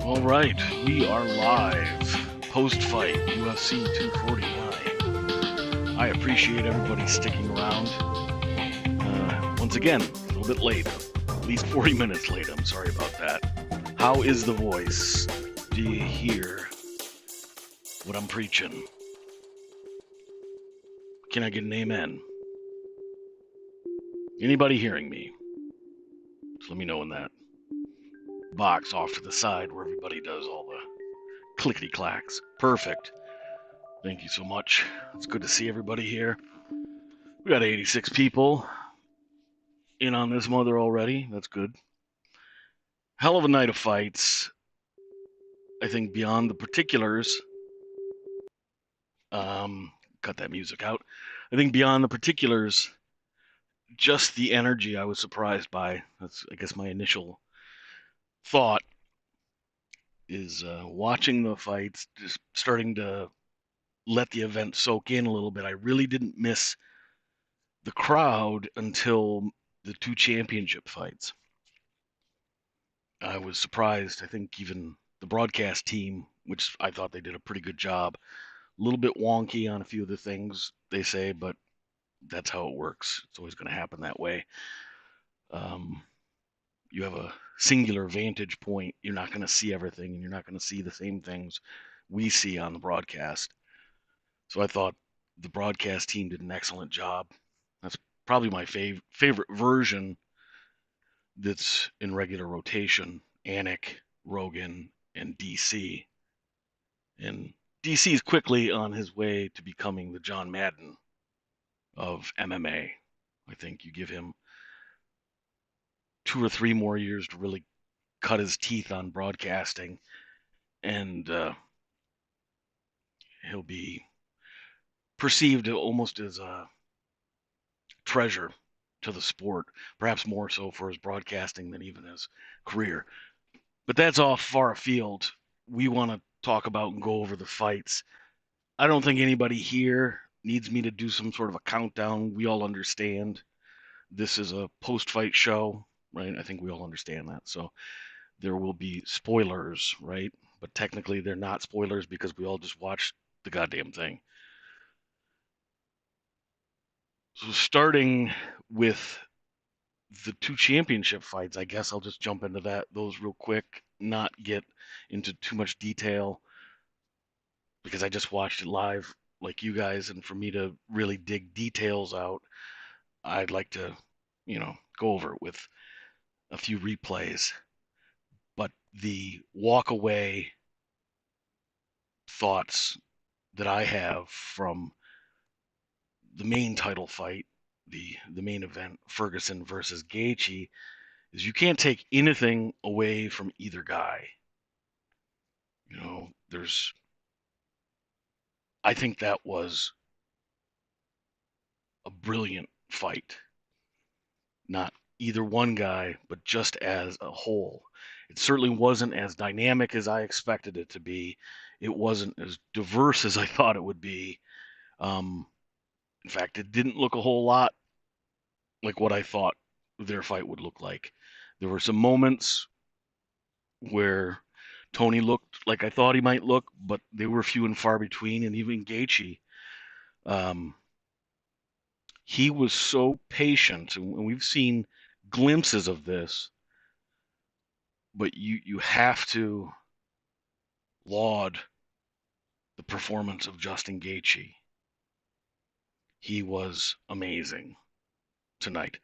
All right, we are live. Post-fight, UFC 249. I appreciate everybody sticking around. Once again, a little bit late, at least 40 minutes late. I'm sorry about that. How is the voice? Do you hear what I'm preaching? Can I get an amen? Anybody hearing me? Just let me know in that box off to the side where everybody does all the clickety-clacks. Perfect. Thank you so much. It's good to see everybody here. We got 86 people in on this mother already. That's good. Hell of a night of fights. I think beyond the particulars, cut that music out. I think beyond the particulars, just the energy I was surprised by. That's, I guess, my initial thought is watching the fights, just starting to let the event soak in a little bit. I really didn't miss the crowd until the two championship fights. I was surprised. I think even the broadcast team, which I thought they did a pretty good job, a little bit wonky on a few of the things they say, but that's how it works. It's always going to happen that way. You have a singular vantage point. You're not going to see everything, and you're not going to see the same things we see on the broadcast. So I thought the broadcast team did an excellent job. That's probably my favorite version that's in regular rotation. Anik, Rogan, and DC. And DC is quickly on his way to becoming the John Madden of MMA. I think you give him 2 or 3 more years to really cut his teeth on broadcasting, and he'll be perceived almost as a treasure to the sport, perhaps more so for his broadcasting than even his career. But that's off far afield. We want to talk about and go over the fights. I don't think anybody here needs me to do some sort of a countdown. We all understand this is a post-fight show, right? I think we all understand that. So there will be spoilers, right? But technically they're not spoilers because we all just watched the goddamn thing. So starting with the two championship fights, I guess I'll just jump into those real quick, not get into too much detail because I just watched it live like you guys, and for me to really dig details out, I'd like to, go over it with a few replays. But the walk away thoughts that I have from the main title fight, the main event, Ferguson versus Gaethje, is you can't take anything away from either guy. I think that was a brilliant fight. Not either one guy, but just as a whole. It certainly wasn't as dynamic as I expected it to be. It wasn't as diverse as I thought it would be. In fact, it didn't look a whole lot like what I thought their fight would look like. There were some moments where Tony looked like I thought he might look, but they were few and far between. And even Gaethje, he was so patient, and we've seen glimpses of this, but you have to laud the performance of Justin Gaethje. He was amazing tonight.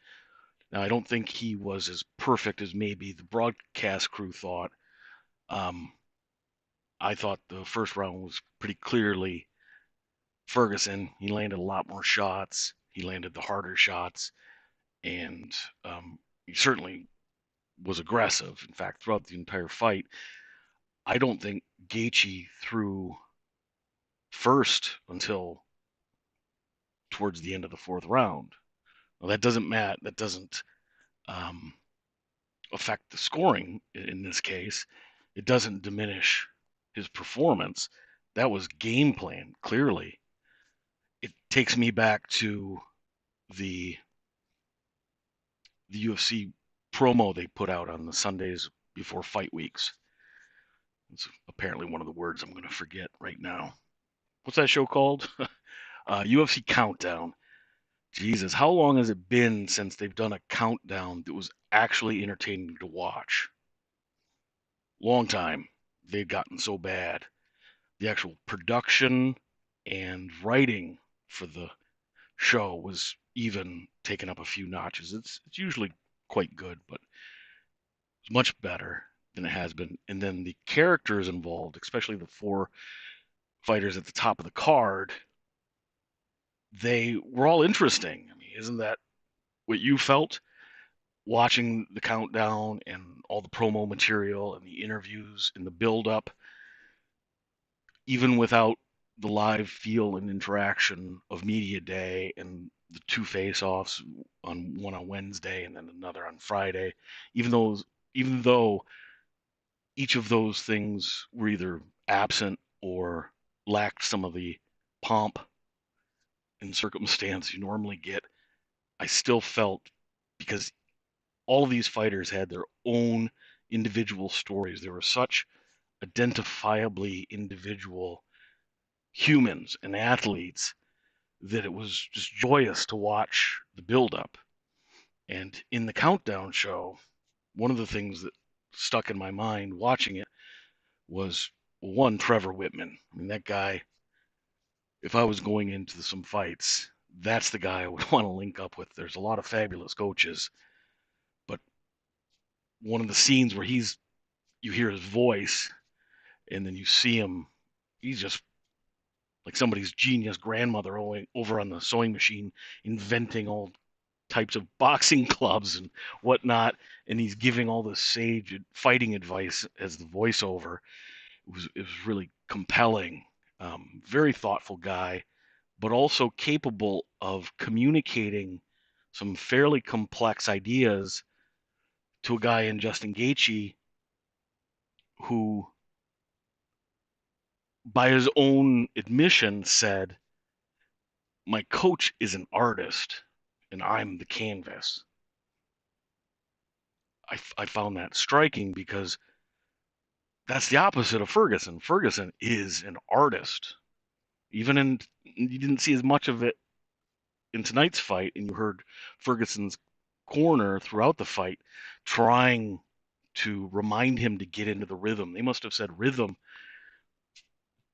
Now, I don't think he was as perfect as maybe the broadcast crew thought. I thought the first round was pretty clearly Ferguson. He landed a lot more shots. He landed the harder shots, and he certainly was aggressive. In fact, throughout the entire fight, I don't think Gaethje threw first until towards the end of the fourth round. Well, that doesn't matter. That doesn't affect the scoring in this case. It doesn't diminish his performance. That was game plan, clearly. It takes me back to the UFC promo they put out on the Sundays before fight weeks. It's apparently one of the words I'm going to forget right now. What's that show called? UFC Countdown. Jesus, how long has it been since they've done a countdown that was actually entertaining to watch? Long time. They've gotten so bad. The actual production and writing for the show was even taken up a few notches. It's usually quite good, but it's much better than it has been. And then the characters involved, especially the four fighters at the top of the card, they were all interesting. I mean, isn't that what you felt watching the countdown and all the promo material and the interviews and the build up, even without the live feel and interaction of media day and the two face-offs on one on Wednesday and then another on Friday, even though each of those things were either absent or lacked some of the pomp and circumstance you normally get, I still felt, because all of these fighters had their own individual stories. They were such identifiably individual humans and athletes that it was just joyous to watch the buildup. And in the countdown show, one of the things that stuck in my mind watching it was, one, Trevor Whitman. I mean, that guy, if I was going into some fights, that's the guy I would want to link up with. There's a lot of fabulous coaches, but one of the scenes where you hear his voice and then you see him, he's just like somebody's genius grandmother over on the sewing machine, inventing all types of boxing clubs and whatnot, and he's giving all this sage fighting advice as the voiceover. It was really compelling. Very thoughtful guy, but also capable of communicating some fairly complex ideas to a guy in Justin Gaethje who, by his own admission, said, "My coach is an artist, and I'm the canvas." I found that striking because that's the opposite of Ferguson. Ferguson is an artist. Even in, you didn't see as much of it in tonight's fight, and you heard Ferguson's corner throughout the fight trying to remind him to get into the rhythm. They must have said rhythm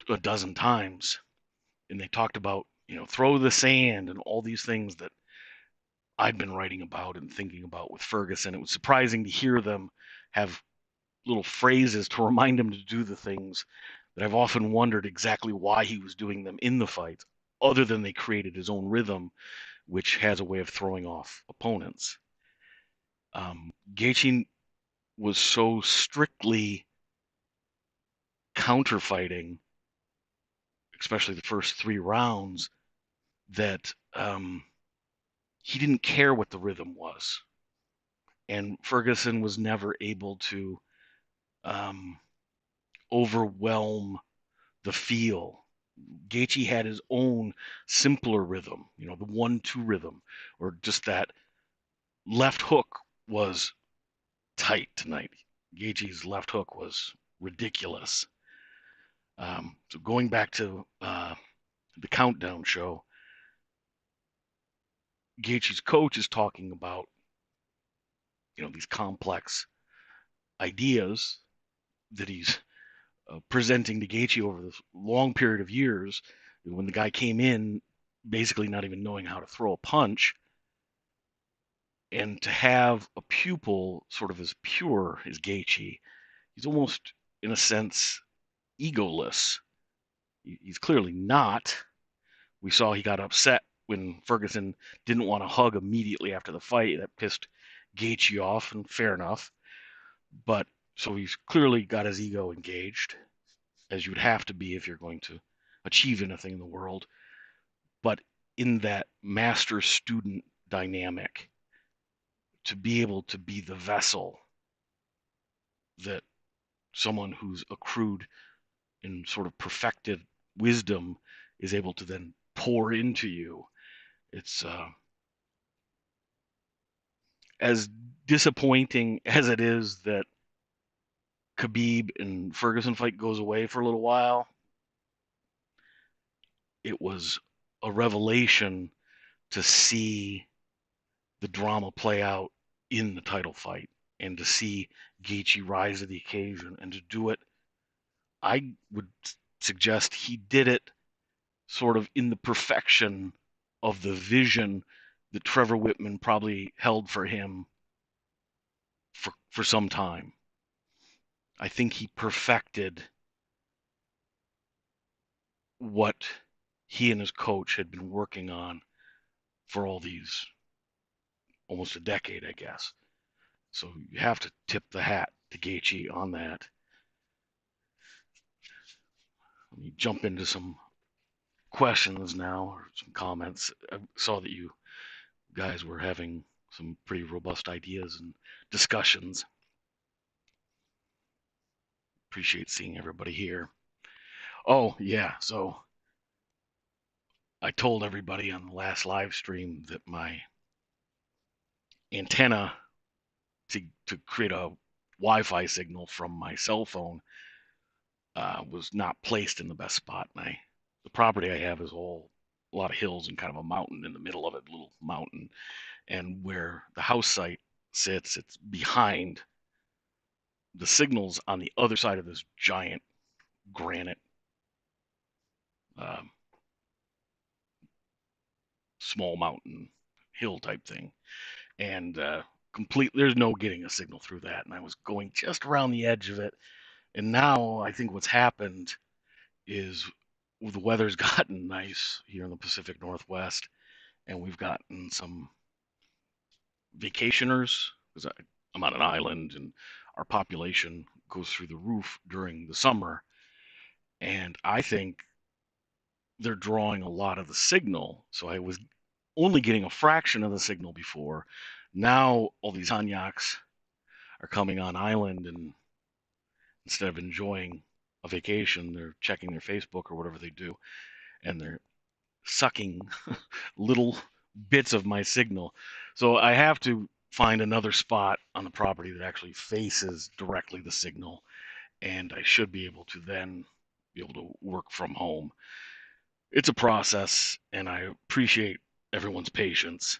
a dozen times, and they talked about, throw the sand and all these things that I'd been writing about and thinking about with Ferguson. It was surprising to hear them have little phrases to remind him to do the things that I've often wondered exactly why he was doing them in the fight, other than they created his own rhythm, which has a way of throwing off opponents. Gaethje was so strictly counterfighting, especially the first 3 rounds, that he didn't care what the rhythm was. And Ferguson was never able to overwhelm the feel. Gaethje had his own simpler rhythm, the 1-2 rhythm, or just that left hook was tight tonight. Gaethje's left hook was ridiculous. So going back to the countdown show, Gaethje's coach is talking about, these complex ideas that he's presenting to Gaethje over this long period of years. When the guy came in, basically not even knowing how to throw a punch, and to have a pupil sort of as pure as Gaethje, he's almost, in a sense, egoless. He's clearly not. We saw he got upset when Ferguson didn't want to hug immediately after the fight. That pissed Gaethje off, and fair enough. But so he's clearly got his ego engaged, as you would have to be if you're going to achieve anything in the world. But in that master-student dynamic, to be able to be the vessel that someone who's accrued and sort of perfected wisdom is able to then pour into you, it's as disappointing as it is that Khabib and Ferguson fight goes away for a little while, it was a revelation to see the drama play out in the title fight and to see Gaethje rise to the occasion and to do it. I would suggest he did it sort of in the perfection of the vision that Trevor Whitman probably held for him for some time. I think he perfected what he and his coach had been working on for all these, almost a decade, I guess. So you have to tip the hat to Gaethje on that. Let me jump into some questions now, or some comments. I saw that you guys were having some pretty robust ideas and discussions. Appreciate seeing everybody here. Oh, yeah, so I told everybody on the last live stream that my antenna to create a Wi-Fi signal from my cell phone was not placed in the best spot. And the property I have is a lot of hills and kind of a mountain in the middle of it, a little mountain. And where the house site sits, it's behind the signals on the other side of this giant granite um, small mountain hill type thing. And there's no getting a signal through that. And I was going just around the edge of it. And now I think what's happened is the weather's gotten nice here in the Pacific Northwest, and we've gotten some vacationers because I'm on an island and our population goes through the roof during the summer. And I think they're drawing a lot of the signal. So I was only getting a fraction of the signal before. Now all these Anyaks are coming on island, and instead of enjoying a vacation, they're checking their Facebook or whatever they do, and they're sucking little bits of my signal. So I have to find another spot on the property that actually faces directly the signal, and I should be able to then be able to work from home. It's a process, and I appreciate everyone's patience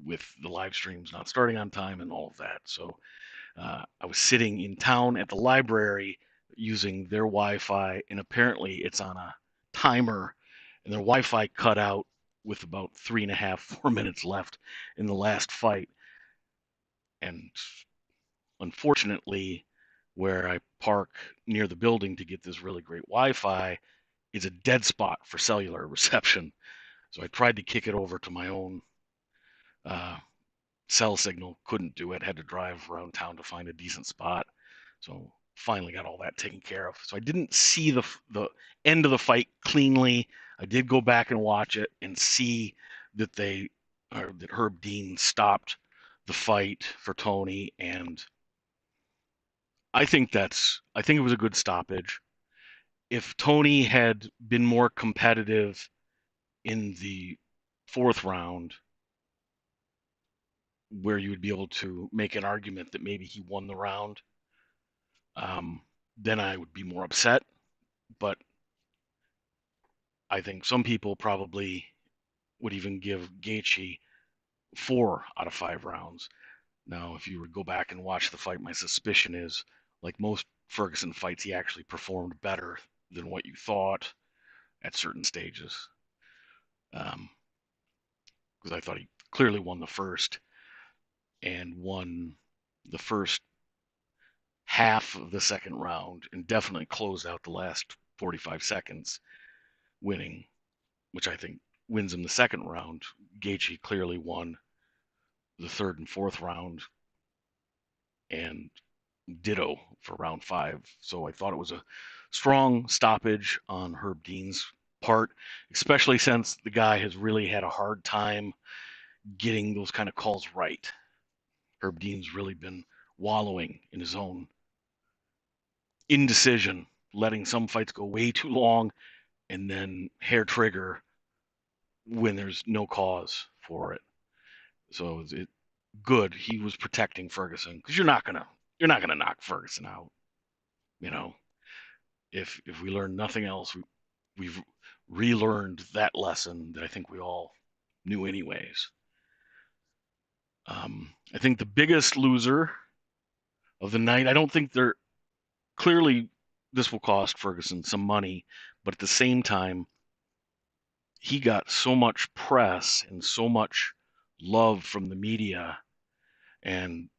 with the live streams not starting on time and all of that. So I was sitting in town at the library using their Wi-Fi, and apparently it's on a timer, and their Wi-Fi cut out with about 3.5, 4 minutes left in the last fight. And unfortunately, where I park near the building to get this really great Wi-Fi is a dead spot for cellular reception. So I tried to kick it over to my own cell signal, couldn't do it, had to drive around town to find a decent spot. So finally got all that taken care of. So I didn't see the end of the fight cleanly. I did go back and watch it and see that that Herb Dean stopped the fight for Tony, and I think it was a good stoppage. If Tony had been more competitive in the fourth round, where you would be able to make an argument that maybe he won the round, then I would be more upset. But I think some people probably would even give Gaethje 4 out of 5 rounds. Now, if you would go back and watch the fight, my suspicion is, like most Ferguson fights, he actually performed better than what you thought at certain stages. Because I thought he clearly won the first and won the first half of the second round and definitely closed out the last 45 seconds winning, which I think wins him the second round. Gaethje clearly won the third and fourth round, and ditto for round 5. So I thought it was a strong stoppage on Herb Dean's part, especially since the guy has really had a hard time getting those kind of calls right. Herb Dean's really been wallowing in his own indecision, letting some fights go way too long and then hair trigger when there's no cause for it. So it good he was protecting Ferguson, because you're not gonna you're not going to knock Ferguson out. You know, if we learn nothing else, we've relearned that lesson that I think we all knew anyways. I think the biggest loser of the night, I don't think they're clearly, this will cost Ferguson some money, but at the same time, he got so much press and so much love from the media and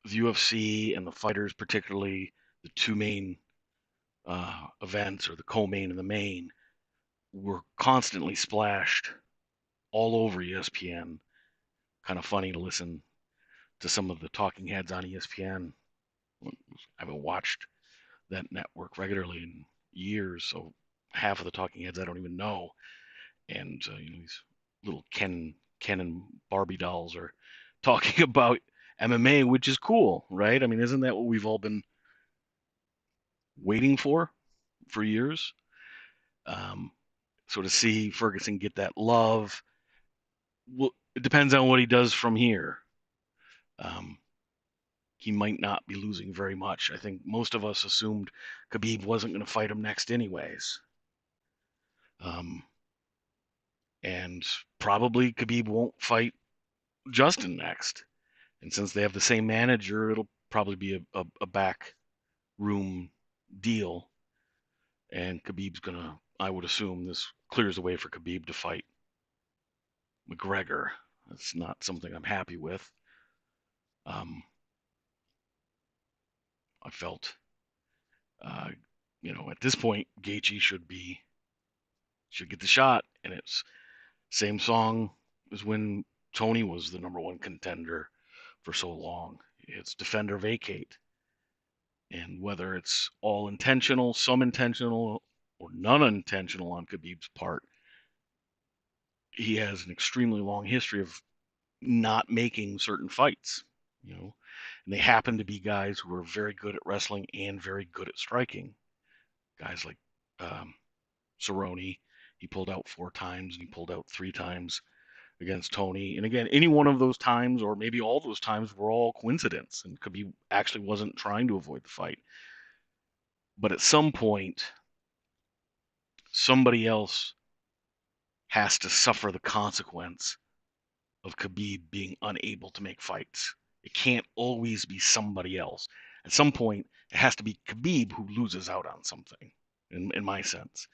the UFC and the fighters, particularly the two main events, or the co-main and the main, were constantly splashed all over ESPN. Kind of funny to listen to some of the talking heads on ESPN. I haven't watched that network regularly in years, so half of the talking heads I don't even know. And these little Ken and Barbie dolls are talking about MMA, which is cool, right? I mean, isn't that what we've all been waiting for years? Um, so to see Ferguson get that love, well, it depends on what he does from here. Um, he might not be losing very much. I think most of us assumed Khabib wasn't going to fight him next, anyways. Um, and probably Khabib won't fight Justin next. And since they have the same manager, it'll probably be a back room deal. And Khabib's going to, I would assume, this clears the way for Khabib to fight McGregor. That's not something I'm happy with. Um, I felt, uh, at this point, Gaethje should get the shot, and it's same song as when Tony was the number one contender for so long. It's defend or vacate, and whether it's all intentional, some intentional, or none intentional on Khabib's part, he has an extremely long history of not making certain fights. And they happen to be guys who are very good at wrestling and very good at striking. Guys like um, Cerrone, he pulled out 4 times and he pulled out 3 times against Tony. And again, any one of those times, or maybe all those times, were all coincidence, and Khabib actually wasn't trying to avoid the fight. But at some point, somebody else has to suffer the consequence of Khabib being unable to make fights. It can't always be somebody else. At some point, it has to be Khabib who loses out on something, in my sense.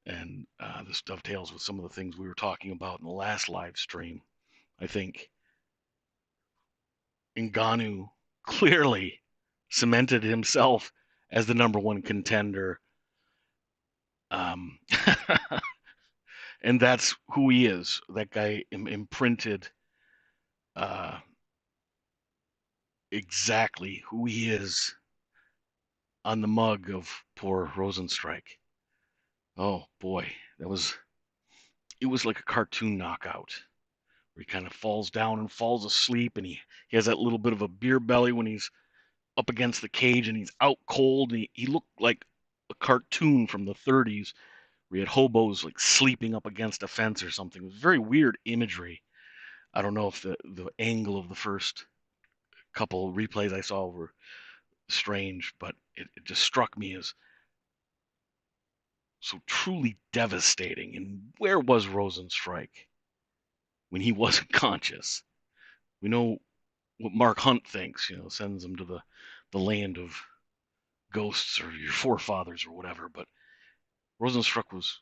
And this dovetails with some of the things we were talking about in the last live stream. I think Ngannou clearly cemented himself as the number one contender. Um, and that's who he is. That guy imprinted uh, exactly who he is on the mug of poor Rozenstruik. Oh boy, it was like a cartoon knockout where he kind of falls down and falls asleep, and he has that little bit of a beer belly when he's up against the cage, and he's out cold, and he looked like a cartoon from the 30s where you had hobos like sleeping up against a fence or something. It was very weird imagery. I don't know if the angle of the first couple replays I saw were strange, but it just struck me as so truly devastating. And where was Rozenstruik when he wasn't conscious? We know what Mark Hunt thinks, sends him to the land of ghosts or your forefathers or whatever. But Rozenstruik was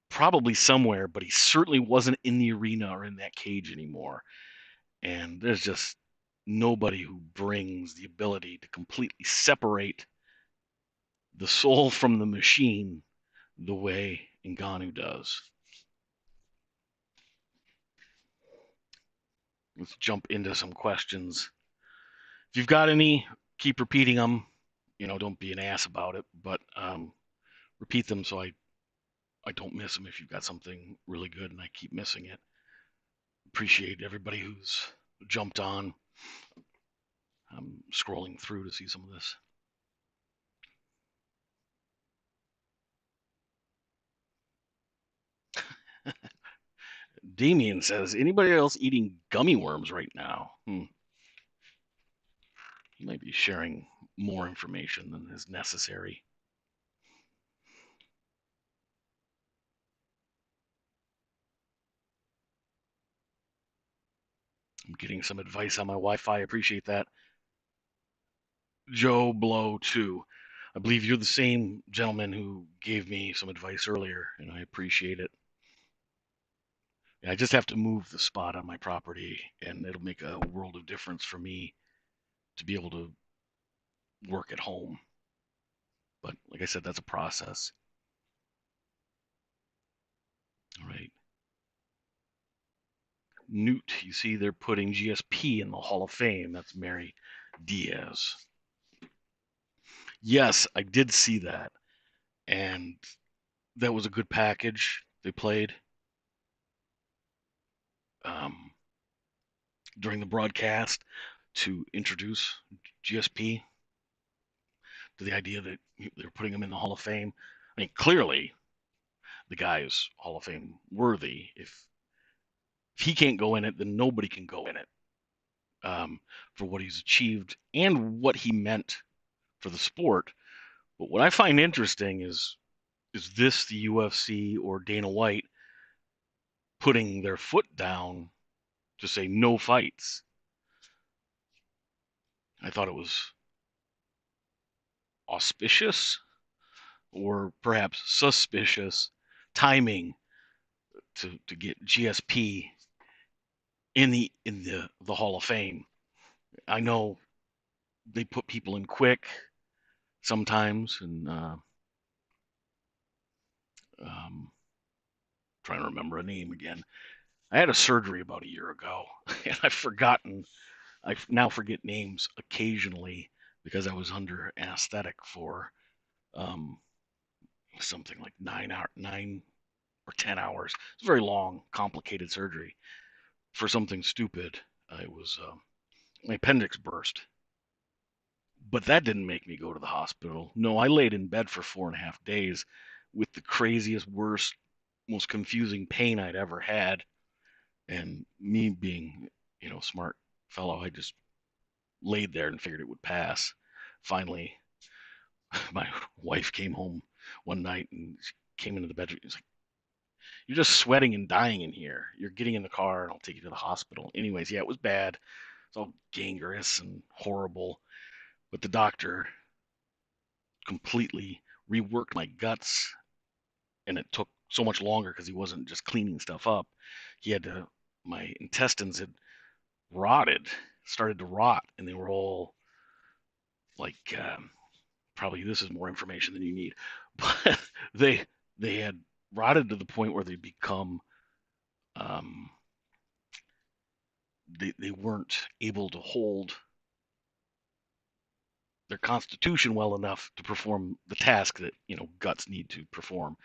probably somewhere, but he certainly wasn't in the arena or in that cage anymore. And there's just nobody who brings the ability to completely separate the soul from the machine the way Ngannou does. Let's jump into some questions. If you've got any, keep repeating them. Don't be an ass about it, but repeat them so I don't miss them if you've got something really good and I keep missing it. Appreciate everybody who's jumped on. I'm scrolling through to see some of this. Damien says, anybody else eating gummy worms right now? Maybe sharing more information than is necessary. I'm getting some advice on my Wi-Fi. I appreciate that. Joe Blow 2. I believe you're the same gentleman who gave me some advice earlier, and I appreciate it. I just have to move the spot on my property, and it'll make a world of difference for me to be able to work at home. But like I said, that's a process. All right. Newt, you see they're putting GSP in the Hall of Fame. That's Mary Diaz. Yes, I did see that. And that was a good package they played during the broadcast to introduce GSP to the idea that they're putting him in the Hall of Fame. I mean, clearly the guy is Hall of Fame worthy. If he can't go in it, then nobody can go in it for what he's achieved and what he meant for the sport. But what I find interesting is this the UFC or Dana White putting their foot down to say no fights? I thought it was auspicious or perhaps suspicious timing to get GSP in the Hall of Fame. I know they put people in quick sometimes, and trying to remember a name again. I had a surgery about a year ago, and I now forget names occasionally because I was under anesthetic for um, something like 9 or 10 hours. It's a very long, complicated surgery for something stupid. I was my appendix burst, but that didn't make me go to the hospital. No, I laid in bed for 4.5 days with the craziest, worst, most confusing pain I'd ever had. And me being, smart fellow, I just laid there and figured it would pass. Finally, my wife came home one night and she came into the bedroom. She's like, "You're just sweating and dying in here. You're getting in the car and I'll take you to the hospital." Anyways, yeah, it was bad. It's all gangrenous and horrible. But the doctor completely reworked my guts, and it took so much longer because he wasn't just cleaning stuff up. He had to, my intestines had rotted, started to rot, and they were all like, probably this is more information than you need, but they had rotted to the point where they become, um, they weren't able to hold their constitution well enough to perform the task that guts need to perform.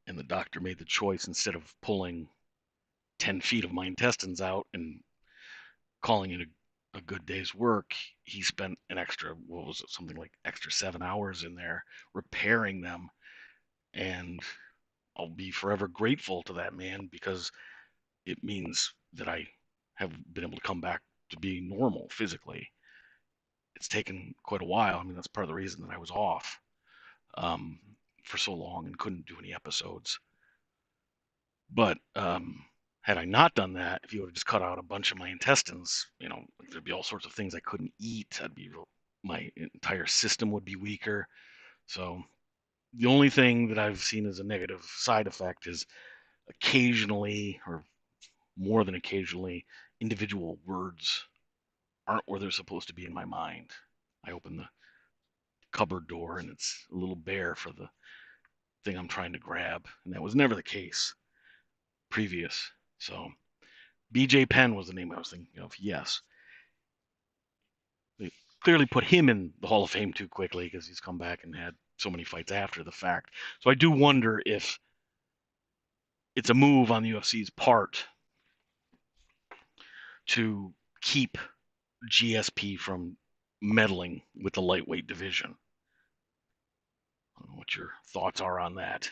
And the doctor made the choice, instead of pulling 10 feet of my intestines out and calling it a good day's work, he spent an extra, what was it, something like extra 7 hours in there repairing them. And I'll be forever grateful to that man, because it means that I have been able to come back to being normal physically. It's taken quite a while. I mean, that's part of the reason that I was off um, for so long and couldn't do any episodes. But had I not done that, if you would have just cut out a bunch of my intestines, there'd be all sorts of things I couldn't eat. My entire system would be weaker. So the only thing that I've seen as a negative side effect is occasionally, or more than occasionally, individual words aren't where they're supposed to be in my mind. I open the cupboard door and it's a little bare for the thing I'm trying to grab, and that was never the case previous. So BJ Penn was the name I was thinking of. Yes, they clearly put him in the Hall of Fame too quickly because he's come back and had so many fights after the fact. So I do wonder if it's a move on the UFC's part to keep GSP from meddling with the lightweight division. I don't know what your thoughts are on that.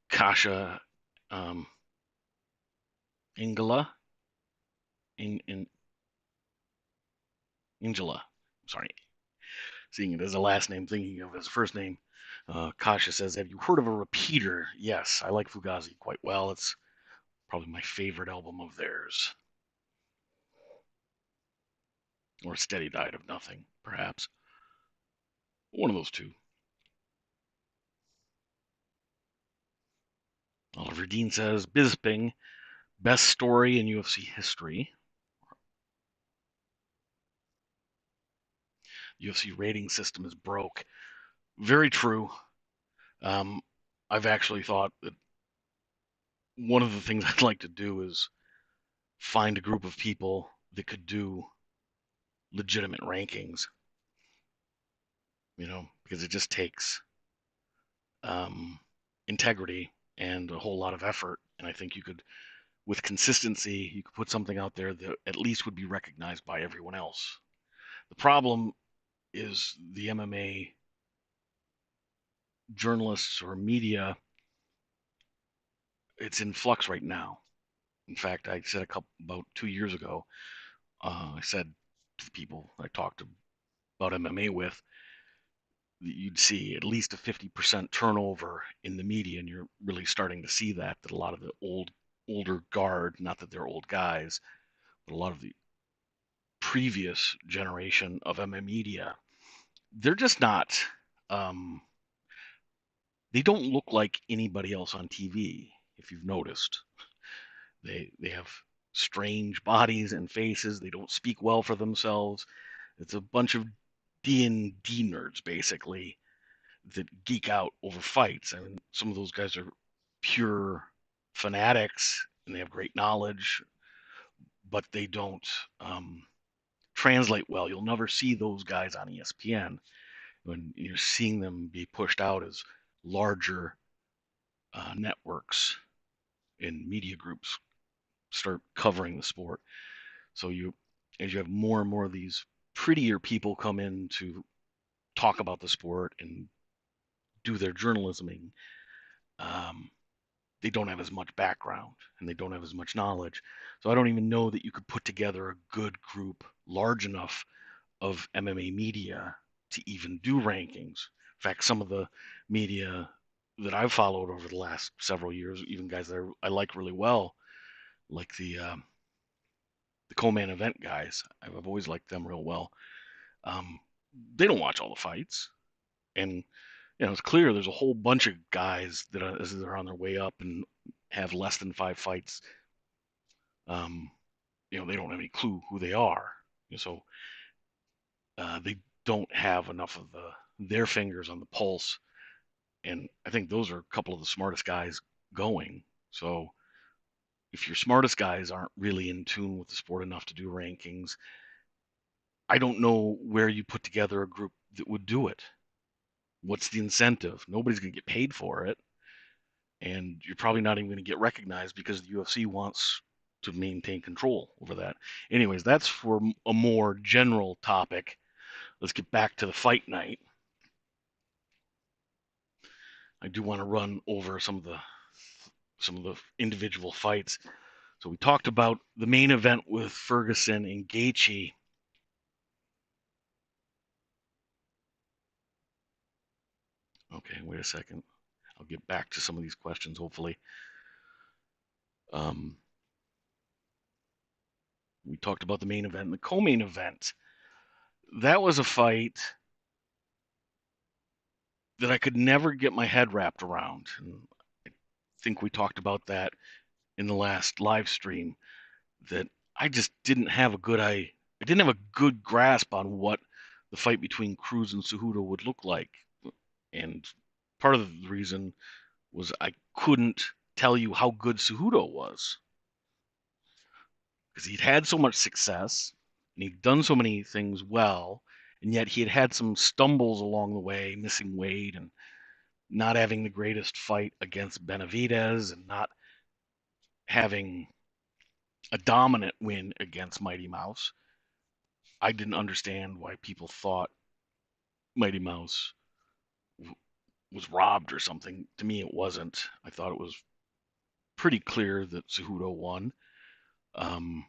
Kasha Ingala in Angela. Sorry, seeing it as a last name, thinking of it as a first name. Kasha says, have you heard of a repeater? Yes, I like Fugazi quite well. It's probably my favorite album of theirs. Or Steady Diet of Nothing, perhaps. One of those two. Oliver Dean says, Bisping, best story in UFC history. UFC rating system is broke. Very true. Um, I've actually thought that one of the things I'd like to do is find a group of people that could do legitimate rankings, because it just takes um, integrity and a whole lot of effort. And I think you could, with consistency, you could put something out there that at least would be recognized by everyone else. The problem is the MMA journalists or media, it's in flux right now. In fact, I said about 2 years ago, I said to the people I talked about MMA with, you'd see at least a 50% turnover in the media, and you're really starting to see that a lot of the older guard, not that they're old guys, but a lot of the previous generation of MMA media, they're just not. Um, they don't look like anybody else on TV. If you've noticed, they have strange bodies and faces. They don't speak well for themselves. It's a bunch of D&D nerds basically that geek out over fights. I mean, some of those guys are pure fanatics and they have great knowledge, but they don't translate well. You'll never see those guys on ESPN when you're seeing them be pushed out as larger networks and media groups start covering the sport. So as you have more and more of these prettier people come in to talk about the sport and do their journalisming, um, they don't have as much background and they don't have as much knowledge. So I don't even know that you could put together a good group large enough of MMA media to even do rankings. In fact, some of the media that I've followed over the last several years, even guys that I like really well, like the co-main event guys, I've always liked them real well. Um, they don't watch all the fights, and it's clear there's a whole bunch of guys that are, as they're on their way up and have less than 5 fights. Um, they don't have any clue who they are, so they don't have enough of their fingers on the pulse. And I think those are a couple of the smartest guys going. So if your smartest guys aren't really in tune with the sport enough to do rankings, I don't know where you put together a group that would do it. What's the incentive? Nobody's going to get paid for it. And you're probably not even going to get recognized because the UFC wants to maintain control over that. Anyways, that's for a more general topic. Let's get back to the fight night. I do want to run over some of the individual fights. So we talked about the main event with Ferguson and Gaethje. Okay, wait a second. I'll get back to some of these questions, hopefully. Um, we talked about the main event and the co-main event. That was a fight that I could never get my head wrapped around. And I think we talked about that in the last live stream, that I just didn't have I didn't have a good grasp on what the fight between Cruz and Cejudo would look like. And part of the reason was I couldn't tell you how good Cejudo was because he'd had so much success and he'd done so many things well, and yet he had had some stumbles along the way, missing weight and not having the greatest fight against Benavidez and not having a dominant win against Mighty Mouse. I didn't understand why people thought Mighty Mouse was robbed or something. To me, it wasn't. I thought it was pretty clear that Cejudo won. Um,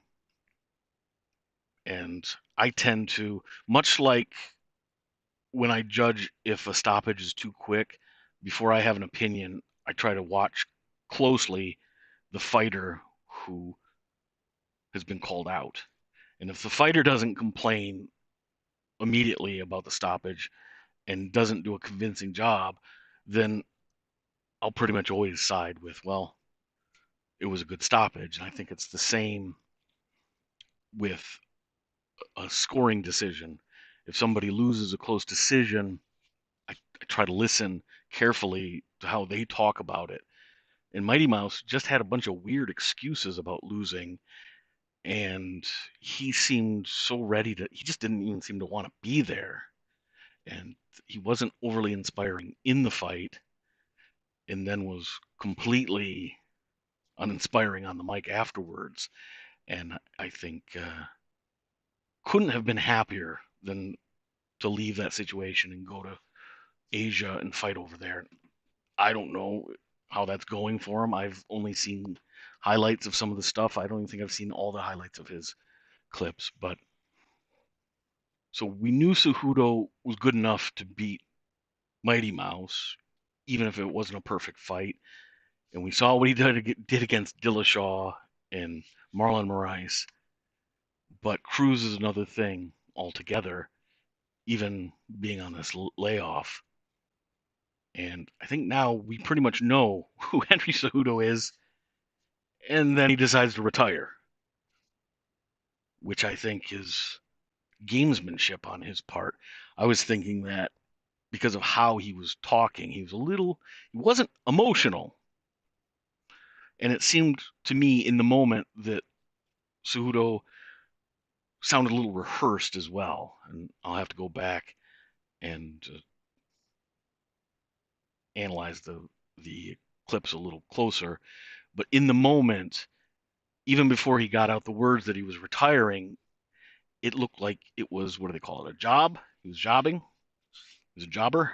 And I tend to, much like when I judge if a stoppage is too quick, before I have an opinion, I try to watch closely the fighter who has been called out. And if the fighter doesn't complain immediately about the stoppage and doesn't do a convincing job, then I'll pretty much always side with, well, it was a good stoppage. And I think it's the same with a scoring decision. If somebody loses a close decision, I try to listen carefully to how they talk about it. And Mighty Mouse just had a bunch of weird excuses about losing, and he seemed so ready to, he just didn't even seem to want to be there. And he wasn't overly inspiring in the fight, and then was completely uninspiring on the mic afterwards. And I think couldn't have been happier than to leave that situation and go to Asia and fight over there. I don't know how that's going for him. I've only seen highlights of some of the stuff. I don't even think I've seen all the highlights of his clips. But so we knew Cejudo was good enough to beat Mighty Mouse, even if it wasn't a perfect fight. And we saw what he did against Dillashaw and Marlon Moraes. But Cruz is another thing altogether, even being on this layoff. And I think now we pretty much know who Henry Cejudo is, and then he decides to retire, which I think is gamesmanship on his part. I was thinking that because of how he was talking, he wasn't emotional. And it seemed to me in the moment that Cejudo sounded a little rehearsed as well. And I'll have to go back and analyze the clips a little closer. But in the moment, even before he got out the words that he was retiring, it looked like it was, what do they call it, a job? He was jobbing. He was a jobber.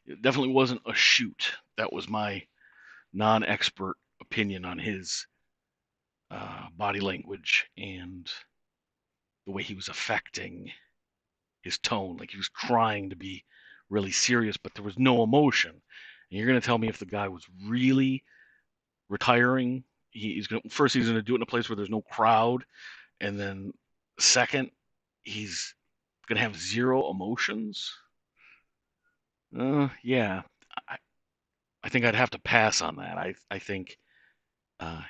It definitely wasn't a shoot. That was my non-expert opinion on his body language and the way he was affecting his tone. Like he was trying to be really serious, but there was no emotion. And you're going to tell me if the guy was really retiring, he's going to, first he's going to do it in a place where there's no crowd, and then second, he's going to have zero emotions. Yeah, I, I think I'd have to pass on that. I think uh,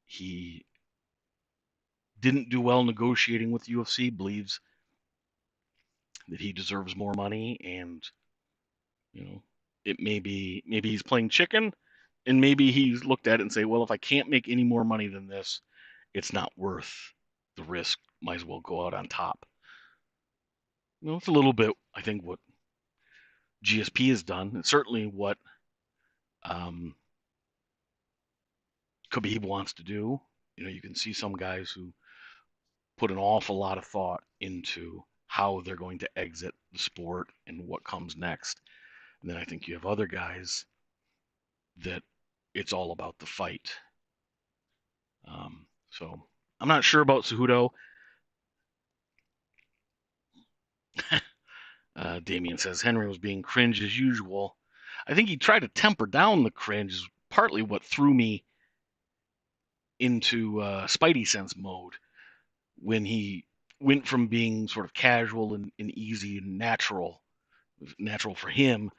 he didn't do well negotiating with UFC. Believes that he deserves more money, and you know, it maybe he's playing chicken, and maybe he's looked at it and say, well, if I can't make any more money than this, it's not worth the risk. Might as well go out on top. It's a little bit, I think, what GSP has done, and certainly what um, Khabib wants to do. You can see some guys who put an awful lot of thought into how they're going to exit the sport and what comes next. And then I think you have other guys that it's all about the fight. So I'm not sure about Cejudo. Damien says Henry was being cringe as usual. I think he tried to temper down the cringe, partly what threw me into Spidey sense mode when he went from being sort of casual and easy and natural for him,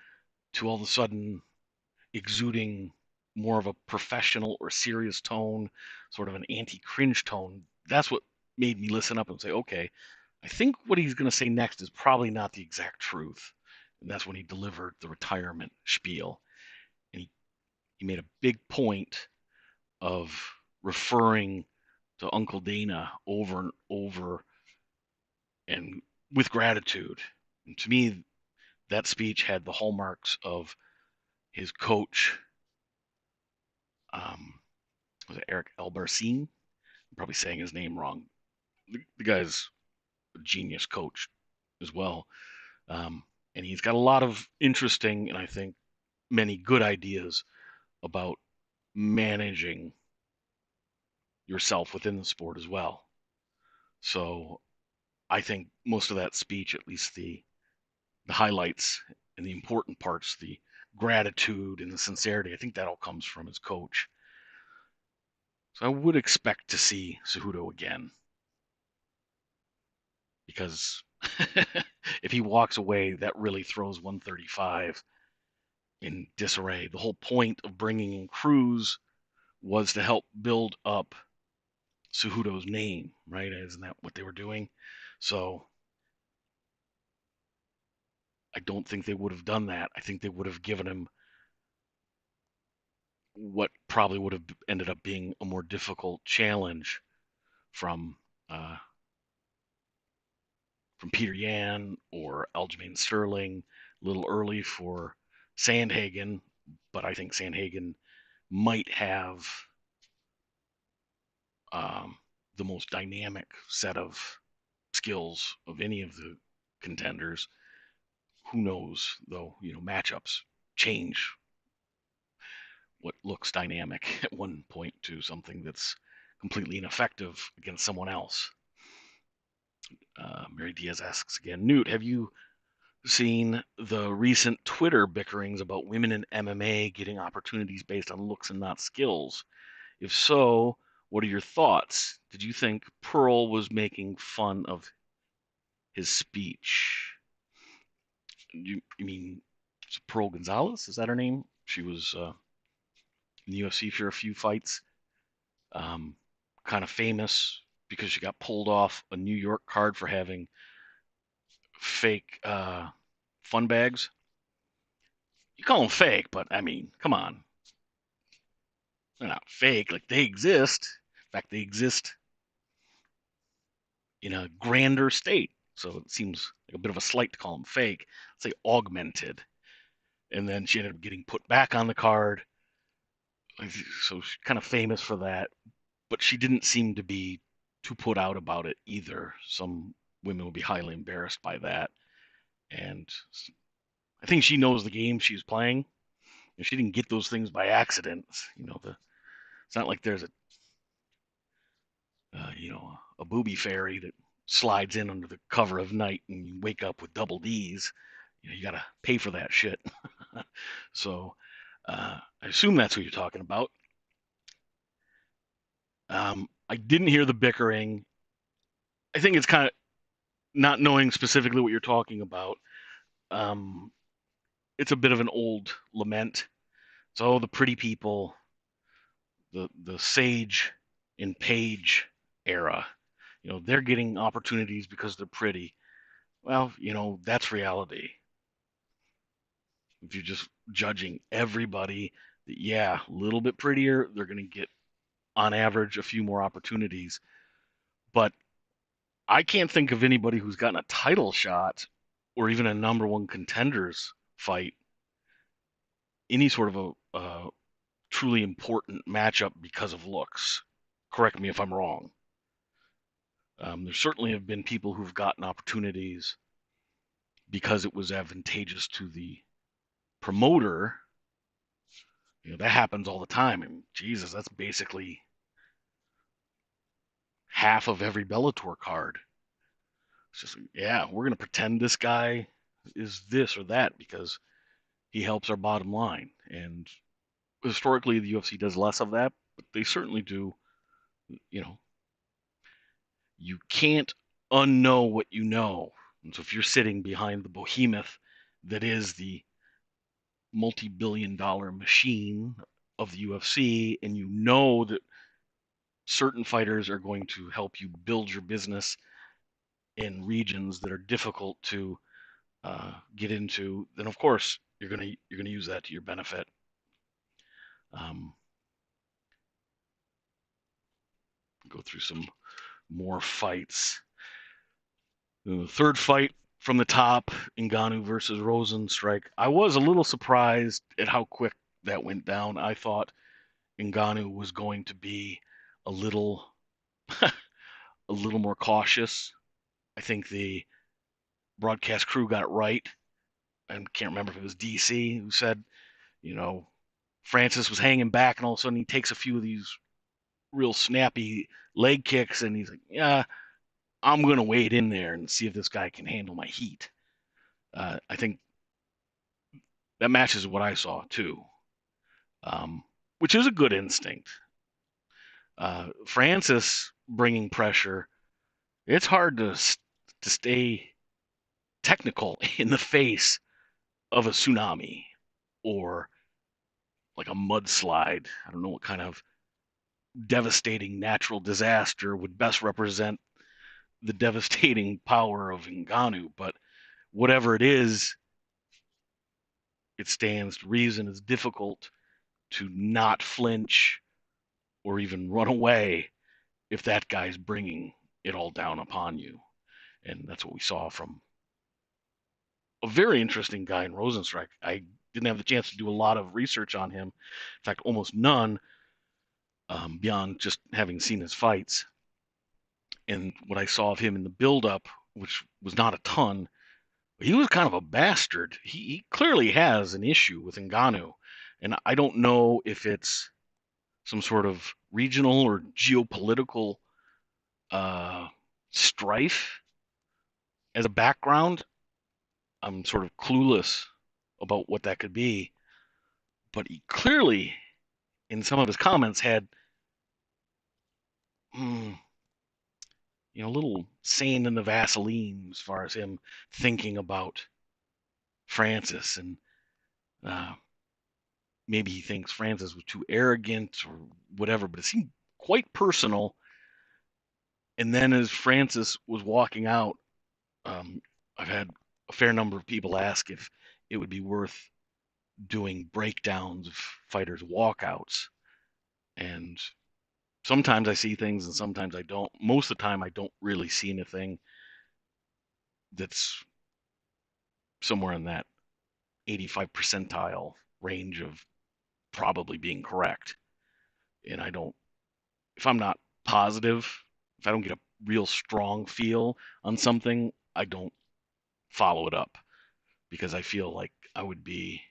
to all of a sudden exuding more of a professional or serious tone, sort of an anti-cringe tone. That's what made me listen up and say, okay, I think what he's going to say next is probably not the exact truth. And that's when he delivered the retirement spiel. And he made a big point of referring to Uncle Dana over and over and with gratitude. And to me, that speech had the hallmarks of his coach, was it Eric Albarcine? I'm probably saying his name wrong. The guy's a genius coach as well. And he's got a lot of interesting and I think many good ideas about managing yourself within the sport as well. So I think most of that speech, at least the highlights and the important parts, the gratitude and the sincerity, I think that all comes from his coach. So I would expect to see Cejudo again, because if he walks away, that really throws 135 in disarray. The whole point of bringing in Cruz was to help build up Cejudo's name, right? Isn't that what they were doing? So I don't think they would have done that. I think they would have given him what probably would have ended up being a more difficult challenge from uh, Peter Yan or Aljamain Sterling, a little early for Sandhagen, but I think Sandhagen might have the most dynamic set of skills of any of the contenders. Who knows, though? Matchups change what looks dynamic at one point to something that's completely ineffective against someone else. Mary Diaz asks again, Newt, have you seen the recent Twitter bickerings about women in MMA getting opportunities based on looks and not skills? If so, what are your thoughts? Did you think Pearl was making fun of his speech? You mean Pearl Gonzalez? Is that her name? She was in the UFC for a few fights. Kind of famous because she got pulled off a New York card for having fake fun bags. You call them fake, but I mean, come on. They're not fake. Like, they exist. In fact, they exist in a grander state. So it seems like a bit of a slight to call them fake. Let's say augmented. And then she ended up getting put back on the card. So she's kind of famous for that. But she didn't seem to be too put out about it either. Some women would be highly embarrassed by that. And I think she knows the game she's playing. If she didn't get those things by accident, it's not like there's a booby fairy that slides in under the cover of night and you wake up with double D's. You got to pay for that shit. So I assume that's who you're talking about. I didn't hear the bickering. I think it's kind of not knowing specifically what you're talking about. It's a bit of an old lament. So the pretty people, the Sage and Page era, they're getting opportunities because they're pretty. Well, that's reality. If you're just judging everybody, yeah, a little bit prettier, they're going to get on average a few more opportunities. But I can't think of anybody who's gotten a title shot or even a number one contenders fight, any sort of a truly important matchup because of looks. Correct me if I'm wrong. There certainly have been people who've gotten opportunities because it was advantageous to the promoter. That happens all the time. And Jesus, that's basically half of every Bellator card. It's just, yeah, we're going to pretend this guy is this or that because he helps our bottom line. And historically, the UFC does less of that, but they certainly do. You can't unknow what you know. And so if you're sitting behind the behemoth that is the multi-billion-dollar machine of the UFC, and you know that certain fighters are going to help you build your business in regions that are difficult to get into, then of course you're gonna use that to your benefit. Go through some more fights. The third fight from the top, Ngannou versus Rozenstruik. I was a little surprised at how quick that went down. I thought Ngannou was going to be a little more cautious. I think the broadcast crew got it right. I can't remember if it was DC who said, Francis was hanging back and all of a sudden he takes a few of these real snappy leg kicks and he's like, yeah, I'm going to wade in there and see if this guy can handle my heat. I think that matches what I saw too, which is a good instinct. Francis bringing pressure, it's hard to stay technical in the face of a tsunami or like a mudslide. I don't know what kind of devastating natural disaster would best represent the devastating power of Ngannou, but whatever it is, it stands to reason it's difficult to not flinch or even run away if that guy's bringing it all down upon you. And that's what we saw from a very interesting guy in Rozenstruik. I didn't have the chance to do a lot of research on him. In fact, almost none, beyond just having seen his fights. And what I saw of him in the build-up, which was not a ton, he was kind of a bastard. He clearly has an issue with Ngannou. And I don't know if it's some sort of regional or geopolitical strife as a background. I'm sort of clueless about what that could be. But he clearly, in some of his comments, had a little sand in the Vaseline as far as him thinking about Francis, and maybe he thinks Francis was too arrogant or whatever, but it seemed quite personal. And then as Francis was walking out, I've had a fair number of people ask if it would be worth doing breakdowns of fighters' walkouts. And sometimes I see things and sometimes I don't. Most of the time, I don't really see anything that's somewhere in that 85 percentile range of probably being correct. And if I'm not positive, if I don't get a real strong feel on something, I don't follow it up because I feel like I would be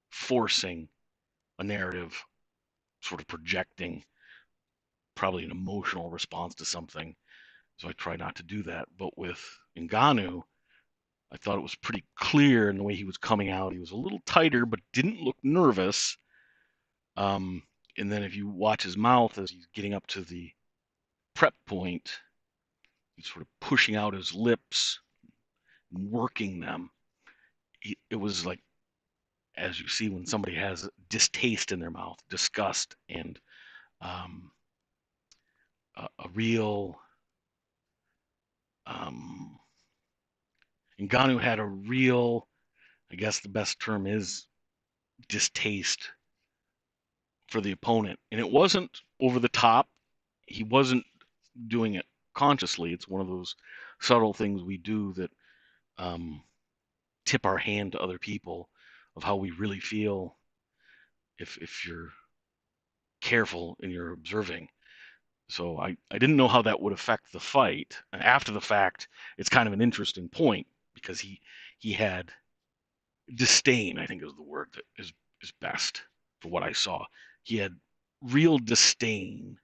forcing a narrative, sort of projecting probably an emotional response to something. So I try not to do that. But with Ngannou, I thought it was pretty clear in the way he was coming out. He was a little tighter, but didn't look nervous. And then if you watch his mouth as he's getting up to the prep point, he's sort of pushing out his lips, working them. It was like, as you see when somebody has distaste in their mouth, disgust, and a real. Ngannou had a real, I guess the best term is distaste for the opponent. And it wasn't over the top. He wasn't doing it consciously. It's one of those subtle things we do that tip our hand to other people of how we really feel if you're careful and you're observing. So I didn't know how that would affect the fight. And after the fact, it's kind of an interesting point because he had disdain, I think is the word that is best for what I saw. He had real disdain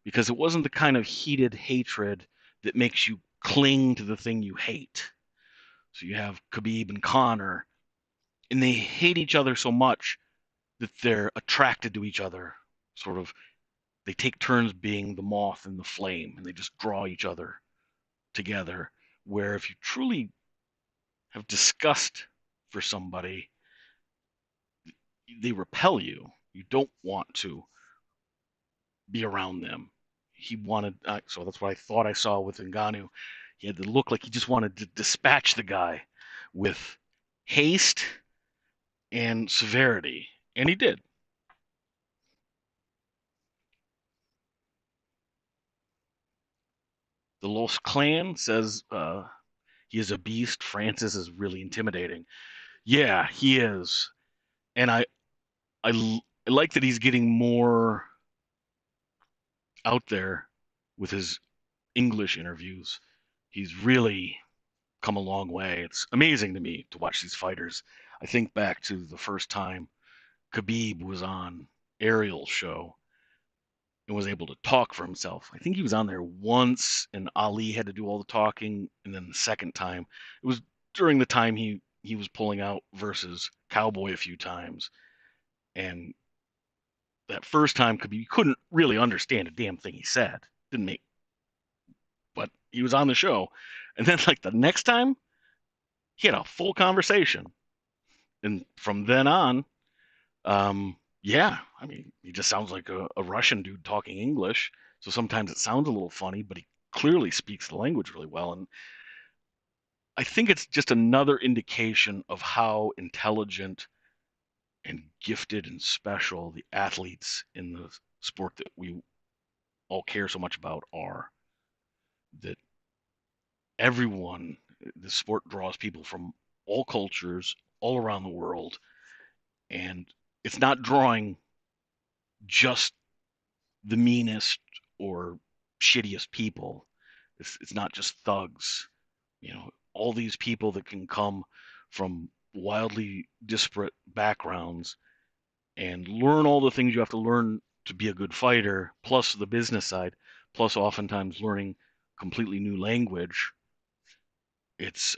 because it wasn't the kind of heated hatred that makes you cling to the thing you hate. So you have Khabib and Conor, and they hate each other so much that they're attracted to each other. Sort of, they take turns being the moth and the flame, and they just draw each other together. Where if you truly have disgust for somebody, they repel you. You don't want to be around them. He wanted, so that's what I thought I saw with Ngannou. He had to look like he just wanted to dispatch the guy with haste and severity, and he did. The Los Clan says he is a beast. Francis is really intimidating. Yeah, he is, and I like that he's getting more out there with his English interviews. He's really come a long way. It's amazing to me to watch these fighters. I think back to the first time Khabib was on Ariel's show, and was able to talk for himself. I think he was on there once, and Ali had to do all the talking, and then the second time, it was during the time he was pulling out versus Cowboy a few times, and that first time Khabib couldn't really understand a damn thing he said. Didn't make, but he was on the show, and then like the next time, he had a full conversation, and from then on, yeah, I mean, he just sounds like a Russian dude talking English. So sometimes it sounds a little funny, but he clearly speaks the language really well. And I think it's just another indication of how intelligent and gifted and special the athletes in the sport that we all care so much about are. That everyone, the sport draws people from all cultures, all around the world. And it's not drawing just the meanest or shittiest people. It's not just thugs. All these people that can come from wildly disparate backgrounds and learn all the things you have to learn to be a good fighter, plus the business side, plus oftentimes learning completely new language. It's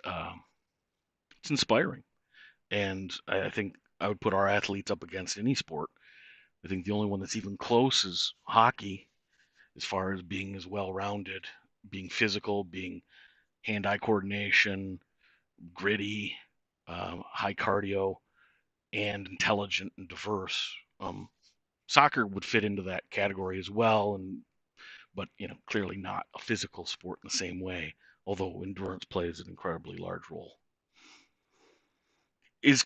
inspiring, and I think I would put our athletes up against any sport. I think the only one that's even close is hockey, as far as being as well-rounded, being physical, being hand-eye coordination, gritty, high cardio, and intelligent and diverse. Soccer would fit into that category as well, but clearly not a physical sport in the same way. Although endurance plays an incredibly large role. Is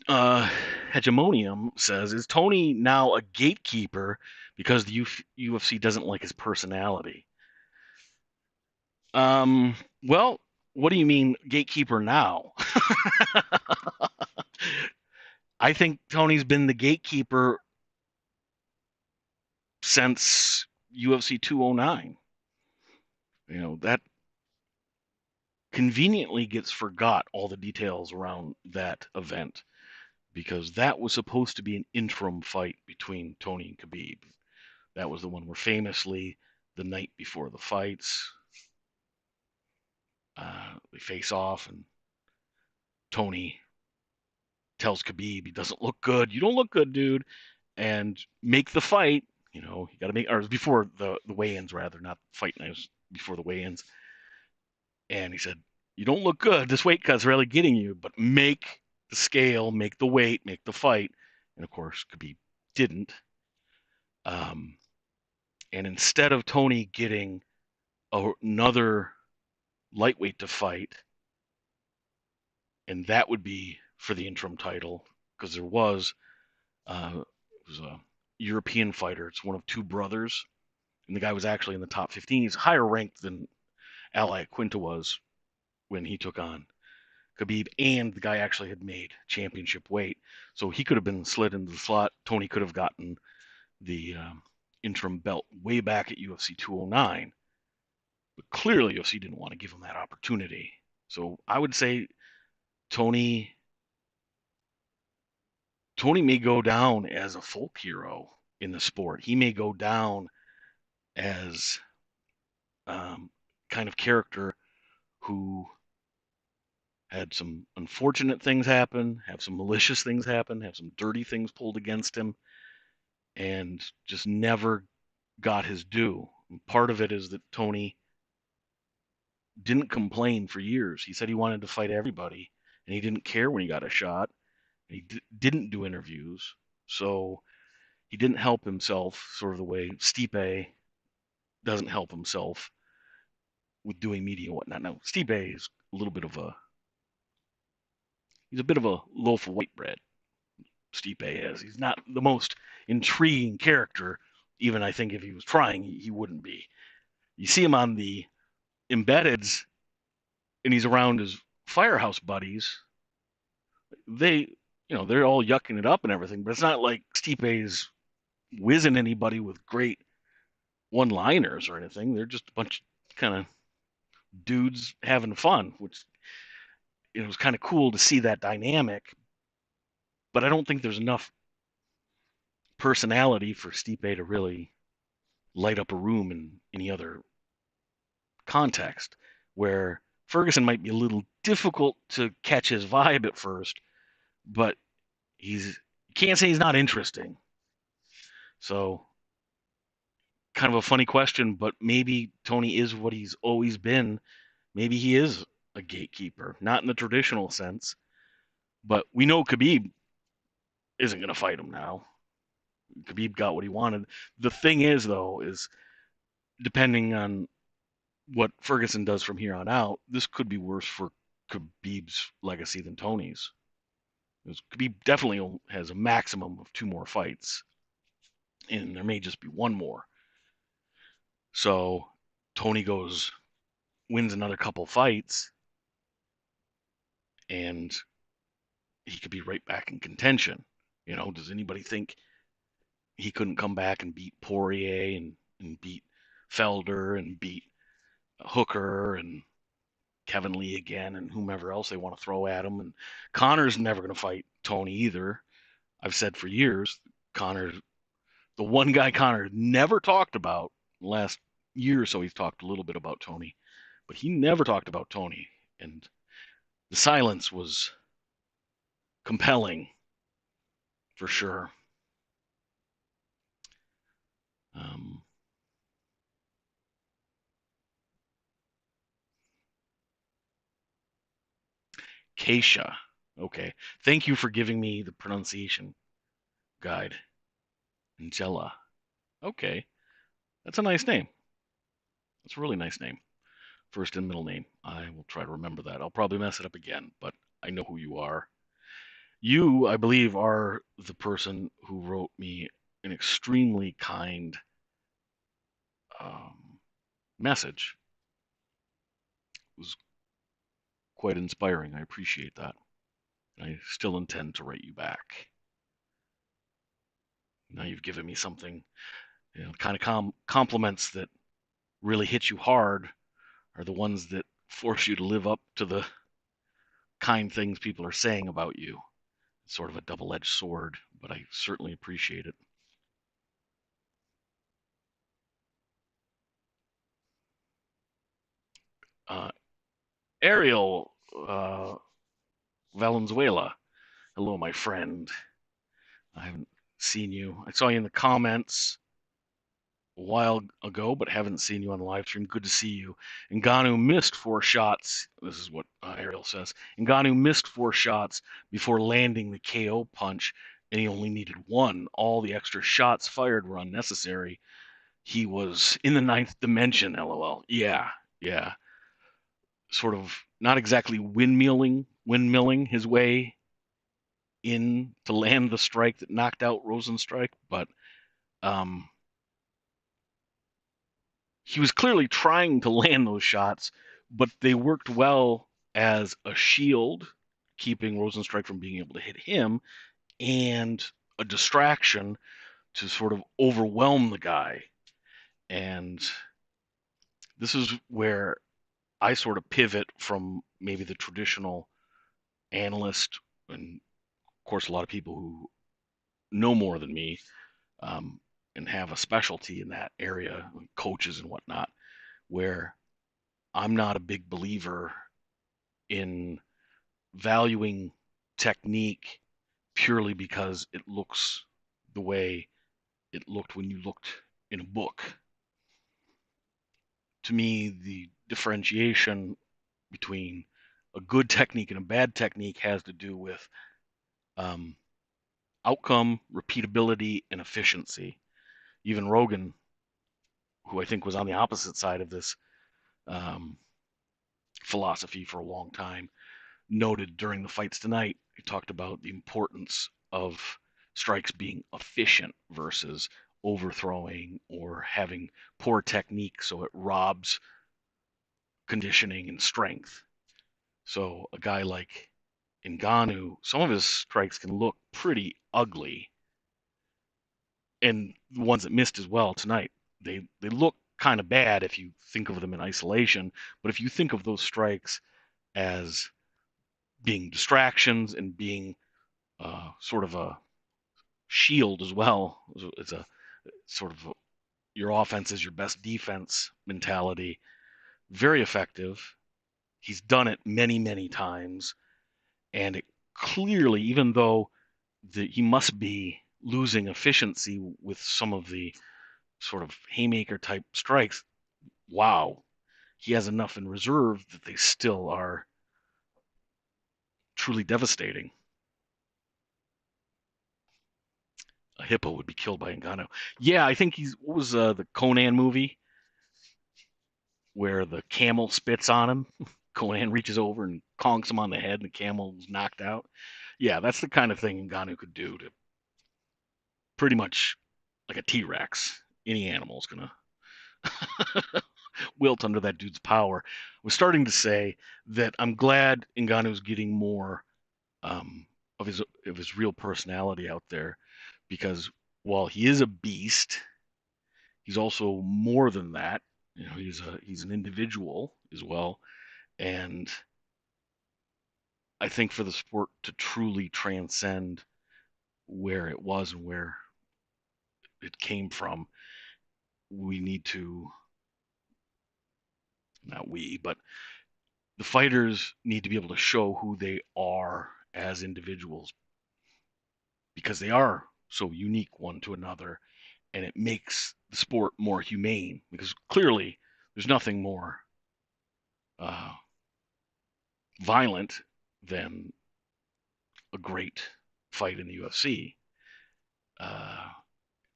Hegemonium says, is Tony now a gatekeeper because the UFC doesn't like his personality? Well, what do you mean gatekeeper now? I think Tony's been the gatekeeper since UFC 209. That conveniently gets forgot, all the details around that event, because that was supposed to be an interim fight between Tony and Khabib. That was the one where famously the night before the fights, they face off, and Tony tells Khabib he doesn't look good. You don't look good, dude, and make the fight. You got to make, or before the weigh-ins, rather, not fight night, before the weigh-ins. And he said, you don't look good. This weight cut's really getting you, but make the scale, make the weight, make the fight. And of course, Khabib didn't. And instead of Tony getting another lightweight to fight, and that would be for the interim title, because it was a European fighter. It's one of two brothers, and the guy was actually in the top 15. He's higher ranked than Ally Quinta was when he took on Khabib, and the guy actually had made championship weight, so he could have been slid into the slot. Tony could have gotten the interim belt way back at UFC 209, but clearly UFC didn't want to give him that opportunity. So I would say Tony may go down as a folk hero in the sport. He may go down as kind of character who had some unfortunate things happen, have some malicious things happen, have some dirty things pulled against him, and just never got his due. And part of it is that Tony didn't complain for years. He said he wanted to fight everybody, and he didn't care when he got a shot. And he didn't do interviews, so he didn't help himself sort of the way Stipe doesn't help himself with doing media and whatnot. Now, Stipe is a little bit of he's a bit of a loaf of white bread. Stipe is. He's not the most intriguing character. Even I think if he was trying, he wouldn't be. You see him on the embeddeds, and he's around his firehouse buddies. They're all yucking it up and everything, but it's not like Stipe's whizzing anybody with great one-liners or anything. They're just a bunch of kind of dudes having fun, which it was kind of cool to see that dynamic. But I don't think there's enough personality for Stipe to really light up a room in any other context, where Ferguson might be a little difficult to catch his vibe at first, but you can't say he's not interesting. So kind of a funny question, but maybe Tony is what he's always been. Maybe he is a gatekeeper, not in the traditional sense, but we know Khabib isn't going to fight him now. Khabib got what he wanted. The thing is, though, is depending on what Ferguson does from here on out, this could be worse for Khabib's legacy than Tony's. Because Khabib definitely has a maximum of 2 more fights, and there may just be 1 more. So Tony wins another couple fights, and he could be right back in contention. Does anybody think he couldn't come back and beat Poirier and beat Felder and beat Hooker and Kevin Lee again and whomever else they want to throw at him? And Connor's never going to fight Tony either. I've said for years, Connor, the one guy Connor never talked about last year or so, he's talked a little bit about Tony, but he never talked about Tony. And the silence was compelling for sure. Keisha. Okay. Thank you for giving me the pronunciation guide. Angela. Okay. That's a nice name. That's a really nice name. First and middle name. I will try to remember that. I'll probably mess it up again, but I know who you are. You, I believe, are the person who wrote me an extremely kind message. It was quite inspiring. I appreciate that. I still intend to write you back. Now you've given me something, kind of compliments that really hit you hard are the ones that force you to live up to the kind things people are saying about you. It's sort of a double-edged sword, but I certainly appreciate it. Ariel Valenzuela. Hello, my friend. I haven't seen you. I saw you in the comments a while ago, but haven't seen you on the live stream. Good to see you. Ngannou missed 4 shots. This is what Ariel says. Ngannou missed 4 shots before landing the KO punch, and he only needed 1. All the extra shots fired were unnecessary. He was in the 9th dimension, lol. Yeah. Sort of not exactly windmilling his way in to land the strike that knocked out Rozenstruik, but he was clearly trying to land those shots, but they worked well as a shield, keeping Rozenstruik from being able to hit him, and a distraction to sort of overwhelm the guy. And this is where I sort of pivot from maybe the traditional analyst, and of course a lot of people who know more than me, and have a specialty in that area, coaches and whatnot, where I'm not a big believer in valuing technique purely because it looks the way it looked when you looked in a book. To me, the differentiation between a good technique and a bad technique has to do with outcome, repeatability, and efficiency. Even Rogan, who I think was on the opposite side of this philosophy for a long time, noted during the fights tonight, he talked about the importance of strikes being efficient versus overthrowing or having poor technique so it robs conditioning and strength. So a guy like Ngannou, some of his strikes can look pretty ugly, and the ones that missed as well tonight, they look kind of bad if you think of them in isolation. But if you think of those strikes as being distractions and being sort of a shield as well, it's a sort of your offense is your best defense mentality. Very effective. He's done it many, many times. And it clearly, even though he must be losing efficiency with some of the sort of haymaker type strikes, wow, he has enough in reserve that they still are truly devastating. A hippo would be killed by Ngannou. Yeah, I think what was the Conan movie where the camel spits on him? Conan reaches over and conks him on the head and the camel's knocked out. Yeah, that's the kind of thing Ngannou could do to pretty much like a T-Rex. Any animal's gonna wilt under that dude's power. I was starting to say that I'm glad Ngannou's getting more um, of his real personality out there, because while he is a beast, he's also more than that. You know, he's an individual as well, and I think for the sport to truly transcend where it was and where it came from, we need to, not we, but the fighters need to be able to show who they are as individuals, because they are so unique one to another, and it makes the sport more humane, because clearly there's nothing more uh, violent than a great fight in the UFC. Uh,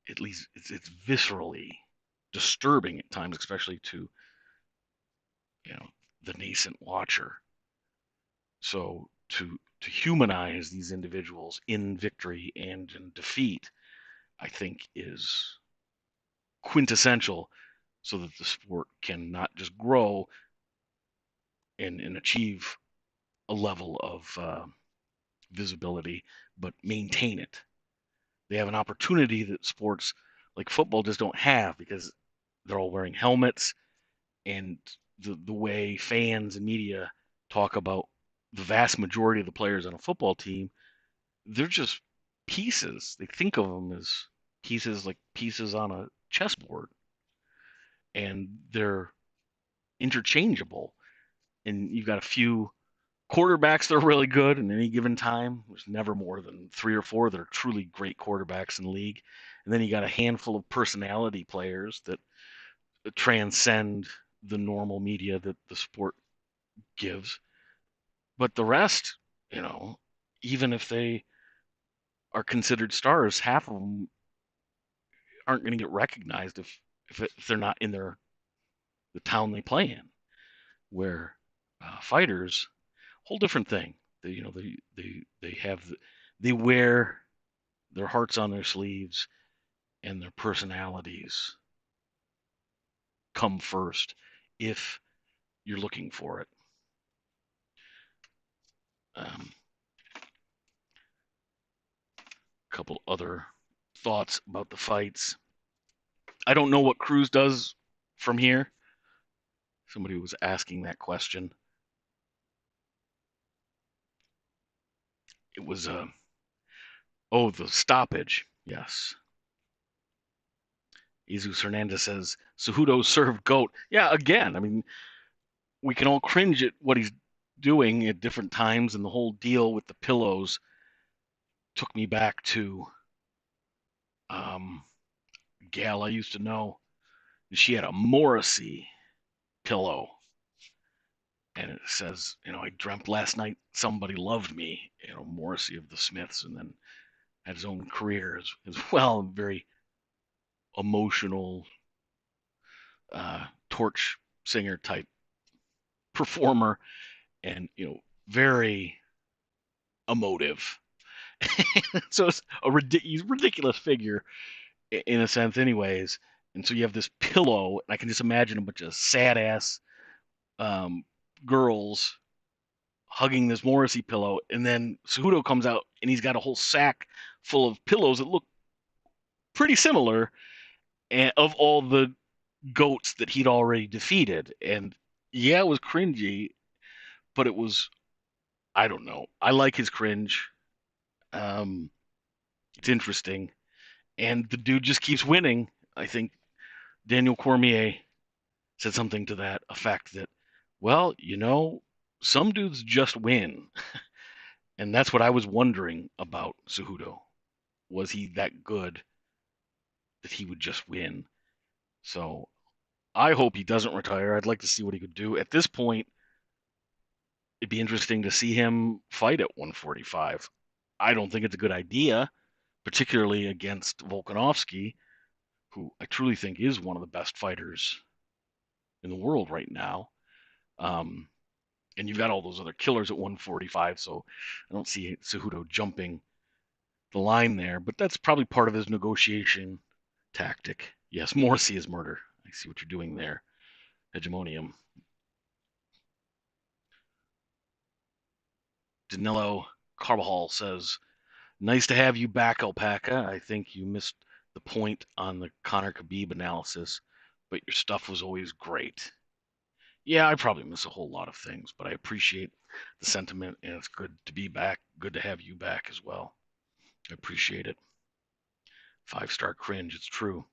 at least it's viscerally disturbing at times, especially to the nascent watcher. So to humanize these individuals in victory and in defeat, I think is quintessential, so that the sport can not just grow and achieve a level of visibility, but maintain it. They have an opportunity that sports like football just don't have, because they're all wearing helmets, and the way fans and media talk about the vast majority of the players on a football team, they're just pieces. They think of them as pieces, like pieces on a chessboard, and they're interchangeable. And you've got a few quarterbacks that are really good in any given time. There's never more than 3 or 4 that are truly great quarterbacks in the league. And then you got a handful of personality players that transcend the normal media that the sport gives. But the rest, you know, even if they are considered stars, half of them aren't going to get recognized if they're not in the town they play in. Where fighters, whole different thing. They have they wear their hearts on their sleeves, and their personalities come first if you're looking for it. A couple other thoughts about the fights. I don't know what Cruz does from here. Somebody was asking that question. It was the stoppage. Yes. Jesus Hernandez says Cejudo served goat. Yeah, again, I mean, we can all cringe at what he's doing at different times, and the whole deal with the pillows took me back to gal I used to know. She had a Morrissey pillow, and it says, I dreamt last night somebody loved me. Morrissey of the Smiths, and then had his own career as well. Very emotional, torch singer type performer, and very emotive. So it's he's a ridiculous figure in a sense, anyways. And so you have this pillow, and I can just imagine a bunch of sad ass um, girls hugging this Morrissey pillow, and then Cejudo comes out and he's got a whole sack full of pillows that look pretty similar, and of all the goats that he'd already defeated. And yeah, it was cringy, but it was, I don't know. I like his cringe. Um, it's interesting, and the dude just keeps winning. I think Daniel Cormier said something to that effect that, well, some dudes just win. And that's what I was wondering about Cejudo. Was he that good that he would just win? So I hope he doesn't retire. I'd like to see what he could do. At this point, it'd be interesting to see him fight at 145. I don't think it's a good idea, particularly against Volkanovski, who I truly think is one of the best fighters in the world right now. Um, and you've got all those other killers at 145, so I don't see Cejudo jumping the line there. But that's probably part of his negotiation tactic. Yes, Morrissey is murder. I see what you're doing there. Hegemonium. Danilo Carbajal says, nice to have you back, Alpaca. I think you missed the point on the Conor Khabib analysis, but your stuff was always great. Yeah, I probably miss a whole lot of things, but I appreciate the sentiment, and it's good to be back. Good to have you back as well. I appreciate it. 5-star cringe, it's true.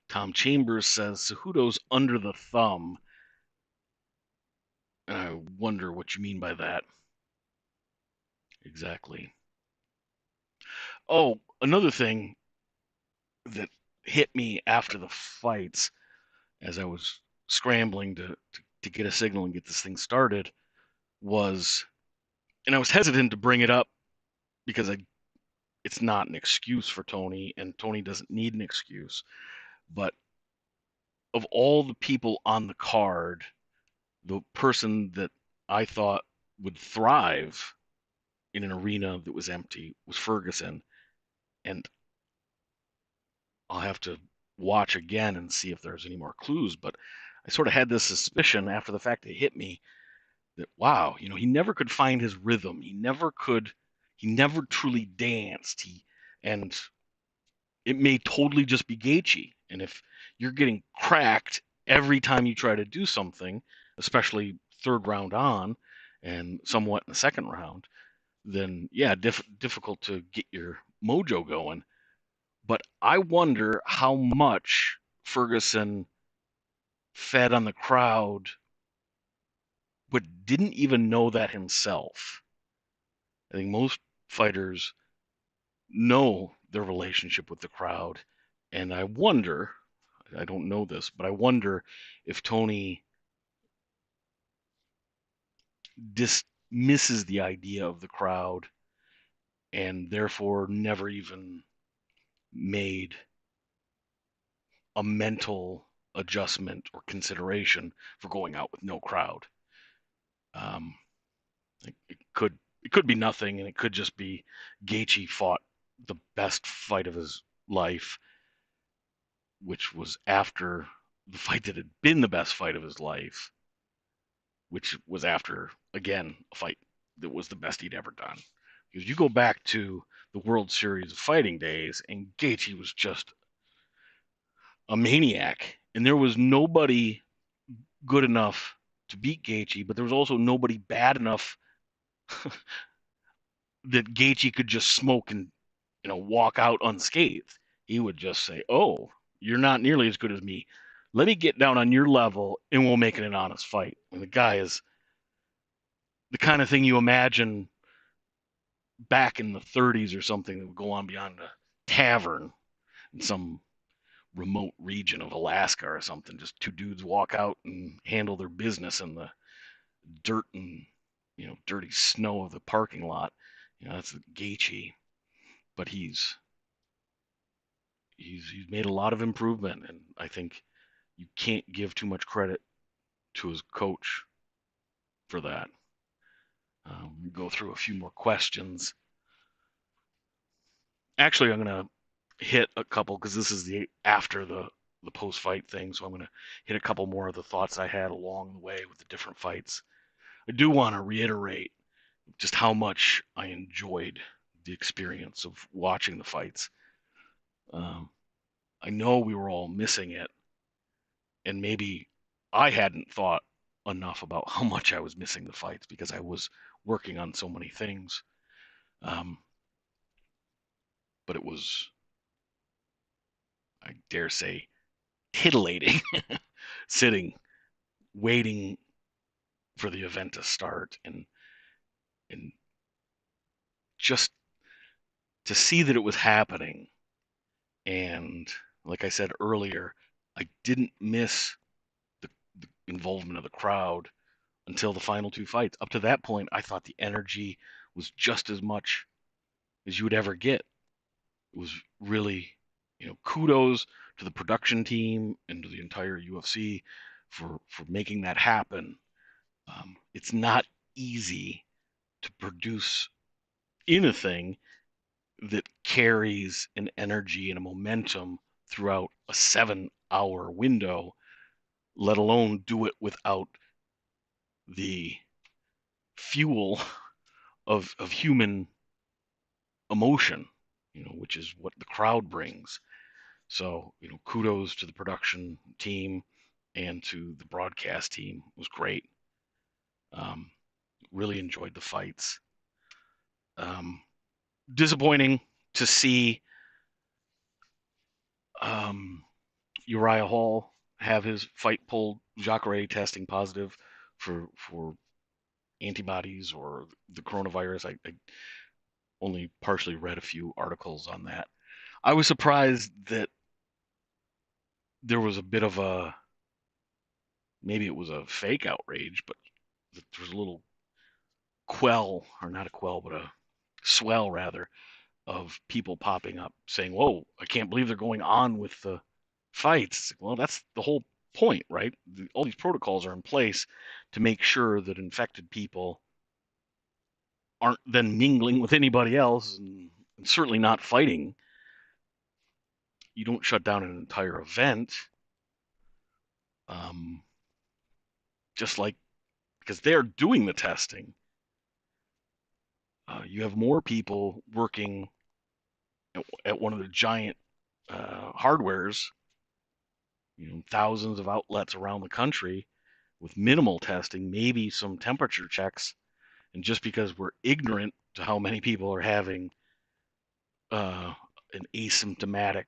Tom Chambers says Cejudo's under the thumb, and I wonder what you mean by that exactly. Oh, another thing that hit me after the fights as I was scrambling to get a signal and get this thing started was, and I was hesitant to bring it up because it's not an excuse for Tony, and Tony doesn't need an excuse. But of all the people on the card, the person that I thought would thrive in an arena that was empty was Ferguson. And I'll have to watch again and see if there's any more clues. But I sort of had this suspicion after the fact it hit me that, wow, he never could find his rhythm. He never truly danced. And it may totally just be Gaethje. And if you're getting cracked every time you try to do something, especially third round on and somewhat in the second round, then yeah, difficult to get your mojo going. But I wonder how much Ferguson fed on the crowd, but didn't even know that himself. I think most fighters know their relationship with the crowd, and I don't know this, but I wonder if Tony dismisses the idea of the crowd and therefore never even made a mental adjustment or consideration for going out with no crowd. Um, it could be nothing, and it could just be Gaethje fought the best fight of his life, which was after the fight that had been the best fight of his life, which was after, again, a fight that was the best he'd ever done. Because you go back to the World Series of Fighting days, and Gaethje was just a maniac, and there was nobody good enough to beat Gaethje, but there was also nobody bad enough that Gaethje could just smoke and walk out unscathed. He would just say, "Oh, you're not nearly as good as me. Let me get down on your level, and we'll make it an honest fight." And the guy is the kind of thing you imagine back in the 30s or something that would go on beyond a tavern in some remote region of Alaska or something. Just two dudes walk out and handle their business in the dirt and dirty snow of the parking lot. That's Gaethje, but he's made a lot of improvement, and I think you can't give too much credit to his coach for that. We go through a few more questions. Actually, I'm gonna hit a couple because this is the after the post fight thing, so I'm gonna hit a couple more of the thoughts I had along the way with the different fights. I do want to reiterate just how much I enjoyed the experience of watching the fights. Um, I know we were all missing it, and maybe I hadn't thought enough about how much I was missing the fights because I was working on so many things. Um, but it was, I dare say, titillating sitting, waiting for the event to start, and just to see that it was happening. And like I said earlier, I didn't miss the involvement of the crowd until the final two fights. Up to that point, I thought the energy was just as much as you would ever get. It was really, kudos to the production team and to the entire UFC for making that happen. It's not easy to produce anything that carries an energy and a momentum throughout a 7-hour window, let alone do it without the fuel of human emotion, which is what the crowd brings. So, kudos to the production team and to the broadcast team. It was great. Really enjoyed the fights. Disappointing to see Uriah Hall have his fight pulled, Jacare testing positive for antibodies or the coronavirus. I only partially read a few articles on that. I was surprised that there was a bit of a, maybe it was a fake outrage, but there was a little quell, or not a quell, but a swell rather, of people popping up saying, "Whoa, I can't believe they're going on with the fights." Well, that's the whole point, right? All these protocols are in place to make sure that infected people aren't then mingling with anybody else, and certainly not fighting. You don't shut down an entire event, um, just like, because they're doing the testing. You have more people working at one of the giant hardwares, thousands of outlets around the country with minimal testing, maybe some temperature checks. And just because we're ignorant to how many people are having an asymptomatic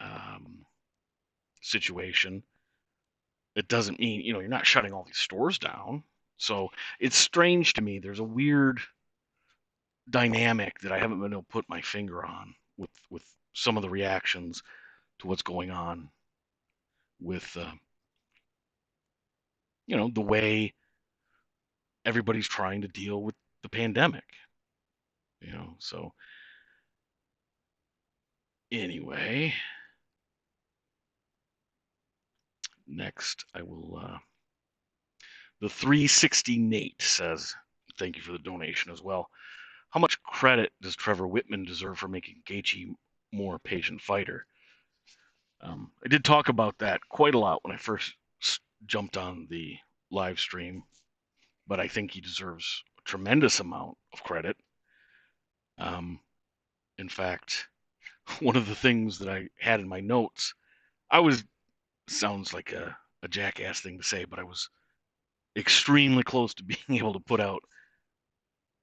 um, situation, it doesn't mean, you're not shutting all these stores down. So it's strange to me. There's a weird dynamic that I haven't been able to put my finger on with some of the reactions to what's going on with the way everybody's trying to deal with the pandemic. So anyway, next I will. The 360 Nate says, "Thank you for the donation as well. How much credit does Trevor Whitman deserve for making Gaethje more patient fighter?" I did talk about that quite a lot when I first jumped on the live stream, but I think he deserves a tremendous amount of credit. Um, in fact, one of the things that I had in my notes, I was, sounds like a jackass thing to say, but I was extremely close to being able to put out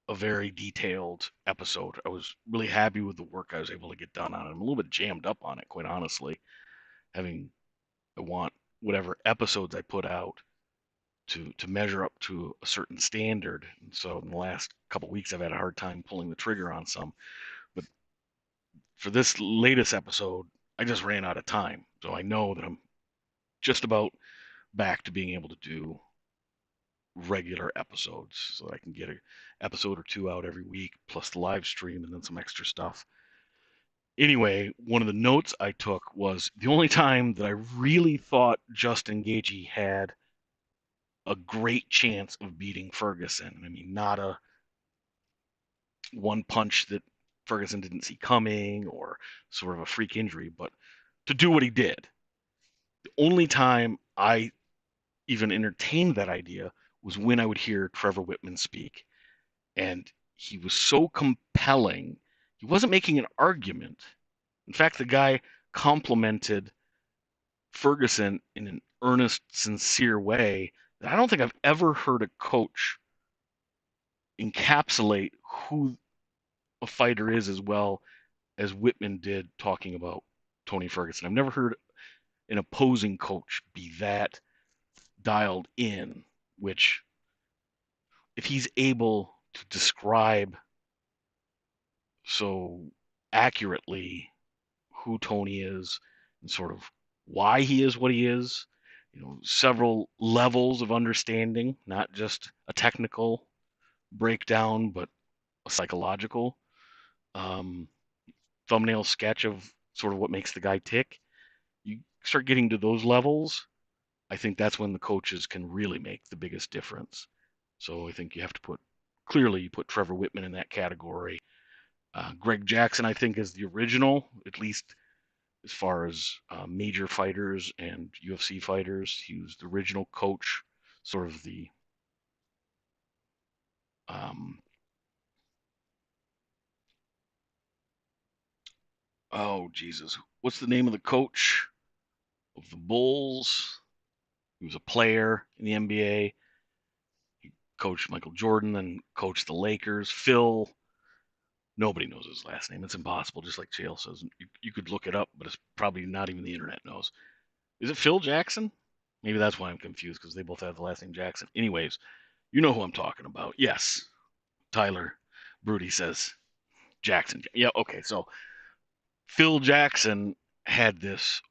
a very detailed episode. I was really happy with the work I was able to get done on it. I'm a little bit jammed up on it, quite honestly. I want whatever episodes I put out to measure up to a certain standard. And so in the last couple of weeks, I've had a hard time pulling the trigger on some. But for this latest episode, I just ran out of time. So I know that I'm just about back to being able to do regular episodes so that I can get an episode or two out every week, plus the live stream and then some extra stuff. Anyway, one of the notes I took was the only time that I really thought Justin Gaethje had a great chance of beating Ferguson. I mean, not a one punch that Ferguson didn't see coming or sort of a freak injury, but to do what he did. The only time I even entertained that idea was when I would hear Trevor Whitman speak. And he was so compelling. He wasn't making an argument. In fact, the guy complimented Ferguson in an earnest, sincere way that I don't think I've ever heard a coach encapsulate who a fighter is as well as Whitman did talking about Tony Ferguson. I've never heard an opposing coach be that dialed in, which if he's able to describe so accurately who Tony is and sort of why he is what he is, several levels of understanding, not just a technical breakdown, but a psychological um, thumbnail sketch of sort of what makes the guy tick. You start getting to those levels, I think that's when the coaches can really make the biggest difference. So I think you have to you put Trevor Whitman in that category. Greg Jackson, I think, is the original, at least as far as major fighters and UFC fighters. He was the original coach, sort of the um, oh Jesus, what's the name of the coach of the Bulls? He was a player in the NBA. He coached Michael Jordan, then coached the Lakers. Phil, nobody knows his last name. It's impossible, just like Chael says. You could look it up, but it's probably not even the internet knows. Is it Phil Jackson? Maybe that's why I'm confused, because they both have the last name Jackson. Anyways, you know who I'm talking about. Yes, Tyler Broody says Jackson. Yeah, okay. So Phil Jackson had this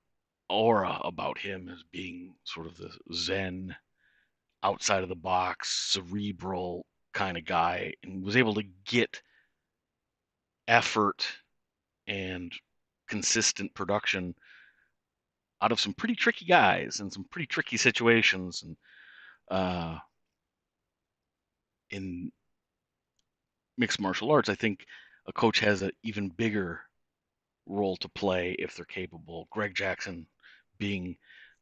aura about him as being sort of the Zen, outside of the box, cerebral kind of guy, and was able to get effort and consistent production out of some pretty tricky guys and some pretty tricky situations. And uh, in mixed martial arts, I think a coach has an even bigger role to play if they're capable. Greg Jackson being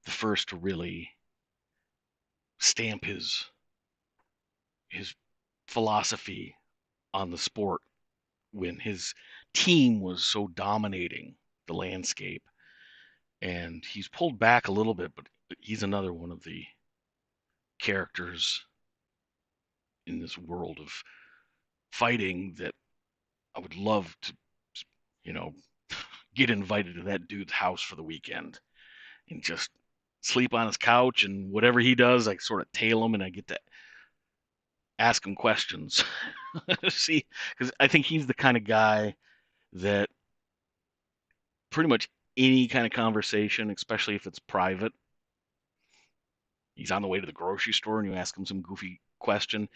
the first to really stamp his philosophy on the sport when his team was so dominating the landscape. And he's pulled back a little bit, but he's another one of the characters in this world of fighting that I would love to, you know, get invited to that dude's house for the weekend and just sleep on his couch, and whatever he does, I sort of tail him and I get to ask him questions. See, because I think he's the kind of guy that pretty much any kind of conversation, especially if it's private, he's on the way to the grocery store and you ask him some goofy question,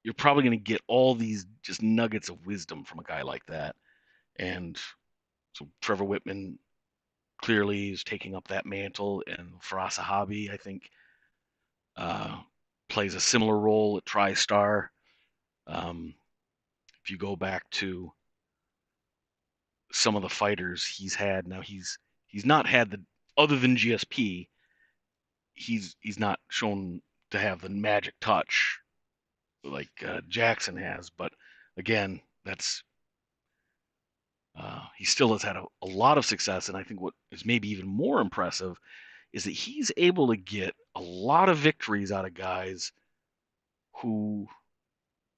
you're probably going to get all these just nuggets of wisdom from a guy like that. And so Trevor Whitman clearly is taking up that mantle, and Firas Zahabi, I think, uh, plays a similar role at TriStar. Um, if you go back to some of the fighters he's had, now he's not had the, other than GSP, he's not shown to have the magic touch like Jackson has. But again, that's he still has had a lot of success, and I think what is maybe even more impressive is that he's able to get a lot of victories out of guys who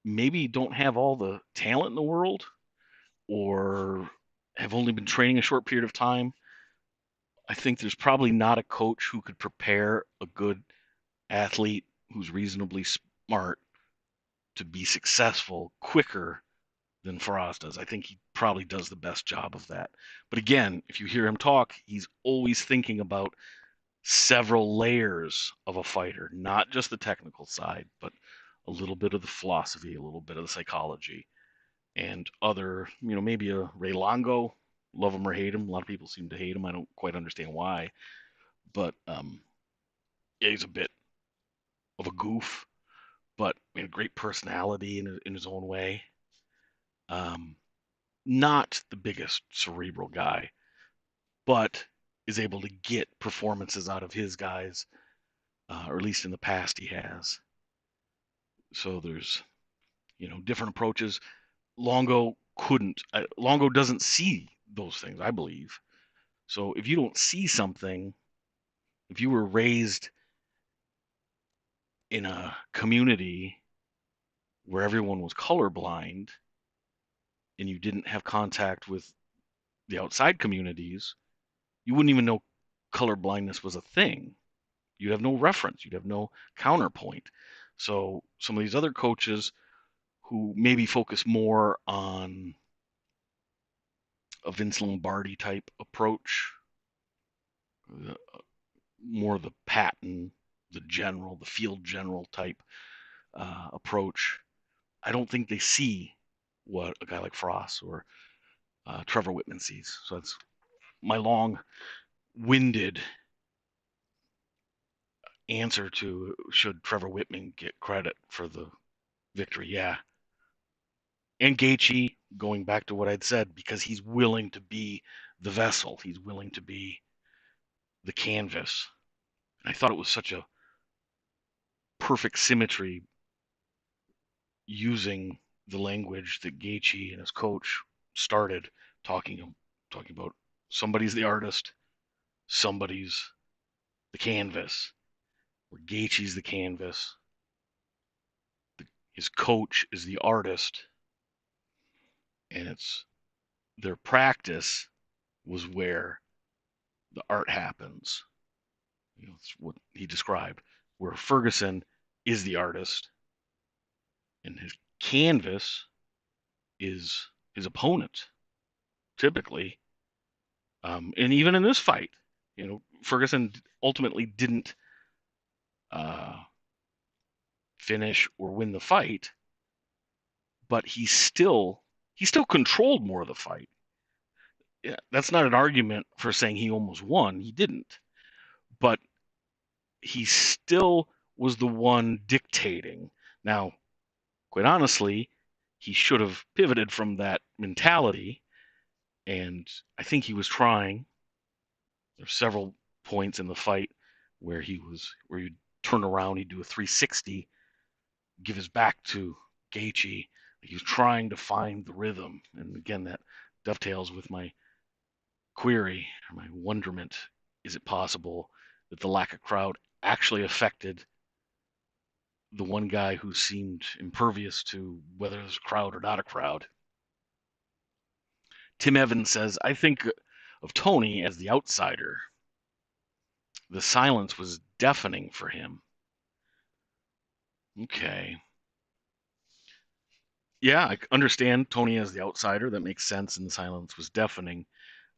maybe don't have all the talent in the world or have only been training a short period of time. I think there's probably not a coach who could prepare a good athlete who's reasonably smart to be successful quicker than Firas does. I think he probably does the best job of that. But again, if you hear him talk, he's always thinking about several layers of a fighter, not just the technical side, but a little bit of the philosophy, a little bit of the psychology, and other, maybe a Ray Longo, love him or hate him. A lot of people seem to hate him. I don't quite understand why, but yeah, he's a bit of a goof, but a great personality in his own way. Um, Not the biggest cerebral guy, but is able to get performances out of his guys, or at least in the past he has. So there's, different approaches. Longo doesn't see those things, I believe. So if you don't see something, if you were raised in a community where everyone was colorblind, and you didn't have contact with the outside communities, you wouldn't even know color blindness was a thing. You'd have no reference, you'd have no counterpoint. So some of these other coaches who maybe focus more on a Vince Lombardi type approach, uh, more the Patton, the general, the field general type approach, I don't think they see what a guy like Frost or Trevor Whitman sees. So that's my long-winded answer to should Trevor Whitman get credit for the victory. Yeah. And Gaethje, going back to what I'd said, because he's willing to be the vessel, he's willing to be the canvas. And I thought it was such a perfect symmetry using the language that Gaethje and his coach started talking about. Somebody's the artist, somebody's the canvas. Where Gaethje's the canvas, his coach is the artist, and it's their practice was where the art happens. That's what he described. Where Ferguson is the artist, and his canvas is his opponent, typically. And even in this fight, Ferguson ultimately didn't finish or win the fight, but he still controlled more of the fight. Yeah, that's not an argument for saying he almost won. He didn't, but he still was the one dictating. Now, quite honestly, he should have pivoted from that mentality, and I think he was trying. There's several points in the fight where he'd turn around, he'd do a 360, give his back to Gaethje. He was trying to find the rhythm, and again, that dovetails with my query or my wonderment. Is it possible that the lack of crowd actually affected the one guy who seemed impervious to whether there's a crowd or not a crowd? Tim Evans says, I think of Tony as the outsider. The silence was deafening for him. Okay. Yeah, I understand Tony as the outsider. That makes sense, and the silence was deafening.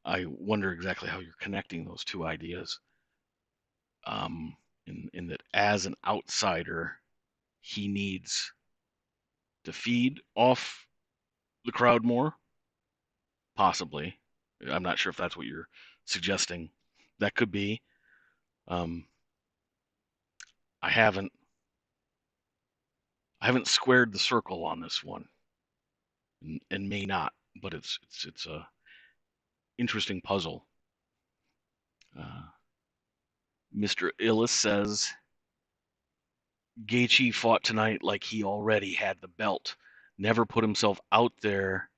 I wonder exactly how you're connecting those two ideas. In that as an outsider, he needs to feed off the crowd more, possibly. I'm not sure if that's what you're suggesting. That could be. Um, I haven't squared the circle on this one, and may not, but it's a interesting puzzle. Mr. Illis says Gaethje fought tonight like he already had the belt. Never put himself out there.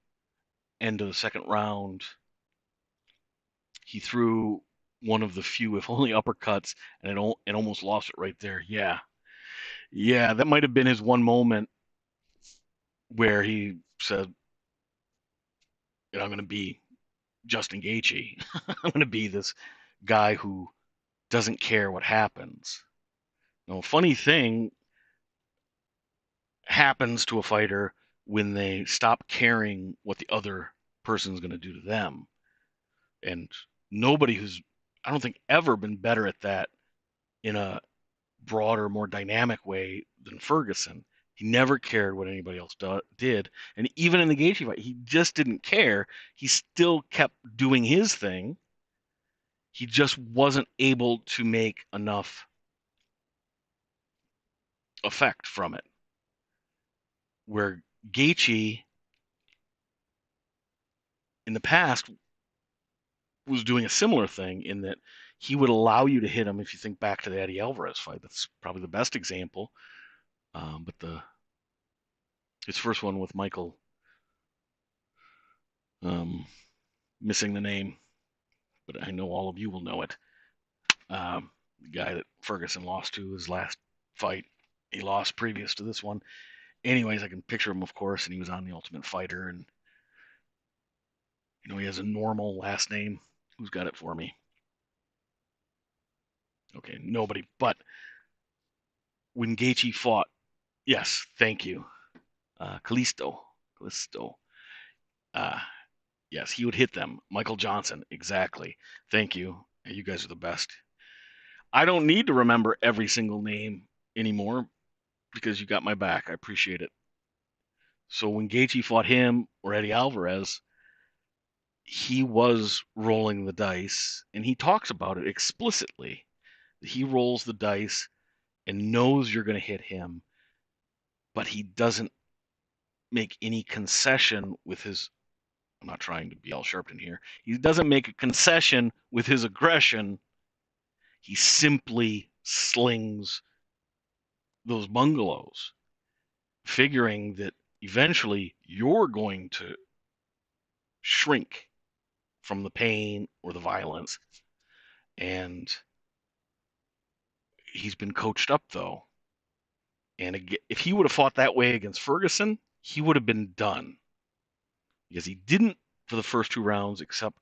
End of the second round, he threw one of the few, if only, uppercuts, and it almost lost it right there. Yeah, that might have been his one moment where he said, "I'm going to be Justin Gaethje. I'm going to be this guy who doesn't care what happens." Now, a funny thing happens to a fighter when they stop caring what the other person's going to do to them. And nobody who's, I don't think, ever been better at that in a broader, more dynamic way than Ferguson. He never cared what anybody else did. And even in the Gaethje fight, he just didn't care. He still kept doing his thing. He just wasn't able to make enough effect from it. Where Gaethje in the past was doing a similar thing in that he would allow you to hit him. If you think back to the Eddie Alvarez fight, that's probably the best example. But his first one with Michael, missing the name, but I know all of you will know it. The guy that Ferguson lost to his last fight, he lost previous to this one. Anyways, I can picture him, of course, and he was on The Ultimate Fighter, and He has a normal last name. Who's got it for me? Okay, nobody. But when Gaethje fought, yes, thank you, Kalisto. Uh, yes, he would hit them. Michael Johnson, exactly. Thank you. You guys are the best. I don't need to remember every single name anymore because you got my back. I appreciate it. So when Gaethje fought him or Eddie Alvarez, he was rolling the dice, and he talks about it explicitly. He rolls the dice and knows you're going to hit him, but he doesn't make any concession with his. I'm not trying to be all Sharpton here. He doesn't make a concession with his aggression. He simply slings those bungalows, figuring that eventually you're going to shrink from the pain or the violence. And he's been coached up, though. And if he would have fought that way against Ferguson, he would have been done. Because he didn't for the first 2 rounds, except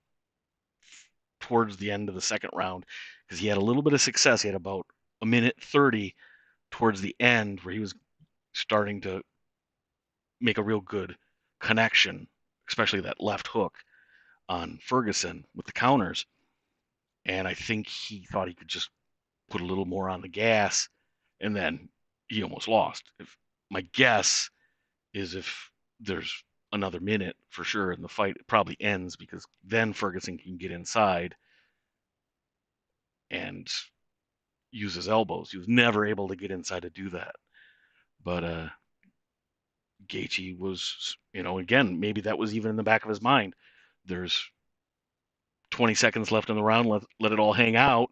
towards the end of the second round, because he had a little bit of success. He had about a minute 30 towards the end where he was starting to make a real good connection, especially that left hook on Ferguson with the counters. And I think he thought he could just put a little more on the gas, and then he almost lost. My guess is if there's another minute for sure in the fight, it probably ends because then Ferguson can get inside and use his elbows. He was never able to get inside to do that. But Gaethje was, again, maybe that was even in the back of his mind. There's 20 seconds left in the round. Let it all hang out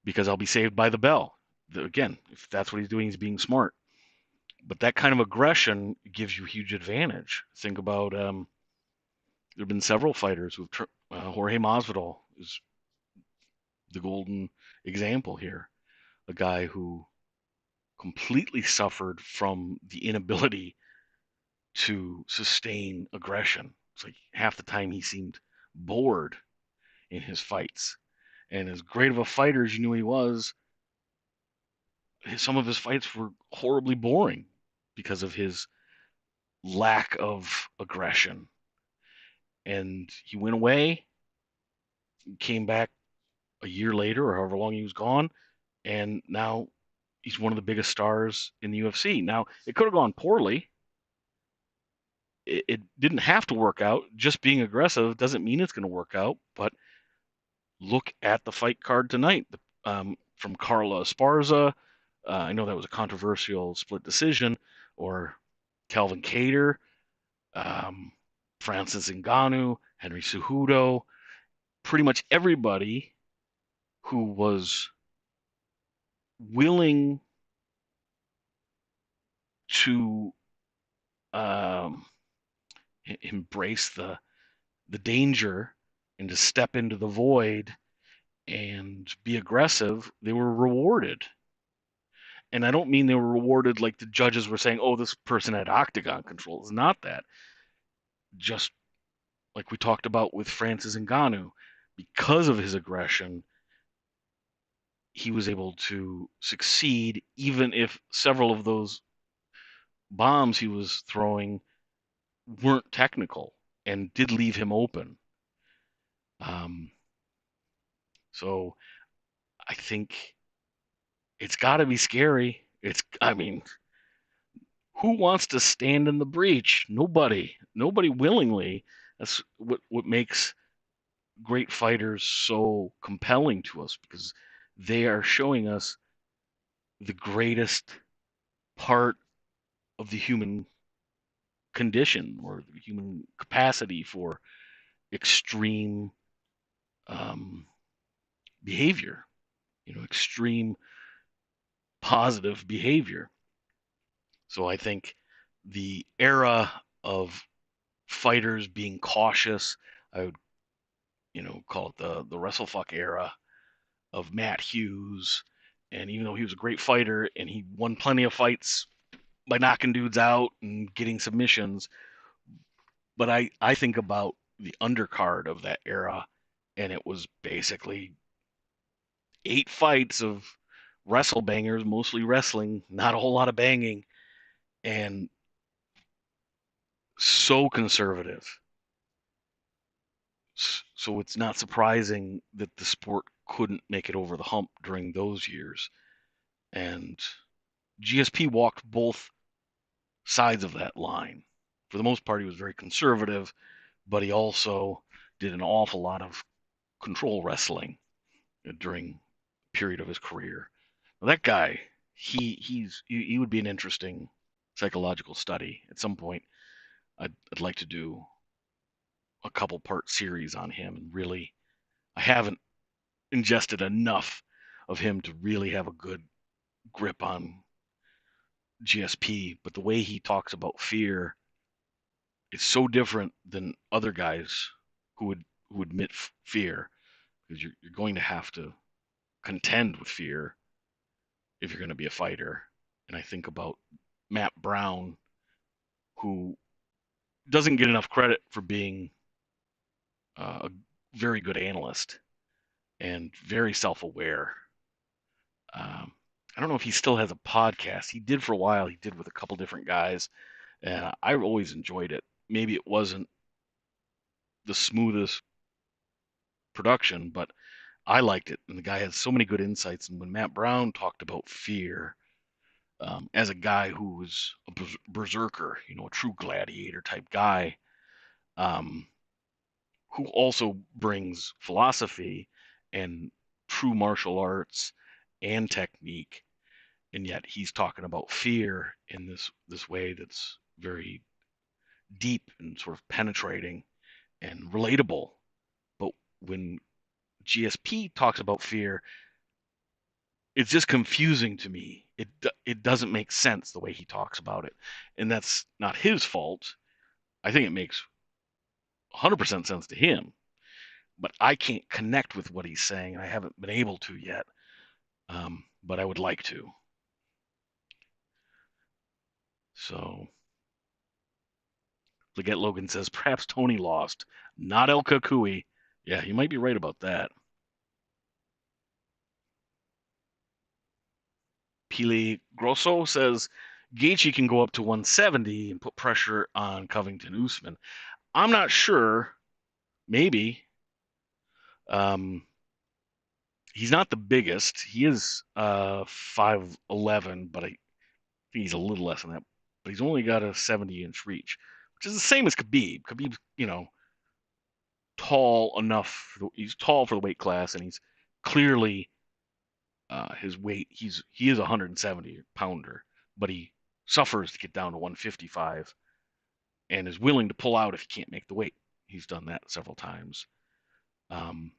because I'll be saved by the bell. Again, if that's what he's doing, he's being smart. But that kind of aggression gives you huge advantage. Think about there have been several fighters who've Jorge Masvidal is the golden example here. A guy who completely suffered from the inability to sustain aggression. It's like half the time he seemed bored in his fights. And as great of a fighter as you knew he was, some of his fights were horribly boring because of his lack of aggression. And he went away, came back a year later or however long he was gone, and now he's one of the biggest stars in the UFC. Now, it could have gone poorly. It didn't have to work out. Just being aggressive doesn't mean it's going to work out. But look at the fight card tonight from Carla Esparza. I know that was a controversial split decision, or Calvin Kattar, Francis Ngannou, Henry Cejudo. Pretty much everybody who was willing to embrace the danger and to step into the void and be aggressive, they were rewarded. And I don't mean they were rewarded like the judges were saying, oh, this person had octagon control. It's not that. Just like we talked about with Francis Ngannou, because of his aggression, he was able to succeed, even if several of those bombs he was throwing weren't technical and did leave him open. Um, so I think it's got to be scary. I mean, who wants to stand in the breach? Nobody willingly. That's what makes great fighters so compelling to us, because they are showing us the greatest part of the human condition or the human capacity for extreme um, behavior, extreme positive behavior. So I think the era of fighters being cautious, I would, call it the WrestleFuck era of Matt Hughes. And even though he was a great fighter and he won plenty of fights by knocking dudes out and getting submissions, but I think about the undercard of that era, and it was basically 8 fights of wrestle bangers, mostly wrestling, not a whole lot of banging, and so conservative. So it's not surprising that the sport couldn't make it over the hump during those years. And GSP walked both sides of that line. For the most part, he was very conservative, but he also did an awful lot of control wrestling during the period of his career. Now, that guy, he would be an interesting psychological study at some point. I'd like to do a couple part series on him, and really, I haven't ingested enough of him to really have a good grip on GSP, but the way he talks about fear is so different than other guys who admit fear, because you're going to have to contend with fear if you're going to be a fighter. And I think about Matt Brown, who doesn't get enough credit for being a very good analyst and very self-aware. I don't know if he still has a podcast. He did for a while. He did with a couple different guys, and I always enjoyed it. Maybe it wasn't the smoothest production, but I liked it. And the guy had so many good insights. And when Matt Brown talked about fear, as a guy who was a berserker, a true gladiator type guy, um, who also brings philosophy and true martial arts and technique, and yet he's talking about fear in this way that's very deep and sort of penetrating and relatable. But when GSP talks about fear, it's just confusing to me. It doesn't make sense the way he talks about it, and that's not his fault. I think it makes 100% sense to him, but I can't connect with what he's saying, and I haven't been able to yet. But I would like to. So, Leggett Logan says perhaps Tony lost, not El Kakui. Yeah, you might be right about that. Pili Grosso says Gaethje can go up to 170 and put pressure on Covington Usman. I'm not sure. Maybe. Um, he's not the biggest. He is 5'11", but I think he's a little less than that. But he's only got a 70-inch reach, which is the same as Khabib. Khabib's, tall enough. He's tall for the weight class, and he's clearly his weight. He is a 170-pounder, but he suffers to get down to 155 and is willing to pull out if he can't make the weight. He's done that several times. And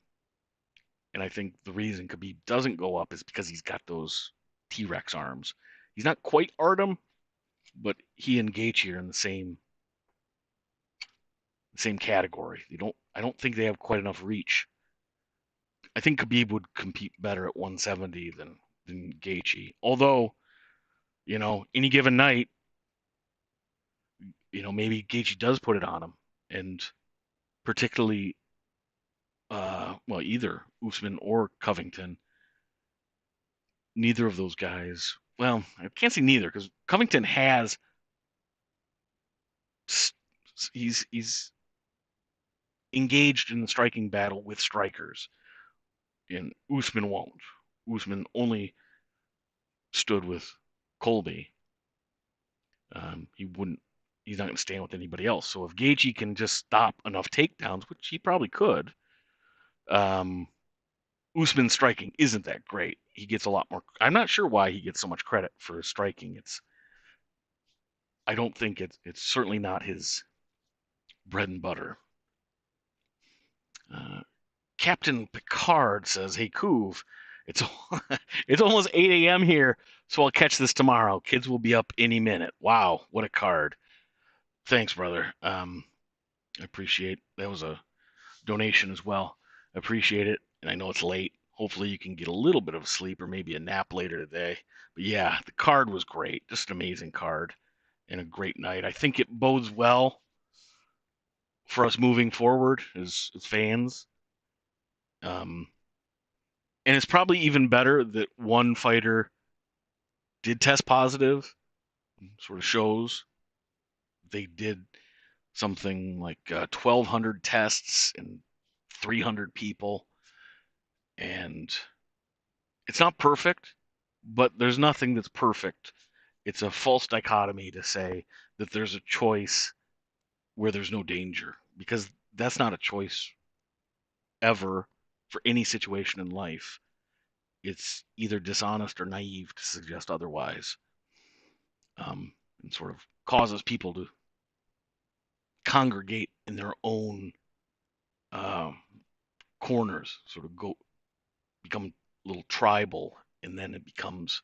I think the reason Khabib doesn't go up is because he's got those T-Rex arms. He's not quite Artem, but he and Gaethje are in the same category. I don't think they have quite enough reach. I think Khabib would compete better at 170 than Gaethje. Although, any given night, maybe Gaethje does put it on him, and particularly, either Usman or Covington. Neither of those guys. Well, I can't say neither because Covington has. He's engaged in the striking battle with strikers, and Usman won't. Usman only stood with Colby. He wouldn't. He's not going to stand with anybody else. So if Gaethje can just stop enough takedowns, which he probably could, Usman's striking isn't that great. He gets a lot more. I'm not sure why he gets so much credit for his striking. I don't think it's certainly not his bread and butter. Captain Picard says, "Hey, Coov, it's it's almost 8 a.m. here, so I'll catch this tomorrow. Kids will be up any minute." Wow, what a card! Thanks, brother. I appreciate that. Was a donation as well. I appreciate it, and I know it's late. Hopefully, you can get a little bit of sleep or maybe a nap later today. But yeah, the card was great. Just an amazing card and a great night. I think it bodes well for us moving forward as fans. And it's probably even better that one fighter did test positive. Sort of shows they did something like 1,200 tests and 300 people, and it's not perfect, but there's nothing that's perfect. It's a false dichotomy to say that there's a choice where there's no danger, because that's not a choice ever for any situation in life. It's either dishonest or naive to suggest otherwise, and sort of causes people to congregate in their own uh, corners, sort of become a little tribal, and then it becomes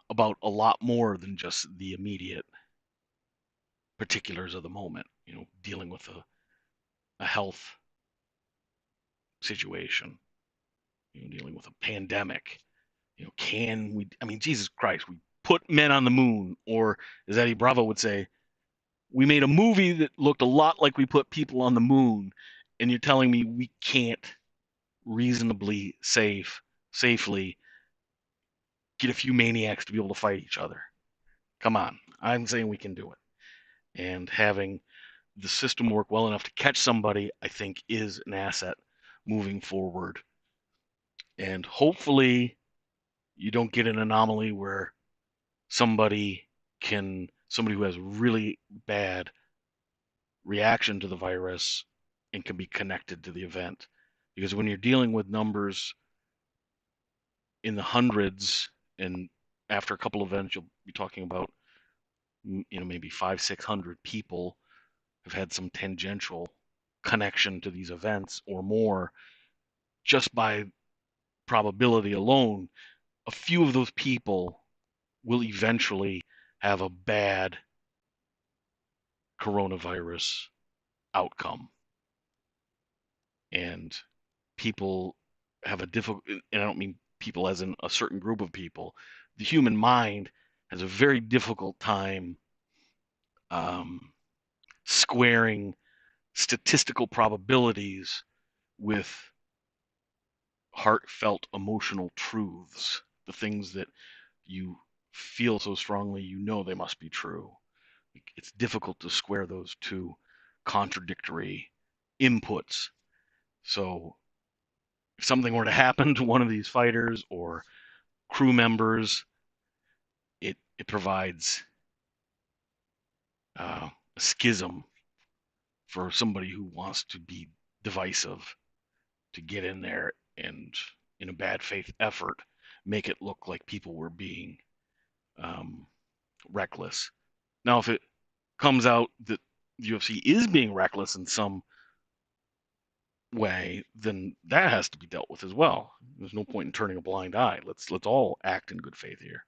about a lot more than just the immediate particulars of the moment. Dealing with a health situation, dealing with a pandemic. Can we? I mean, Jesus Christ, we put men on the moon, or as Eddie Bravo would say, we made a movie that looked a lot like we put people on the moon, and you're telling me we can't reasonably safely get a few maniacs to be able to fight each other. Come on. I'm saying we can do it. And having the system work well enough to catch somebody, I think, is an asset moving forward. And hopefully you don't get an anomaly where somebody who has really bad reaction to the virus and can be connected to the event. Because when you're dealing with numbers in the hundreds, and after a couple of events, you'll be talking about, maybe 500-600 people have had some tangential connection to these events or more. Just by probability alone, a few of those people will eventually have a bad coronavirus outcome. And people have a difficult, and I don't mean people as in a certain group of people, the human mind has a very difficult time squaring statistical probabilities with heartfelt emotional truths, the things that you feel so strongly they must be true. It's difficult to square those two contradictory inputs. So if something were to happen to one of these fighters or crew members, it provides a schism for somebody who wants to be divisive to get in there and, in a bad faith effort, make it look like people were being reckless. Now, if it comes out that the UFC is being reckless in some way, then that has to be dealt with as well. There's no point in turning a blind eye. Let's all act in good faith here.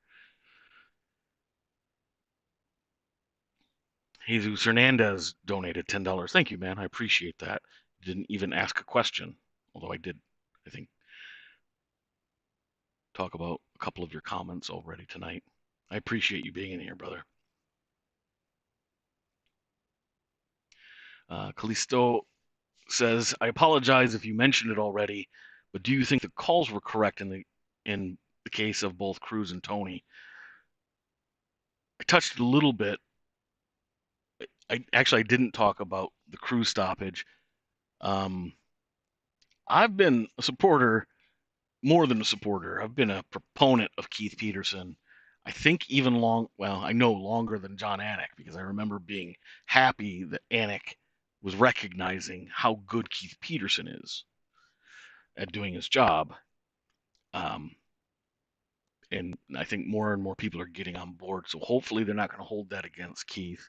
Jesus Hernandez donated $10. Thank you, man. I appreciate that. Didn't even ask a question, although I did, I think, talk about a couple of your comments already tonight. I appreciate you being in here, brother. Callisto says, I apologize if you mentioned it already, but do you think the calls were correct in the case of both Cruz and Tony? I touched it a little bit. I didn't talk about the Cruz stoppage. I've been a supporter, more than a supporter. I've been a proponent of Keith Peterson. I think I know longer than John Anik, because I remember being happy that Anik was recognizing how good Keith Peterson is at doing his job. And I think more and more people are getting on board. So hopefully they're not going to hold that against Keith,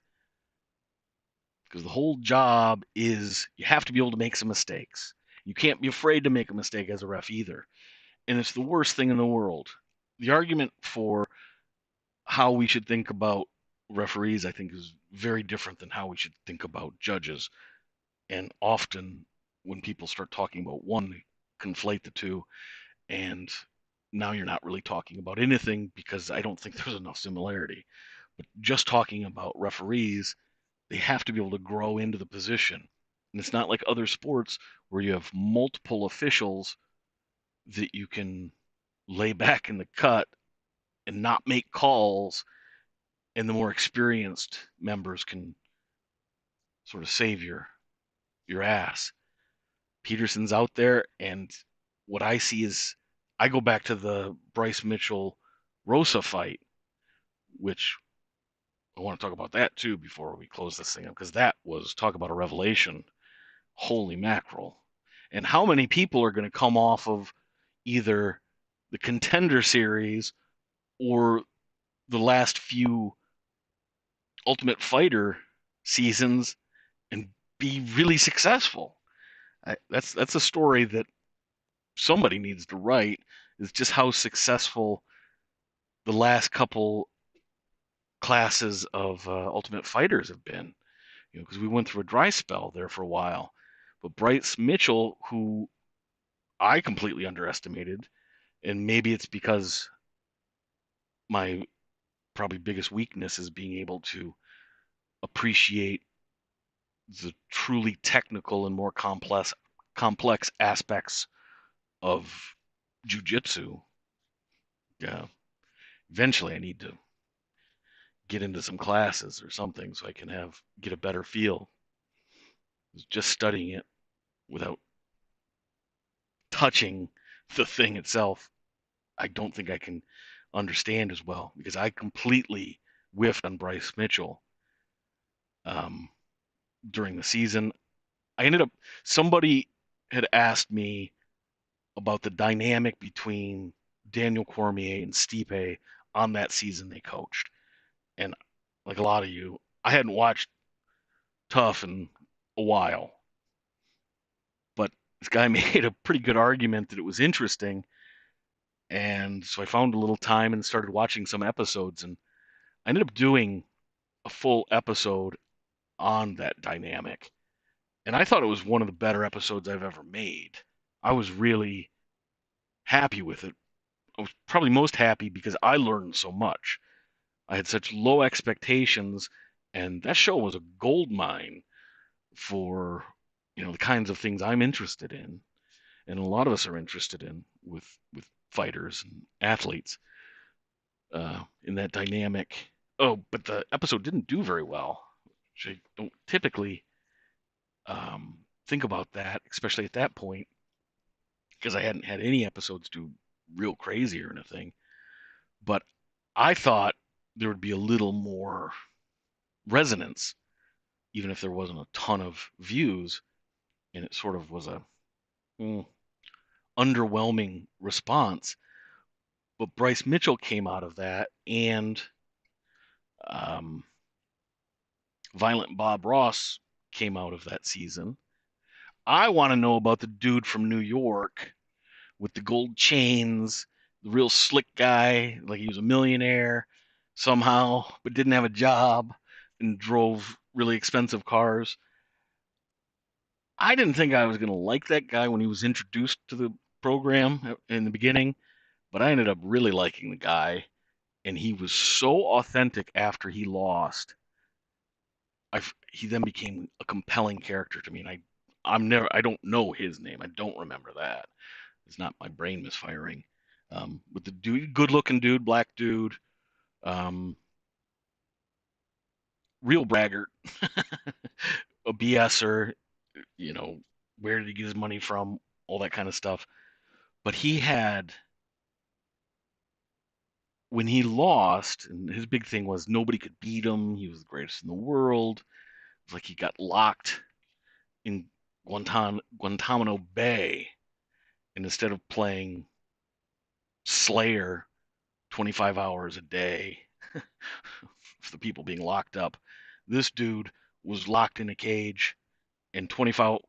because the whole job is you have to be able to make some mistakes. You can't be afraid to make a mistake as a ref either. And it's the worst thing in the world. The argument for how we should think about referees, I think, is very different than how we should think about judges. And often when people start talking about one, they conflate the two, and now you're not really talking about anything, because I don't think there's enough similarity. But just talking about referees, they have to be able to grow into the position. And it's not like other sports where you have multiple officials that you can lay back in the cut and not make calls, and the more experienced members can sort of save your ass. Peterson's out there, and what I see is I go back to the Bryce Mitchell Rosa fight, which I want to talk about that too before we close this thing up, because that was, talk about a revelation. Holy mackerel. And how many people are going to come off of either the Contender series or the last few Ultimate Fighter seasons and be really successful? That's a story that somebody needs to write, is just how successful the last couple classes of Ultimate Fighters have been. Because we went through a dry spell there for a while. But Bryce Mitchell, who I completely underestimated, and maybe it's because my probably biggest weakness is being able to appreciate the truly technical and more complex aspects of jujitsu. Yeah, eventually I need to get into some classes or something so I can get a better feel. Just studying it without touching the thing itself, I don't think I can understand as well, because I completely whiffed on Bryce Mitchell um, during the season. I ended up, somebody had asked me about the dynamic between Daniel Cormier and Stipe on that season they coached. And like a lot of you, I hadn't watched Tough in a while, but this guy made a pretty good argument that it was interesting. And so I found a little time and started watching some episodes, and I ended up doing a full episode on that dynamic. And I thought it was one of the better episodes I've ever made. I was really happy with it. I was probably most happy because I learned so much. I had such low expectations, and that show was a gold mine for the kinds of things I'm interested in, and a lot of us are interested in with fighters and athletes in that dynamic. Oh, but the episode didn't do very well, which I don't typically think about that, especially at that point, because I hadn't had any episodes do real crazy or anything. But I thought there would be a little more resonance, even if there wasn't a ton of views, and it sort of was a mm, underwhelming response. But Bryce Mitchell came out of that, and um, Violent Bob Ross came out of that season. I want to know about the dude from New York with the gold chains, the real slick guy, like he was a millionaire somehow, but didn't have a job and drove really expensive cars. I didn't think I was going to like that guy when he was introduced to the program in the beginning, but I ended up really liking the guy, and he was so authentic after he lost. He then became a compelling character to me, and I don't know his name. I don't remember that. It's not my brain misfiring. But the dude, good looking dude, black dude, um, real braggart, a BSer, you know, where did he get his money from, all that kind of stuff. But he had, when he lost, and his big thing was nobody could beat him. He was the greatest in the world. It was like he got locked in Guantanamo Bay, and instead of playing Slayer 25 hours a day for the people being locked up, this dude was locked in a cage, and 25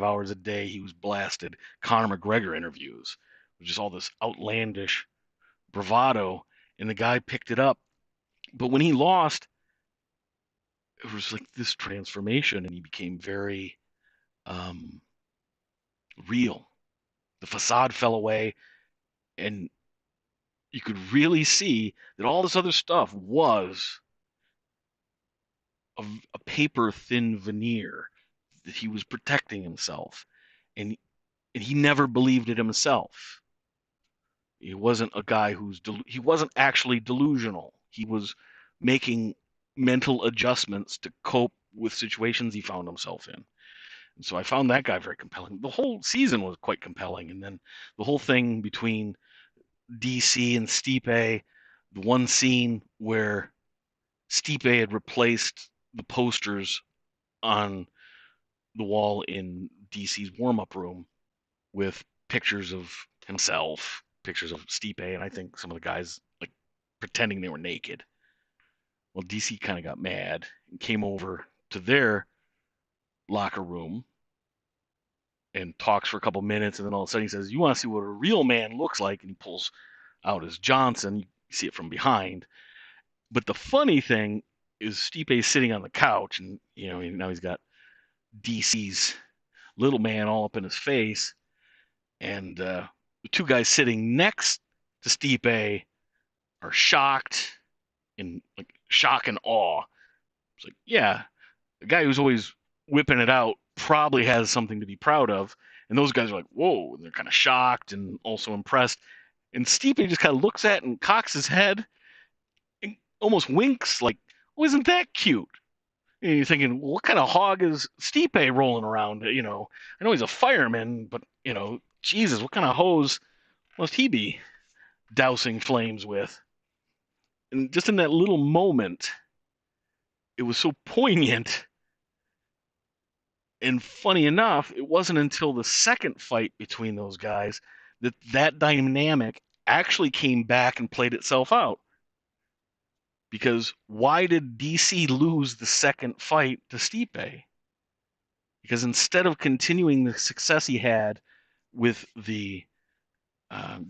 hours a day he was blasted Conor McGregor interviews, which is all this outlandish bravado, and the guy picked it up. But when he lost, it was like this transformation, and he became very um, real. The facade fell away, and you could really see that all this other stuff was a paper thin veneer that he was protecting himself, and he never believed it himself. He wasn't a guy he wasn't actually delusional. He was making mental adjustments to cope with situations he found himself in. And so I found that guy very compelling. The whole season was quite compelling, and then the whole thing between DC and Stipe, the one scene where Stipe had replaced the posters on the wall in DC's warm-up room with pictures of himself, pictures of Stipe, and I think some of the guys like pretending they were naked. Well, DC kind of got mad and came over to their locker room and talks for a couple minutes, and then all of a sudden he says, "You want to see what a real man looks like?" And he pulls out his Johnson. You see it from behind. But the funny thing is Stipe sitting on the couch, and now he's got DC's little man all up in his face, and the two guys sitting next to Stipe are shocked, in like shock and awe. It's like, yeah, the guy who's always whipping it out probably has something to be proud of. And those guys are like, whoa, and they're kind of shocked and also impressed. And Stipe just kind of looks at and cocks his head and almost winks, like, oh, isn't that cute? And you're thinking, well, what kind of hog is Stipe rolling around? I know he's a fireman, but, Jesus, what kind of hose must he be dousing flames with? And just in that little moment, it was so poignant. And funny enough, it wasn't until the second fight between those guys that dynamic actually came back and played itself out. Because why did DC lose the second fight to Stipe? Because instead of continuing the success he had with the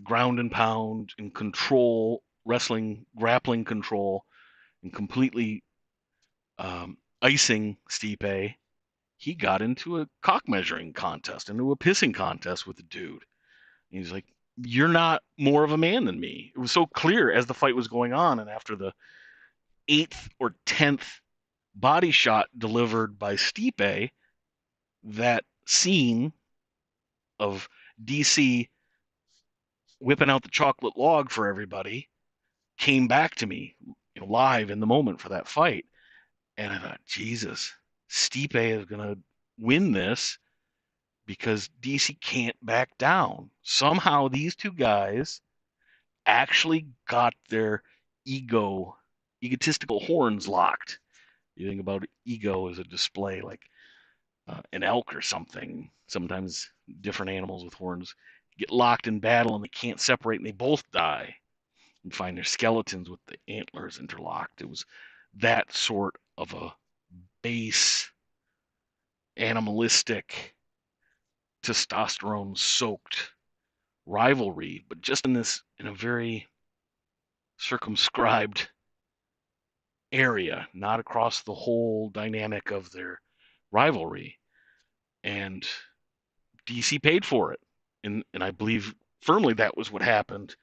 ground and pound and control, wrestling, grappling control, and completely icing Stipe, he got into a cock measuring contest, into a pissing contest with the dude. And he's like, "You're not more of a man than me." It was so clear as the fight was going on, and after the 8th or 10th body shot delivered by Stipe, that scene of DC whipping out the chocolate log for everybody came back to me, live in the moment for that fight. And I thought, Jesus, Stipe is going to win this because DC can't back down. Somehow these two guys actually got their egotistical horns locked. You think about ego as a display, like an elk or something. Sometimes different animals with horns get locked in battle and they can't separate and they both die. And find their skeletons with the antlers interlocked. It was that sort of a base, animalistic, testosterone-soaked rivalry, but just in a very circumscribed area, not across the whole dynamic of their rivalry. And DC paid for it, and I believe firmly that was what happened.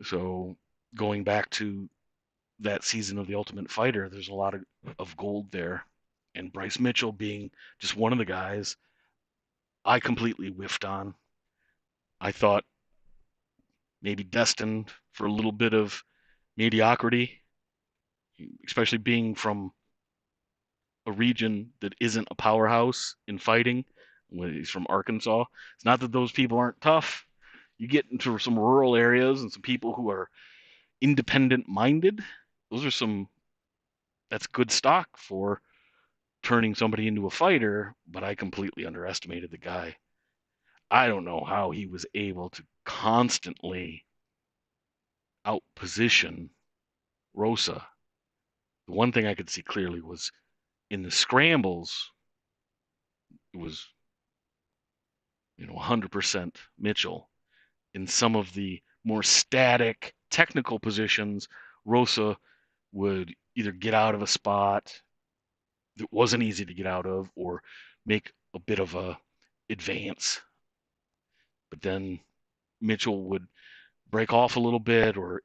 So going back to that season of The Ultimate Fighter, there's a lot of gold there. And Bryce Mitchell being just one of the guys I completely whiffed on. I thought maybe destined for a little bit of mediocrity, especially being from a region that isn't a powerhouse in fighting. When he's from Arkansas, it's not that those people aren't tough. You get into some rural areas and some people who are independent minded. That's good stock for turning somebody into a fighter, but I completely underestimated the guy. I don't know how he was able to constantly outposition Rosa. The one thing I could see clearly was in the scrambles, it was 100% Mitchell. In some of the more static technical positions, Rosa would either get out of a spot that wasn't easy to get out of or make a bit of a advance. But then Mitchell would break off a little bit or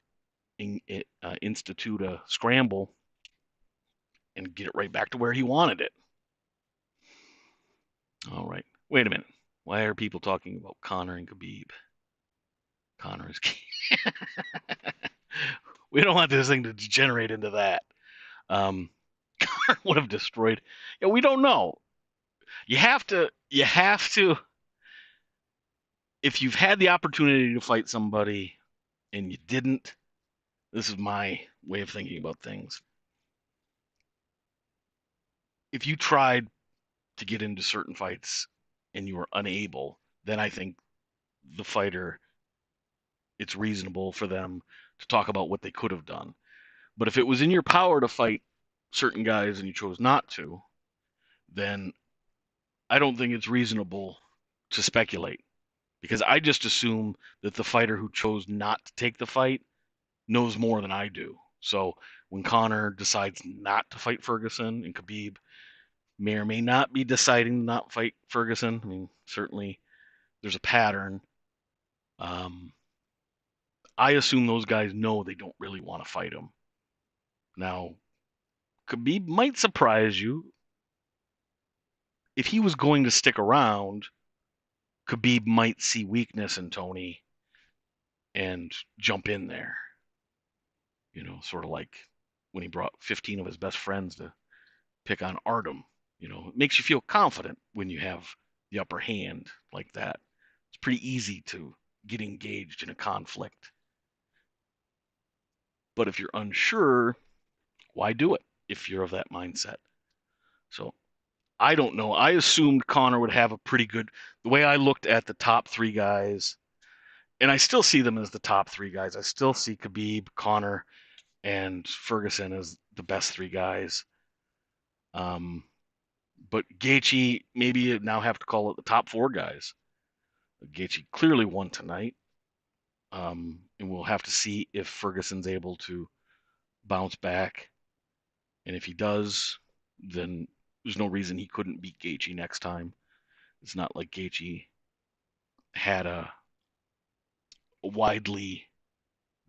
institute a scramble and get it right back to where he wanted it. All right. Wait a minute. Why are people talking about Conor and Khabib? Conor is key. We don't want this thing to degenerate into that. Conor would have destroyed. Yeah, we don't know. You have to. If you've had the opportunity to fight somebody and you didn't, this is my way of thinking about things. If you tried to get into certain fights and you were unable, then I think the fighter, it's reasonable for them to talk about what they could have done. But if it was in your power to fight certain guys and you chose not to, then I don't think it's reasonable to speculate, because I just assume that the fighter who chose not to take the fight knows more than I do. So when Conor decides not to fight Ferguson, and Khabib may or may not be deciding to not fight Ferguson, I mean, certainly there's a pattern. I assume those guys know they don't really want to fight him. Now, Khabib might surprise you. If he was going to stick around, Khabib might see weakness in Tony and jump in there. You know, sort of like when he brought 15 of his best friends to pick on Artem. You know, it makes you feel confident when you have the upper hand like that. It's pretty easy to get engaged in a conflict. But if you're unsure, why do it if you're of that mindset? So I don't know. I assumed Conor would have a pretty good. The way I looked at the top three guys, and I still see them as the top three guys. I still see Khabib, Conor, and Ferguson as the best three guys. But Gaethje, maybe you now have to call it the top four guys. Gaethje clearly won tonight, and we'll have to see if Ferguson's able to bounce back. And if he does, then there's no reason he couldn't beat Gaethje next time. It's not like Gaethje had a widely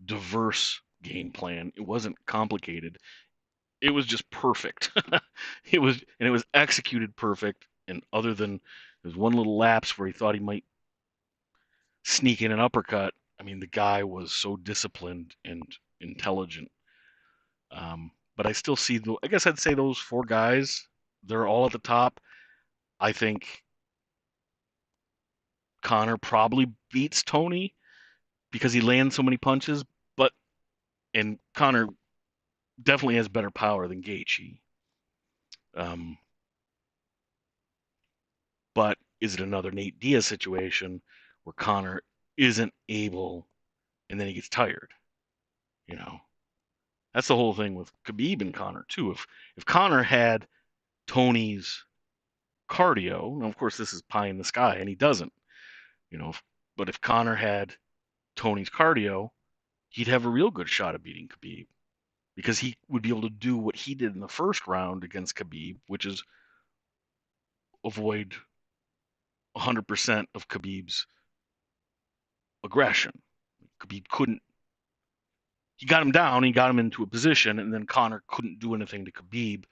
diverse game plan. It wasn't complicated. It was just perfect. It was executed perfect. And other than there's one little lapse where he thought he might sneak in an uppercut, I mean, the guy was so disciplined and intelligent. But I still see I guess I'd say those four guys, they're all at the top. I think Conor probably beats Tony because he lands so many punches, and Conor definitely has better power than Gaethje. Um, but is it another Nate Diaz situation where Conor isn't able, and then he gets tired? You know, that's the whole thing with Khabib and Conor too. If Conor had Tony's cardio, and of course this is pie in the sky, and he doesn't, you know, but if Conor had Tony's cardio, he'd have a real good shot of beating Khabib, because he would be able to do what he did in the first round against Khabib, which is avoid 100% of Khabib's aggression. Khabib couldn't. He got him down, he got him into a position, and then Conor couldn't do anything to Khabib.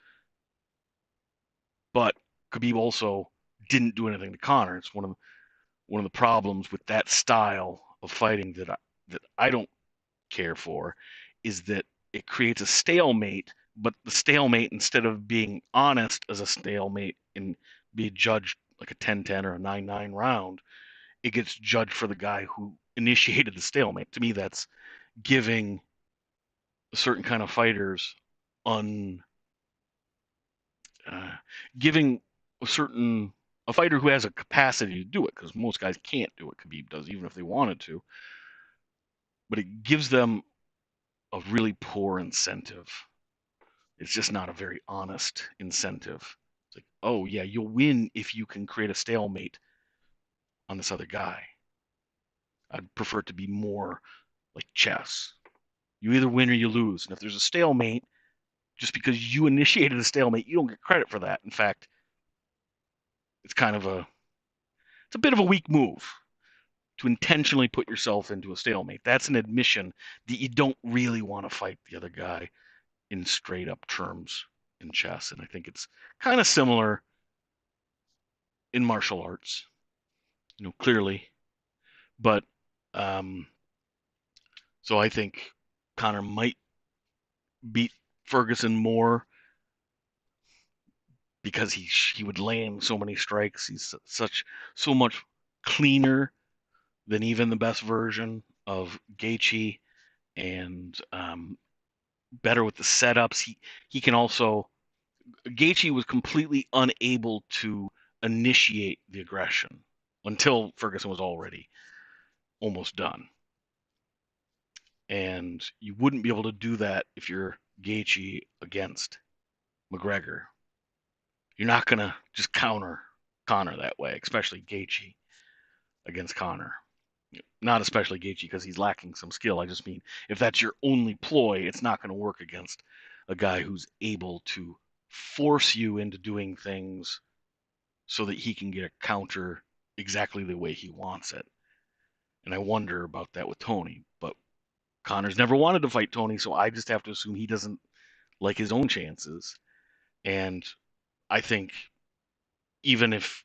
But Khabib also didn't do anything to Conor. It's one of the problems with that style of fighting that I don't care for, is that it creates a stalemate. But the stalemate, instead of being honest as a stalemate and be judged like a 10-10 or a 9-9 round, it gets judged for the guy who initiated the stalemate. To me, that's giving a certain kind of fighters giving a fighter who has a capacity to do it, because most guys can't do what Khabib does, even if they wanted to. But it gives them a really poor incentive. It's just not a very honest incentive. It's like, oh yeah, you'll win if you can create a stalemate on this other guy. I'd prefer it to be more like chess. You either win or you lose. And if there's a stalemate, just because you initiated a stalemate, you don't get credit for that. In fact, it's a bit of a weak move to intentionally put yourself into a stalemate. That's an admission that you don't really want to fight the other guy in straight up terms in chess, and I think it's kind of similar in martial arts, clearly. But so I think Conor might beat Ferguson more because he would land so many strikes. He's so much cleaner than even the best version of Gaethje, and better with the setups. He can also. Gaethje was completely unable to initiate the aggression until Ferguson was already almost done. And you wouldn't be able to do that if you're Gaethje against McGregor. You're not going to just counter Conor that way, especially Gaethje against Conor. Not especially Gaethje because he's lacking some skill. I just mean if that's your only ploy, it's not going to work against a guy who's able to force you into doing things so that he can get a counter exactly the way he wants it. And I wonder about that with Tony. But Connor's never wanted to fight Tony, so I just have to assume he doesn't like his own chances. And I think even if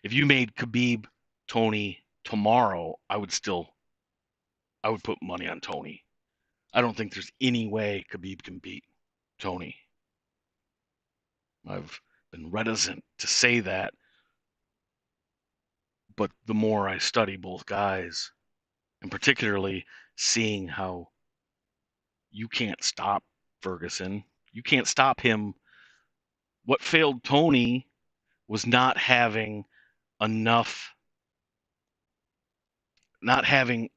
you made Khabib Tony tomorrow, I would put money on Tony. I don't think there's any way Khabib can beat Tony. I've been reticent to say that, but the more I study both guys, and particularly seeing how you can't stop Ferguson, you can't stop him. What failed Tony was enough, not having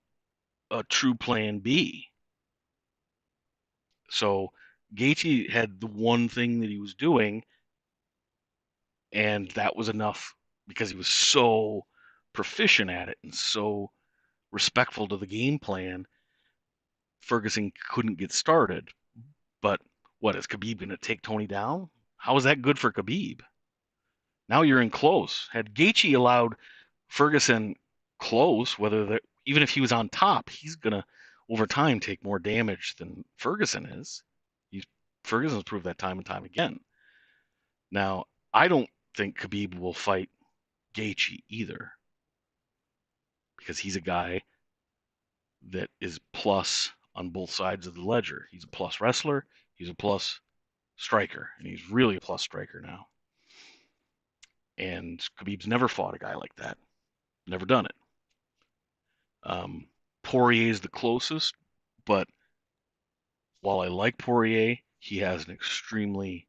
a true plan B. So Gaethje had the one thing that he was doing, and that was enough because he was so proficient at it and so respectful to the game plan. Ferguson couldn't get started. But what is Khabib going to take Tony down? How is that good for Khabib? Now you're in close. Had Gaethje allowed Ferguson close, even if he was on top, he's going to over time take more damage than Ferguson is. Ferguson's proved that time and time again. Now, I don't think Khabib will fight Gaethje either, because he's a guy that is plus on both sides of the ledger. He's a plus wrestler, he's a plus striker, and he's really a plus striker now. And Khabib's never fought a guy like that. Never done it. Poirier is the closest, but while I like Poirier, he has an extremely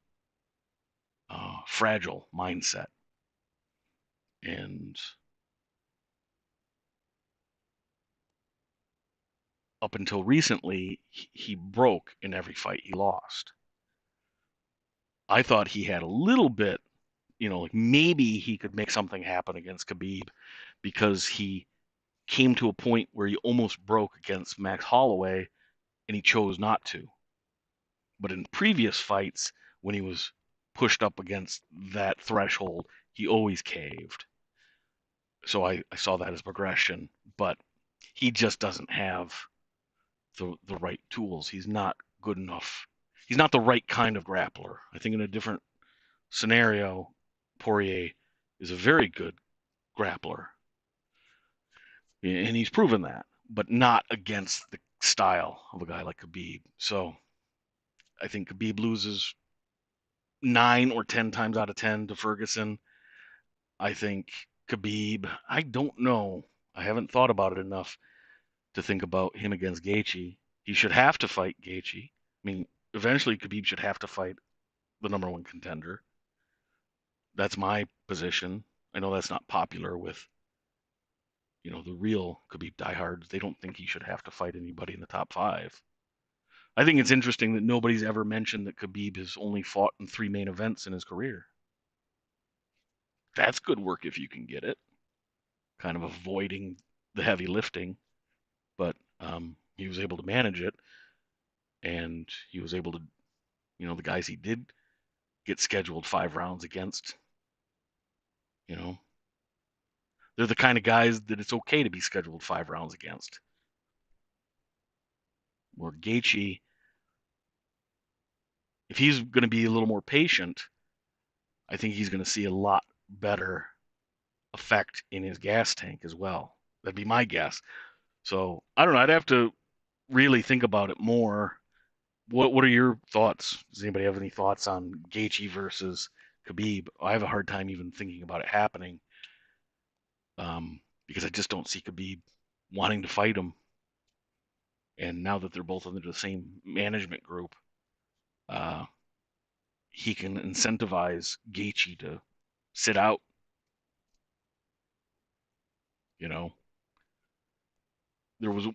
fragile mindset. And up until recently, he broke in every fight he lost. I thought he had a little bit, like maybe he could make something happen against Khabib because he came to a point where he almost broke against Max Holloway and he chose not to. But in previous fights, when he was pushed up against that threshold, he always caved. So I saw that as progression, but he just doesn't have the right tools. He's not good enough. He's not the right kind of grappler. I think in a different scenario, Poirier is a very good grappler, and he's proven that, but not against the style of a guy like Khabib. So I think Khabib loses 9 or 10 times out of 10 to Ferguson. I think Khabib, I don't know. I haven't thought about it enough to think about him against Gaethje. He should have to fight Gaethje. I mean, eventually Khabib should have to fight the number one contender. That's my position. I know that's not popular with, the real Khabib diehards. They don't think he should have to fight anybody in the top 5. I think it's interesting that nobody's ever mentioned that Khabib has only fought in 3 main events in his career. That's good work if you can get it. Kind of avoiding the heavy lifting, but he was able to manage it, and he was able to, the guys he did get scheduled 5 rounds against, they're the kind of guys that it's okay to be scheduled 5 rounds against. Where Gaethje if he's going to be a little more patient, I think he's going to see a lot better effect in his gas tank as well. That'd be my guess. So I don't know. I'd have to really think about it more. What are your thoughts? Does anybody have any thoughts on Gaethje versus Khabib? I have a hard time even thinking about it happening, because I just don't see Khabib wanting to fight him. And now that they're both under the same management group, uh, he can incentivize Gaethje to sit out. You know, there was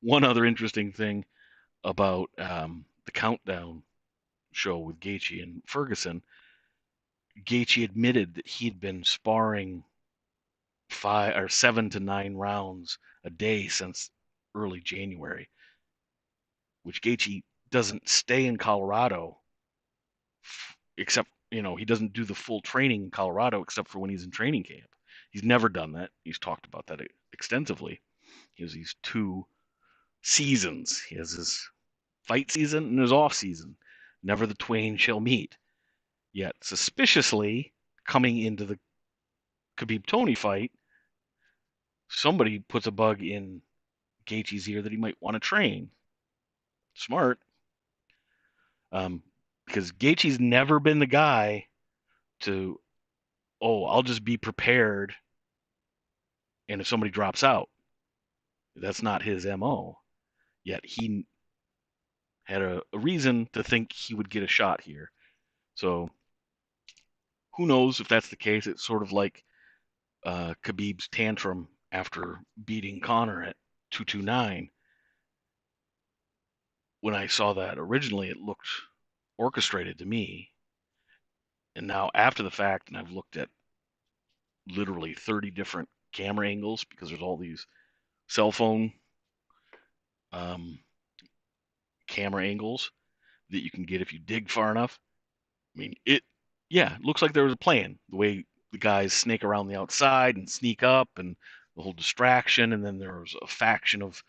one other interesting thing about the countdown show with Gaethje and Ferguson. Gaethje admitted that he'd been sparring 7 to 9 rounds a day since early January, which Gaethje doesn't stay in Colorado, except, he doesn't do the full training in Colorado except for when he's in training camp. He's never done that. He's talked about that extensively. He has these two seasons. He has his fight season and his off season. Never the twain shall meet. Yet, suspiciously, coming into the Khabib Tony fight, somebody puts a bug in Gaethje's ear that he might want to train. Smart. Because Gaethje's never been the guy to, I'll just be prepared, and if somebody drops out, that's not his MO. Yet he had a reason to think he would get a shot here. So who knows if that's the case? It's sort of like Khabib's tantrum after beating Conor at 229. When I saw that originally, it looked orchestrated to me. And now, after the fact, and I've looked at literally 30 different camera angles because there's all these cell phone um, camera angles that you can get if you dig far enough. I mean, it looks like there was a plan. The way the guys snake around the outside and sneak up, and the whole distraction, and then there was a faction of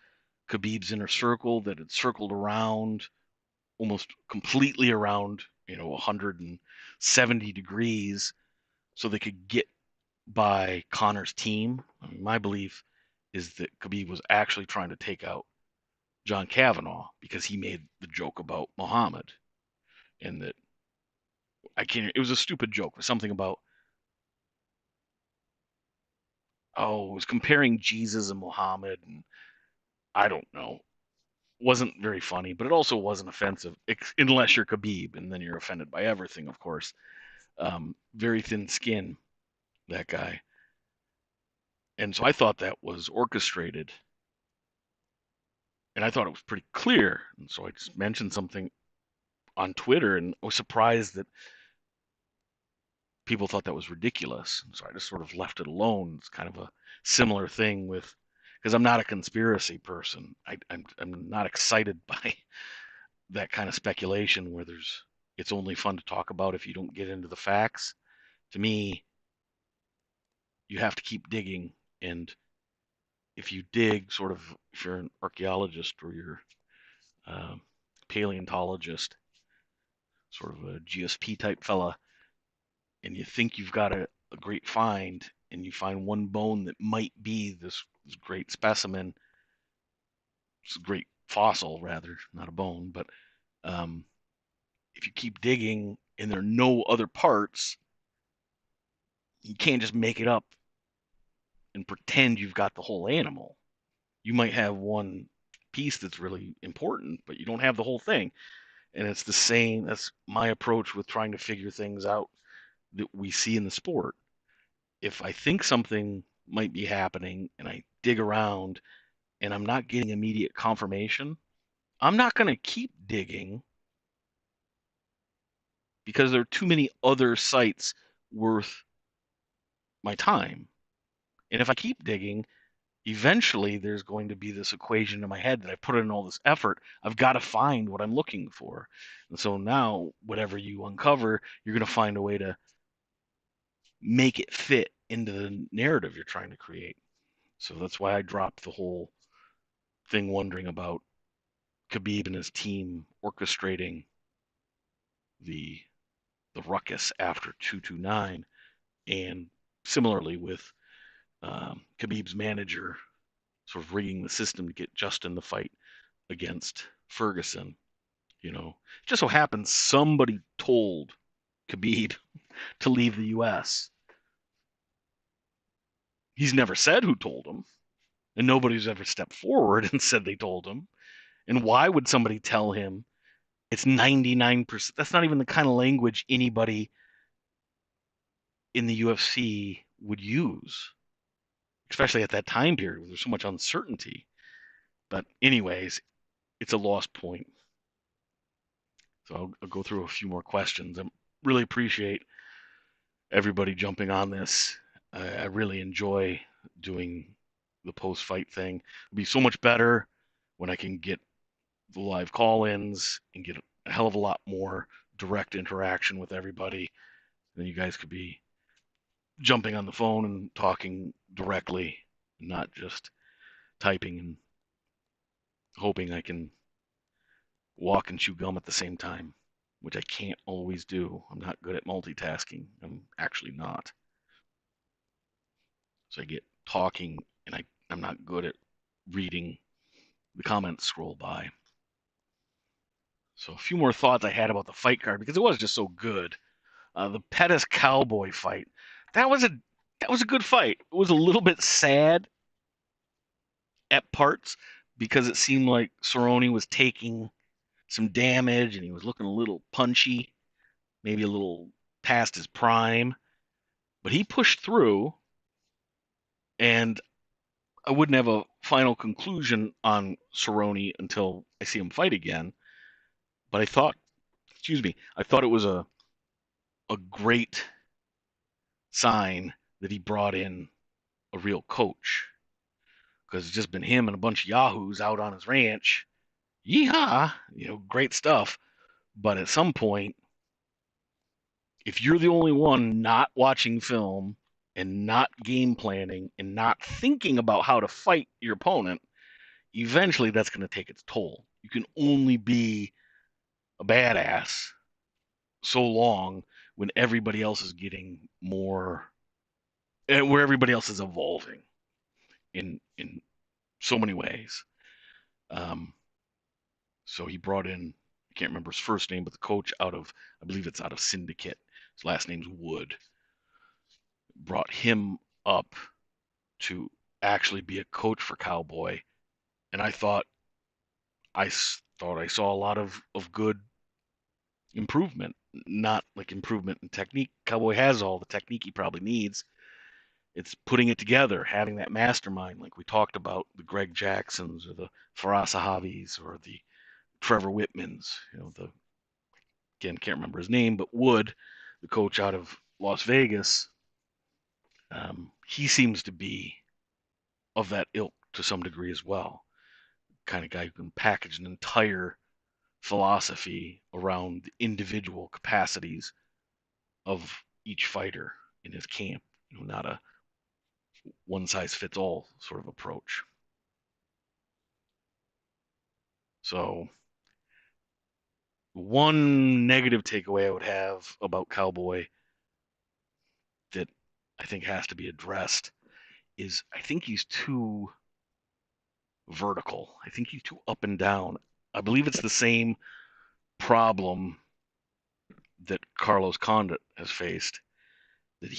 Khabib's inner circle that had circled around, almost completely around, 170 degrees, so they could get by Conor's team. I mean, my belief is that Khabib was actually trying to take out John Kavanaugh because he made the joke about Muhammad, and that it was a stupid joke. It was something about, it was comparing Jesus and Muhammad, and I don't know. Wasn't very funny, but it also wasn't offensive, unless you're Khabib, and then you're offended by everything, of course. Very thin skin, that guy. And so I thought that was orchestrated, and I thought it was pretty clear. And so I just mentioned something on Twitter, and I was surprised that people thought that was ridiculous. And so I just sort of left it alone. It's kind of a similar thing with, because I'm not a conspiracy person. I'm not excited by that kind of speculation where it's only fun to talk about if you don't get into the facts. To me, you have to keep digging, and if you dig, sort of, if you're an archaeologist or you're a paleontologist, sort of a GSP type fella, and you think you've got a great find, and you find one bone that might be this great specimen, it's a great fossil rather, not a bone, but if you keep digging and there are no other parts, you can't just make it up and pretend you've got the whole animal. You might have one piece that's really important, but you don't have the whole thing. And it's the same. That's my approach with trying to figure things out that we see in the sport. If I think something might be happening and I dig around and I'm not getting immediate confirmation, I'm not going to keep digging because there are too many other sites worth my time. And if I keep digging, eventually there's going to be this equation in my head that I put in all this effort. I've got to find what I'm looking for. And so now, whatever you uncover, you're going to find a way to make it fit into the narrative you're trying to create. So that's why I dropped the whole thing wondering about Khabib and his team orchestrating the ruckus after 229, and similarly with Khabib's manager sort of rigging the system to get Justin the fight against Ferguson. Just so happens somebody told Khabib to leave the U.S. He's never said who told him, and nobody's ever stepped forward and said they told him. And why would somebody tell him? It's 99%. That's not even the kind of language anybody in the UFC would use, especially at that time period where there's so much uncertainty. But anyways, it's a lost point. So I'll go through a few more questions. I really appreciate everybody jumping on this. I really enjoy doing the post-fight thing. It'll be so much better when I can get the live call-ins and get a hell of a lot more direct interaction with everybody. Then you guys could be jumping on the phone and talking directly, not just typing and hoping I can walk and chew gum at the same time, which I can't always do. I'm not good at multitasking. I'm actually not. So I get talking and I'm not good at reading the comments scroll by. So a few more thoughts I had about the fight card because it was just so good. The Pettis Cowboy fight. That was a good fight. It was a little bit sad at parts because it seemed like Cerrone was taking some damage and he was looking a little punchy, maybe a little past his prime. But he pushed through, and I wouldn't have a final conclusion on Cerrone until I see him fight again. But I thought it was a great sign that he brought in a real coach because it's just been him and a bunch of yahoos out on his ranch. Yeehaw, great stuff. But at some point, if you're the only one not watching film and not game planning and not thinking about how to fight your opponent, eventually that's going to take its toll. You can only be a badass so long when everybody else is getting more, where everybody else is evolving in so many ways. So he brought in, I can't remember his first name, but the coach I believe it's out of Syndicate. His last name's Wood. Brought him up to actually be a coach for Cowboy, and I thought I saw a lot of good improvement. Not like improvement in technique. Cowboy has all the technique he probably needs. It's putting it together, having that mastermind, like we talked about the Greg Jacksons or the Farasahavis or the Trevor Whitmans. Again, can't remember his name, but Wood, the coach out of Las Vegas, he seems to be of that ilk to some degree as well. Kind of guy who can package an entire philosophy around the individual capacities of each fighter in his camp. Not a one size fits all sort of approach. So one negative takeaway I would have about Cowboy that I think has to be addressed is I think he's too vertical. I think he's too up and down. I believe it's the same problem that Carlos Condit has faced, that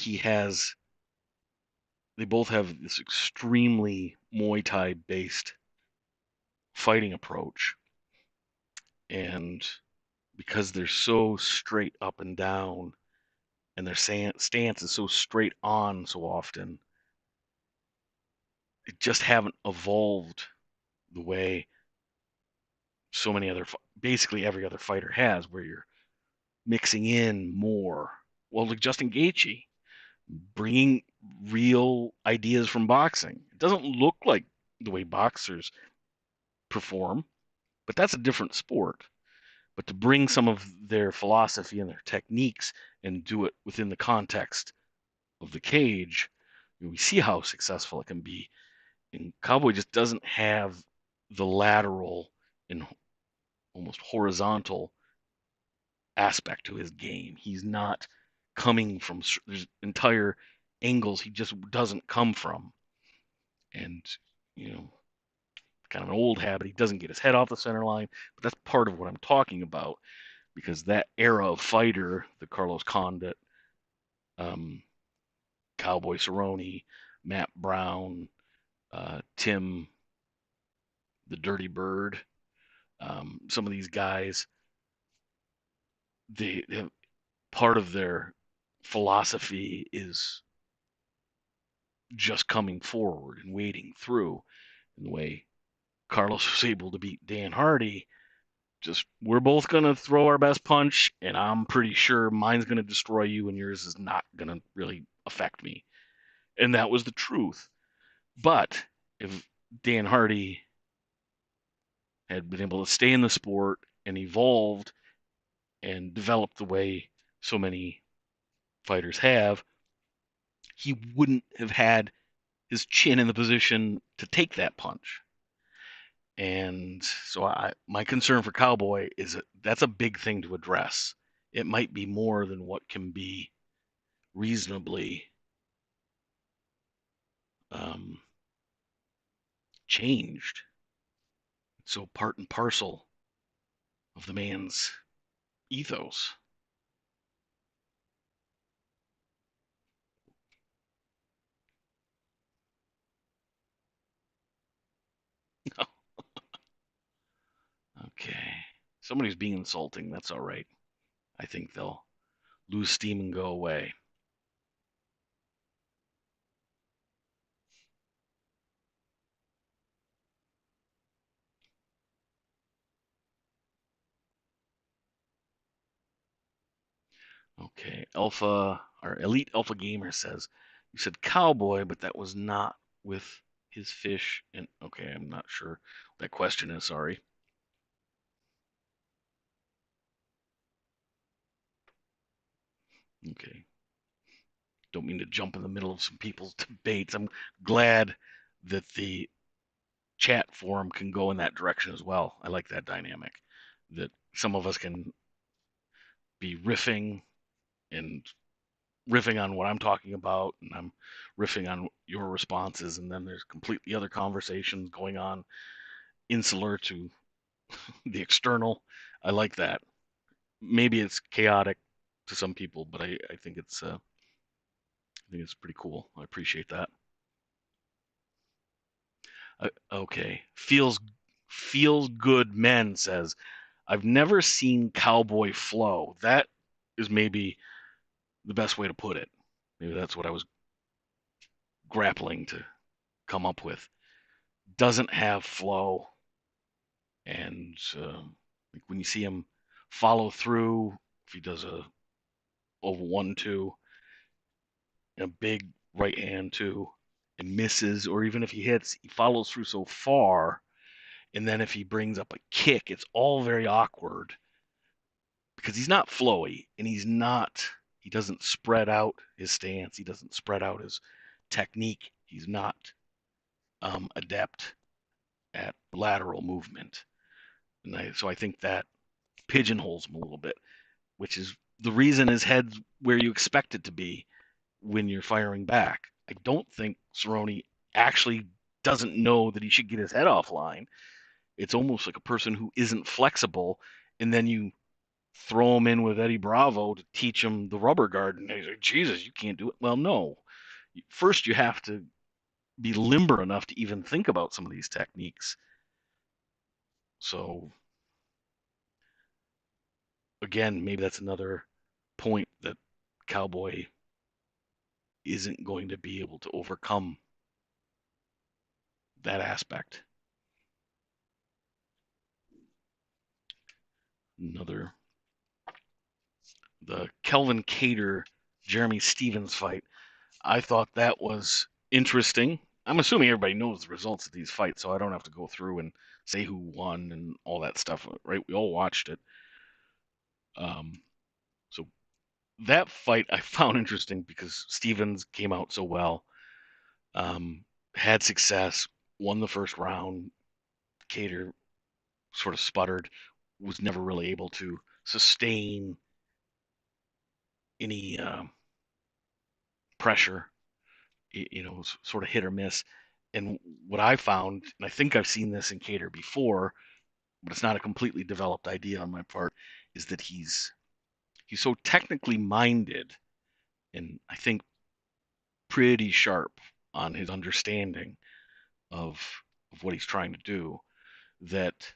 they both have this extremely Muay Thai based fighting approach. And because they're so straight up and down and their stance is so straight on so often, they just haven't evolved the way so many basically every other fighter has, where you're mixing in more. Well, like Justin Gaethje, bringing real ideas from boxing. It doesn't look like the way boxers perform, but that's a different sport. But to bring some of their philosophy and their techniques and do it within the context of the cage, we see how successful it can be. And Cowboy just doesn't have the lateral and almost horizontal aspect to his game. He's not coming from, there's entire angles he just doesn't come from. And, you know, kind of an old habit. He doesn't get his head off the center line, but that's part of what I'm talking about, because that era of fighter, the Carlos Condit, um, Cowboy Cerrone, Matt Brown, Tim, the Dirty Bird, some of these guys, they have, part of their philosophy is just coming forward and wading through. And the way Carlos was able to beat Dan Hardy, just we're both gonna throw our best punch, and I'm pretty sure mine's gonna destroy you, and yours is not gonna really affect me. And that was the truth. But if Dan Hardy had been able to stay in the sport and evolved and developed the way so many fighters have, he wouldn't have had his chin in the position to take that punch. And so my concern for Cowboy is that that's a big thing to address. It might be more than what can be reasonably um, changed. So part and parcel of the man's ethos. Okay. Somebody's being insulting. That's all right. I think they'll lose steam and go away. Okay. Alpha or Elite Alpha Gamer says, you said cowboy, but that was not with his fish. And okay, I'm not sure what that question is. Sorry. Okay. Don't mean to jump in the middle of some people's debates. I'm glad that the chat forum can go in that direction as well. I like that dynamic. That some of us can be and riffing on what I'm talking about, and I'm riffing on your responses, and then there's completely other conversations going on insular to the external. I like that. Maybe it's chaotic to some people, but I think it's pretty cool. I appreciate that. Okay, feels good men says, I've never seen cowboy flow. That is maybe the best way to put it. Maybe that's what I was grappling to come up with. Doesn't have flow, and like when you see him follow through, if he does a over 1-2, a big right hand too, and misses, or even if he hits, he follows through so far, and then if he brings up a kick, it's all very awkward because he's not flowy, and he doesn't spread out his stance, he doesn't spread out his technique, he's not adept at lateral movement. So I think that pigeonholes him a little bit, which is the reason his head's where you expect it to be when you're firing back. I don't think Cerrone actually doesn't know that he should get his head offline. It's almost like a person who isn't flexible, and then you throw him in with Eddie Bravo to teach him the rubber guard, and he's like, Jesus, you can't do it. Well, no. First, you have to be limber enough to even think about some of these techniques. So, again, maybe that's another point that Cowboy isn't going to be able to overcome that aspect. Another, the Kelvin Cater Jeremy Stevens fight. I thought that was interesting. I'm assuming everybody knows the results of these fights, so I don't have to go through and say who won and all that stuff, right? We all watched it. So that fight I found interesting because Stevens came out so well, had success, won the first round. Cater sort of sputtered, was never really able to sustain any pressure, sort of hit or miss. And what I found, and I think I've seen this in Cater before, but it's not a completely developed idea on my part, is that he's so technically minded, and I think pretty sharp on his understanding of what he's trying to do, that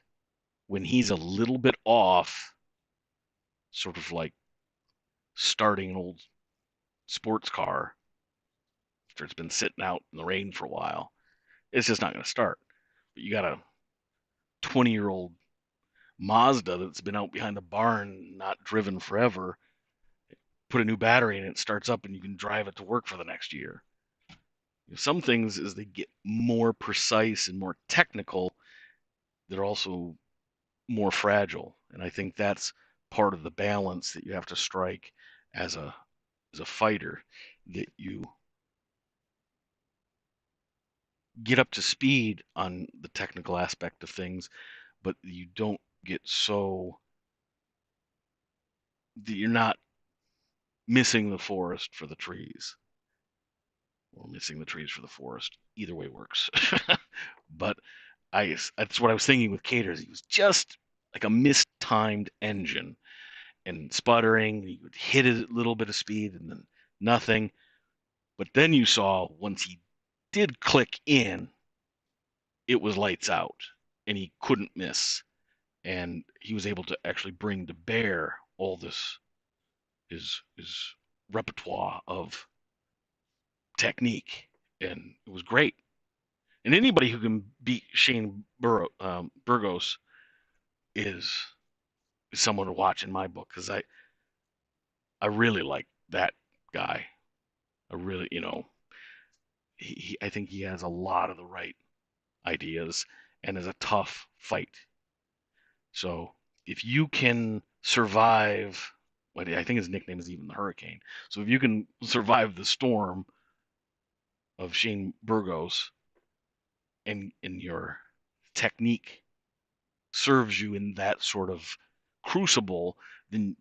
when he's a little bit off, sort of like starting an old sports car after it's been sitting out in the rain for a while, it's just not going to start. But you got a 20-year-old Mazda that's been out behind the barn, not driven forever, put a new battery in it, starts up, and you can drive it to work for the next year. Some things, as they get more precise and more technical, they're also more fragile, and I think that's part of the balance that you have to strike as a fighter, that you get up to speed on the technical aspect of things, but you don't get so that you're not missing the forest for the trees, or missing the trees for the forest. Either way works. But that's what I was thinking with Caters. He was just like a mistimed engine, and sputtering. He would hit a little bit of speed and then nothing. But then you saw, once he did click in, it was lights out, and he couldn't miss. And he was able to actually bring to bear all this his repertoire of technique, and it was great. And anybody who can beat Burgos is someone to watch in my book, because I really like that guy. I really, I think he has a lot of the right ideas and is a tough fight. So if you can survive, I think his nickname is even the Hurricane. So if you can survive the storm of Shane Burgos, and your technique serves you in that sort of crucible, then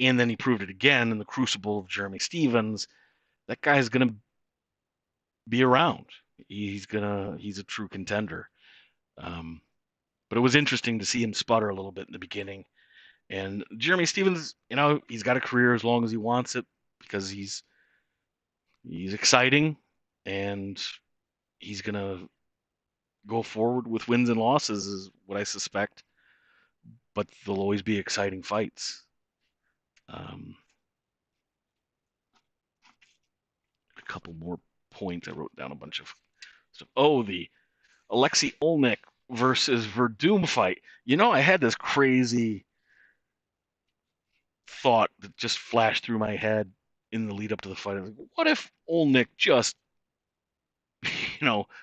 and then he proved it again in the crucible of Jeremy Stevens, that guy's gonna be around. He's a true contender. Um, but it was interesting to see him sputter a little bit in the beginning. And Jeremy Stevens, he's got a career as long as he wants it, because he's exciting, and he's gonna go forward with wins and losses, is what I suspect. But there'll always be exciting fights. Um, a couple more points. I wrote down a bunch of stuff. Oh, the Alexei Oleinik versus Werdum fight. I had this crazy thought that just flashed through my head in the lead up to the fight. I was like, what if Oleinik just,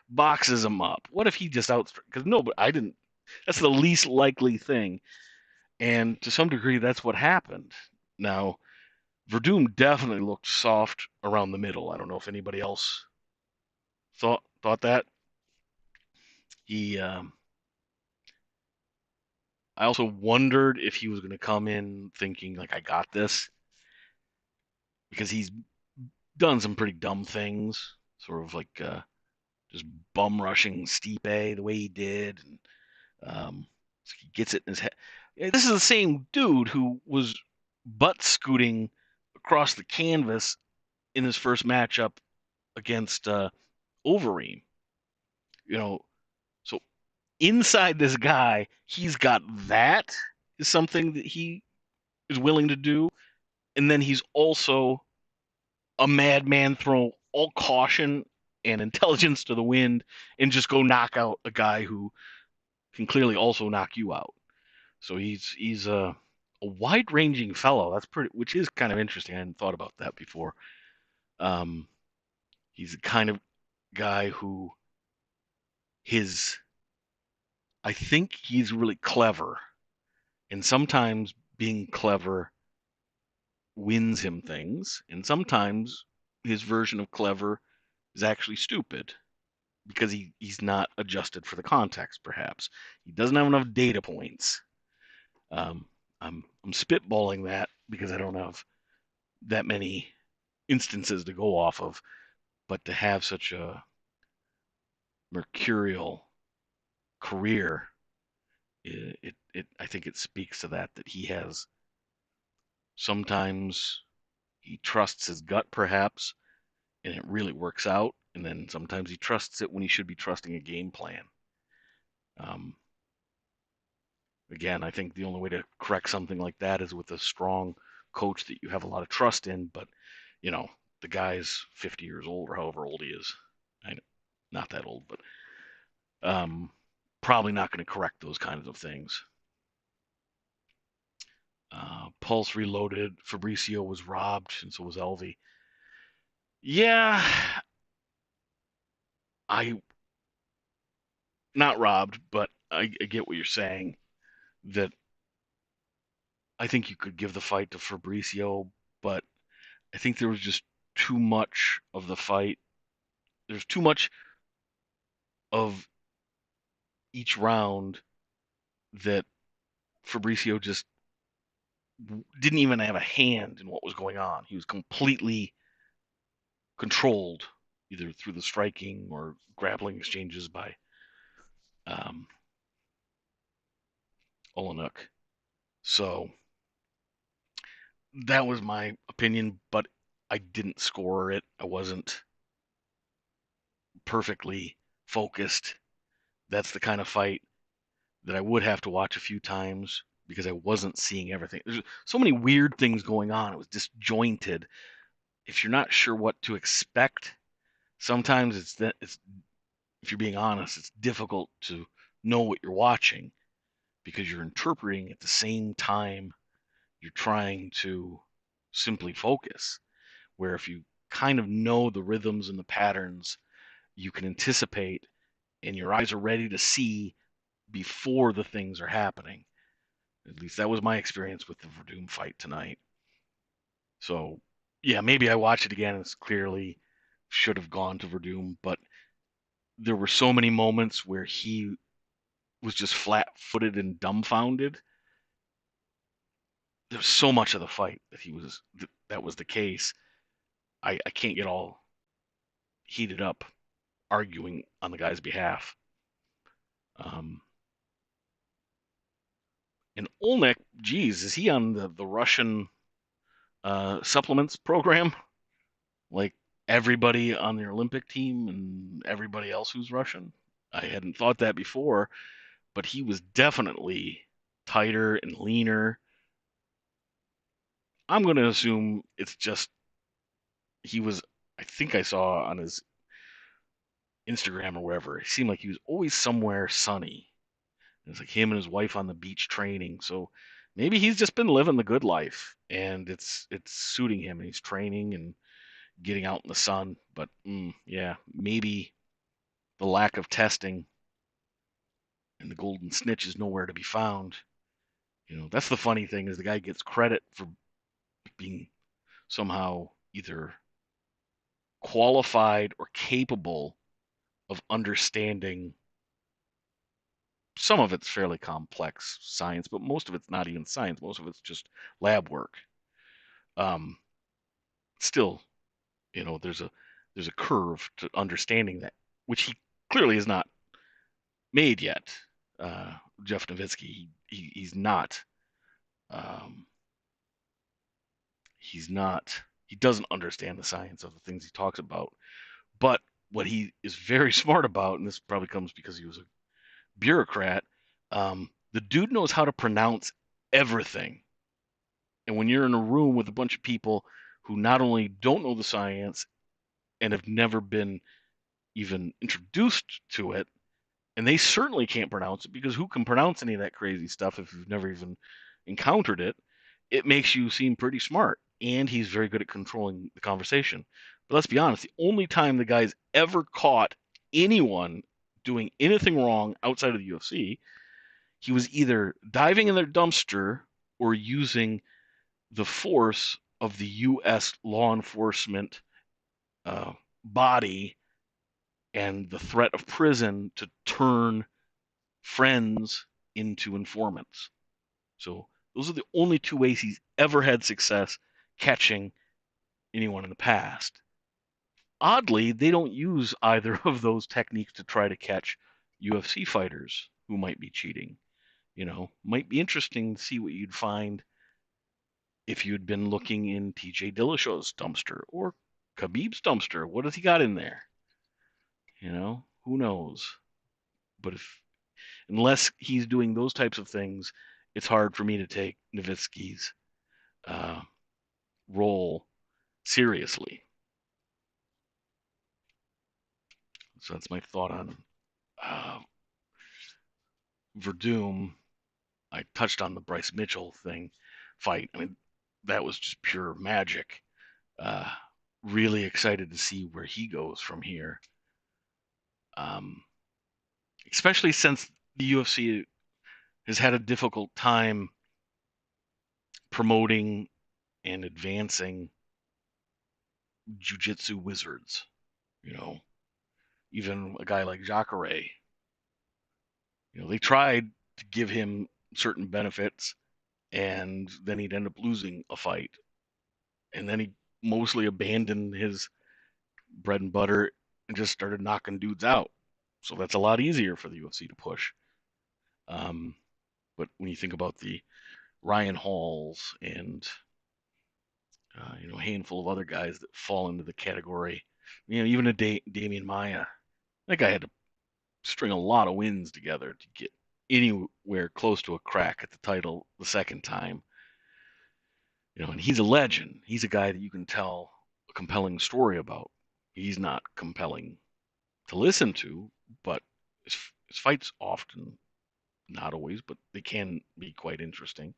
boxes him up? What if he just because no, but I didn't. That's the least likely thing, and to some degree, that's what happened. Now, Werdum definitely looked soft around the middle. I don't know if anybody else thought that. He, I also wondered if he was going to come in thinking like, I got this, because he's done some pretty dumb things, sort of like just bum rushing Stipe the way he did, and he gets it in his head. This is the same dude who was butt scooting across the canvas in his first matchup against Overeem. So inside this guy, he's got that, is something that he is willing to do, and then he's also a madman, throw all caution and intelligence to the wind, and just go knock out a guy who can clearly also knock you out. So he's a wide ranging fellow. Which is kind of interesting. I hadn't thought about that before. Um, he's the kind of guy who I think he's really clever, and sometimes being clever wins him things, and sometimes his version of clever is actually stupid, because he's not adjusted for the context. Perhaps he doesn't have enough data points. I'm spitballing that because I don't have that many instances to go off of, but to have such a mercurial career, I think it speaks to that he has sometimes he trusts his gut perhaps, and it really works out, and then sometimes he trusts it when he should be trusting a game plan. Um, Again, I think the only way to correct something like that is with a strong coach that you have a lot of trust in. But you know, the guy's 50 years old or however old he is. I not that old, but um, probably not going to correct those kinds of things. Pulse reloaded. Fabricio was robbed, and so was Elvie. Yeah, I not robbed, but I get what you're saying. That I think you could give the fight to Fabricio, but I think there was just too much of the fight. There's too much of each round that Fabricio just didn't even have a hand in what was going on. He was completely controlled, either through the striking or grappling exchanges by um, Oleinik. So that was my opinion, but I didn't score it. I wasn't perfectly focused. That's the kind of fight that I would have to watch a few times because I wasn't seeing everything. There's so many weird things going on. It was disjointed. If you're not sure what to expect, sometimes it's if you're being honest, it's difficult to know what you're watching because you're interpreting at the same time you're trying to simply focus. Where if you kind of know the rhythms and the patterns, you can anticipate and your eyes are ready to see before the things are happening. At least that was my experience with the Werdum fight tonight. So, yeah, maybe I watch it again. It's clearly should have gone to Werdum, but there were so many moments where he was just flat-footed and dumbfounded. There was so much of the fight that was the case. I can't get all heated up arguing on the guy's behalf. Um, and Olnek, geez, is he on the Russian supplements program? Like everybody on the Olympic team and everybody else who's Russian? I hadn't thought that before, but he was definitely tighter and leaner. I'm going to assume it's just he was. I think I saw on his Instagram or wherever. It seemed like he was always somewhere sunny. It's like him and his wife on the beach training. So maybe he's just been living the good life, and it's suiting him, and he's training and getting out in the sun. But yeah, maybe the lack of testing and the golden snitch is nowhere to be found. You know, that's the funny thing is the guy gets credit for being somehow either qualified or capable of understanding some of it's fairly complex science, but most of it's not even science. Most of it's just lab work. Um, Still, there's a curve to understanding that, which he clearly is not made yet. Uh, Jeff Nowitzki, he's not. Um, he's not. He doesn't understand the science of the things he talks about. But what he is very smart about, and this probably comes because he was a bureaucrat, the dude knows how to pronounce everything. And when you're in a room with a bunch of people who not only don't know the science and have never been even introduced to it, and they certainly can't pronounce it because who can pronounce any of that crazy stuff if you've never even encountered it? It makes you seem pretty smart. And he's very good at controlling the conversation. But let's be honest, the only time the guy's ever caught anyone doing anything wrong outside of the UFC, he was either diving in their dumpster or using the force of the U.S. law enforcement body and the threat of prison to turn friends into informants. So those are the only two ways he's ever had success catching anyone in the past. Oddly, they don't use either of those techniques to try to catch UFC fighters who might be cheating. Might be interesting to see what you'd find if you'd been looking in TJ Dillashaw's dumpster or Khabib's dumpster. What has he got in there? Who knows? But unless he's doing those types of things, it's hard for me to take Nowitzki's uh, role seriously. So that's my thought on uh, Werdum. I touched on the Bryce Mitchell fight. I mean, that was just pure magic. Uh, really excited to see where he goes from here. Especially since the UFC has had a difficult time promoting and advancing jiu-jitsu wizards. Even a guy like Jacare, they tried to give him certain benefits, and then he'd end up losing a fight, and then he mostly abandoned his bread and butter and just started knocking dudes out. So that's a lot easier for the UFC to push. But when you think about the Ryan Halls and a handful of other guys that fall into the category, even a Damian Maia, that guy had to string a lot of wins together to get anywhere close to a crack at the title the second time. And he's a legend. He's a guy that you can tell a compelling story about. He's not compelling to listen to, but his fights often, not always, but they can be quite interesting.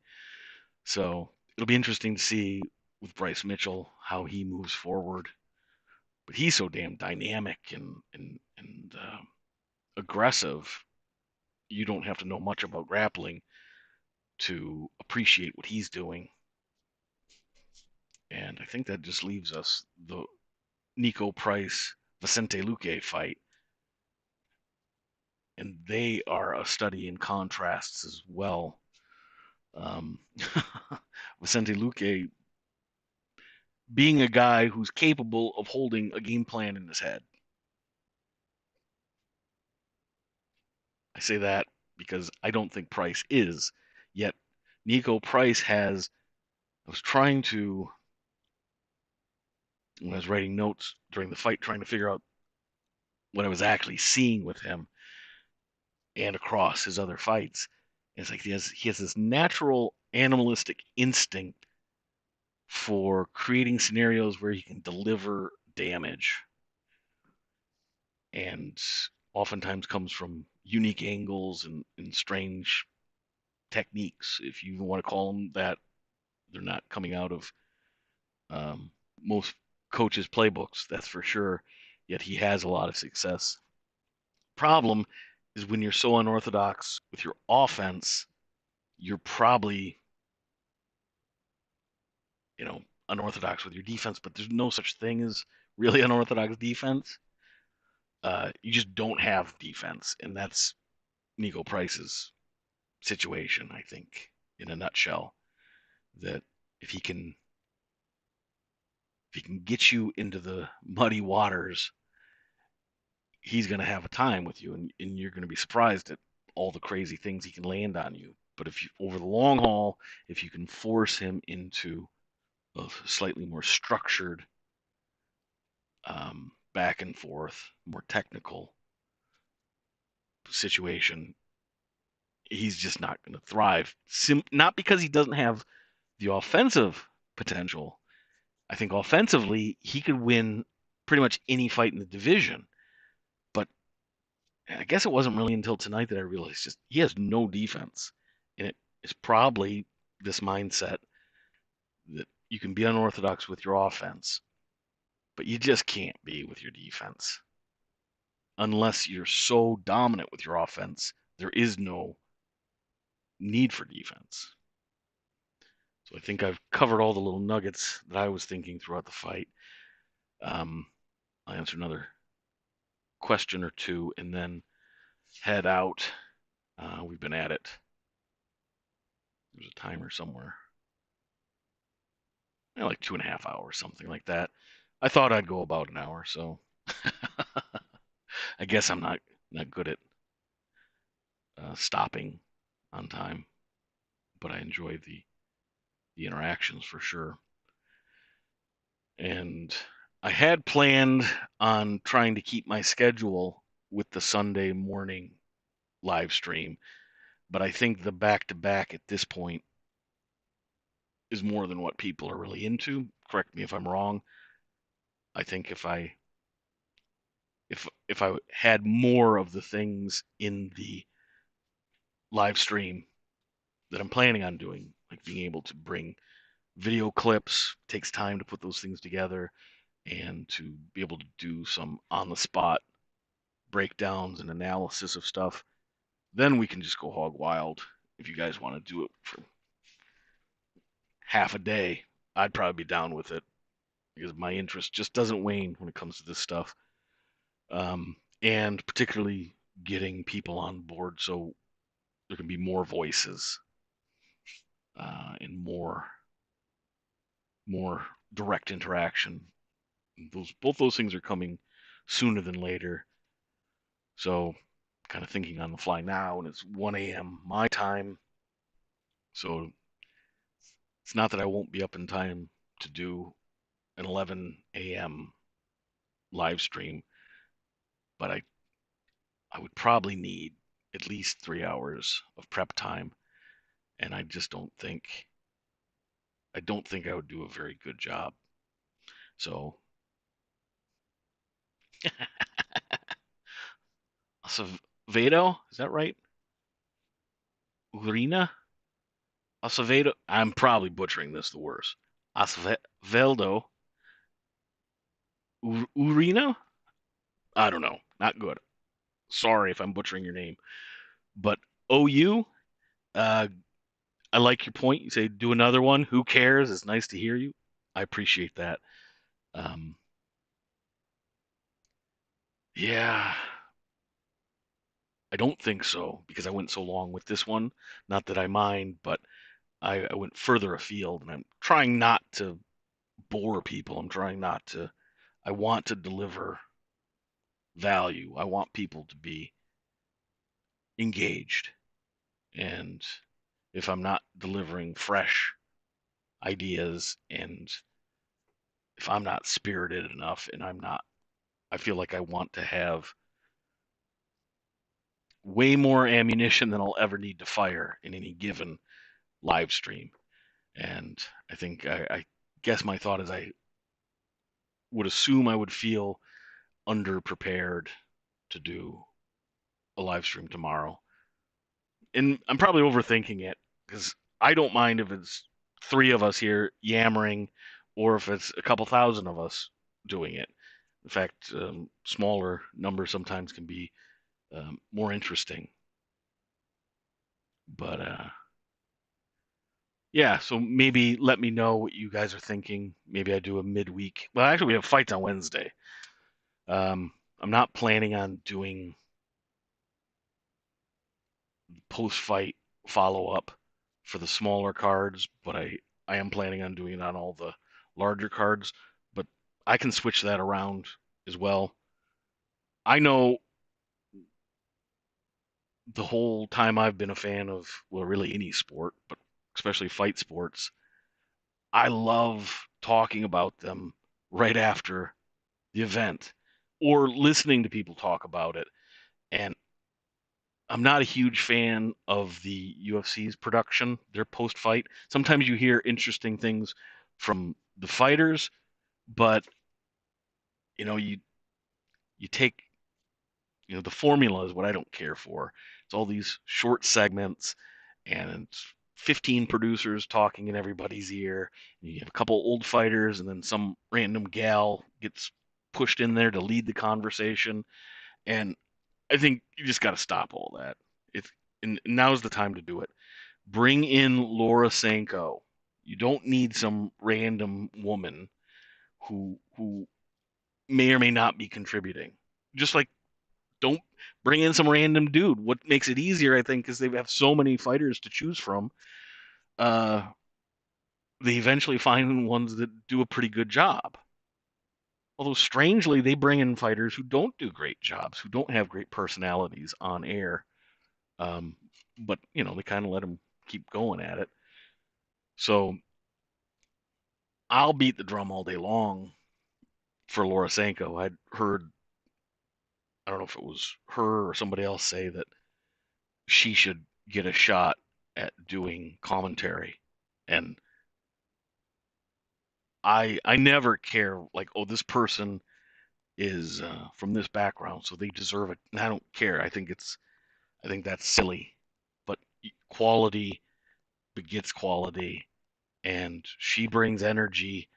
So it'll be interesting to see with Bryce Mitchell how he moves forward. But he's so damn dynamic and aggressive. You don't have to know much about grappling to appreciate what he's doing. And I think that just leaves us the Nico Price Vicente Luque fight. And they are a study in contrasts as well. Vicente Luque being a guy who's capable of holding a game plan in his head. I say that because I don't think Price is. Yet Nico Price has. I was trying to, when I was writing notes during the fight, trying to figure out what I was actually seeing with him and across his other fights. And it's like he has this natural animalistic instinct for creating scenarios where he can deliver damage, and oftentimes comes from unique angles and strange techniques, if you want to call them that. They're not coming out of most coaches' playbooks, that's for sure. Yet he has a lot of success. Problem is when you're so unorthodox with your offense, you're probably, unorthodox with your defense, but there's no such thing as really unorthodox defense. You just don't have defense, and that's Nico Price's situation, I think, in a nutshell. That if he can get you into the muddy waters, he's going to have a time with you, and you're going to be surprised at all the crazy things he can land on you. But if you, over the long haul, if you can force him into a slightly more structured, back and forth, more technical situation, he's just not going to thrive. Not because he doesn't have the offensive potential. I think offensively, he could win pretty much any fight in the division. But I guess it wasn't really until tonight that I realized just he has no defense. And it is probably this mindset that you can be unorthodox with your offense, but you just can't be with your defense. Unless you're so dominant with your offense, there is no need for defense. So I think I've covered all the little nuggets that I was thinking throughout the fight. I'll answer another question or two and then head out. We've been at it. There's a timer somewhere. like 2.5 hours, something like that. I thought I'd go about an hour, so I guess I'm not good at stopping on time, but I enjoy the interactions for sure. And I had planned on trying to keep my schedule with the Sunday morning live stream, but I think the back to back at this point is more than what people are really into. Correct me if I'm wrong. I think if I had more of the things in the live stream that I'm planning on doing, like being able to bring video clips, takes time to put those things together, and to be able to do some on the spot breakdowns and analysis of stuff, then we can just go hog wild. If you guys want to do it for half a day, I'd probably be down with it because my interest just doesn't wane when it comes to this stuff. And particularly getting people on board so there can be more voices and more direct interaction. Both those things are coming sooner than later. So kind of thinking on the fly now, and it's 1 a.m. my time. So it's not that I won't be up in time to do an 11 a.m. live stream, but I would probably need at least 3 hours of prep time, and I don't think I would do a very good job. So Acevedo, is that right? Urina? Acevedo. I'm probably butchering this the worst. Acevedo. Urina? I don't know. Not good. Sorry if I'm butchering your name. But OU, uh, I like your point. You say do another one. Who cares? It's nice to hear you. I appreciate that. Um, yeah, I don't think so because I went so long with this one. Not that I mind, but I went further afield, and I'm trying not to bore people. I'm trying not to. I want to deliver value. I want people to be engaged. And if I'm not delivering fresh ideas and if I'm not spirited enough and I feel like I want to have way more ammunition than I'll ever need to fire in any given live stream. And I guess my thought is I would assume I would feel underprepared to do a live stream tomorrow. And I'm probably overthinking it because I don't mind if it's three of us here yammering or if it's a couple thousand of us doing it. In fact, smaller numbers sometimes can be more interesting. But yeah, so maybe let me know what you guys are thinking. Maybe I do a midweek. Well, actually, we have fights on Wednesday. I'm not planning on doing post-fight follow-up for the smaller cards, but I am planning on doing it on all the larger cards. But I can switch that around as well. I know the whole time I've been a fan of, well, really any sport, but especially fight sports, I love talking about them right after the event or listening to people talk about it. And I'm not a huge fan of the UFC's production, their post fight. Sometimes you hear interesting things from the fighters, but you take the formula is what I don't care for. It's all these short segments and it's 15 producers talking in everybody's ear. And you have a couple old fighters and then some random gal gets pushed in there to lead the conversation. And I think you just got to stop all that. It's and now's the time to do it. Bring in Laura Sanko. You don't need some random woman who may or may not be contributing. Just like don't bring in some random dude. What makes it easier, I think, is they have so many fighters to choose from. Uh, they eventually find ones that do a pretty good job. Although strangely, they bring in fighters who don't do great jobs, who don't have great personalities on air. Um, but they kind of let them keep going at it. So I'll beat the drum all day long for Laura Sanko. I'd heard, I don't know if it was her or somebody else say that she should get a shot at doing commentary. And I never care like, oh, this person is from this background, so they deserve it. And I don't care. I think that's silly. But quality begets quality, and she brings energy.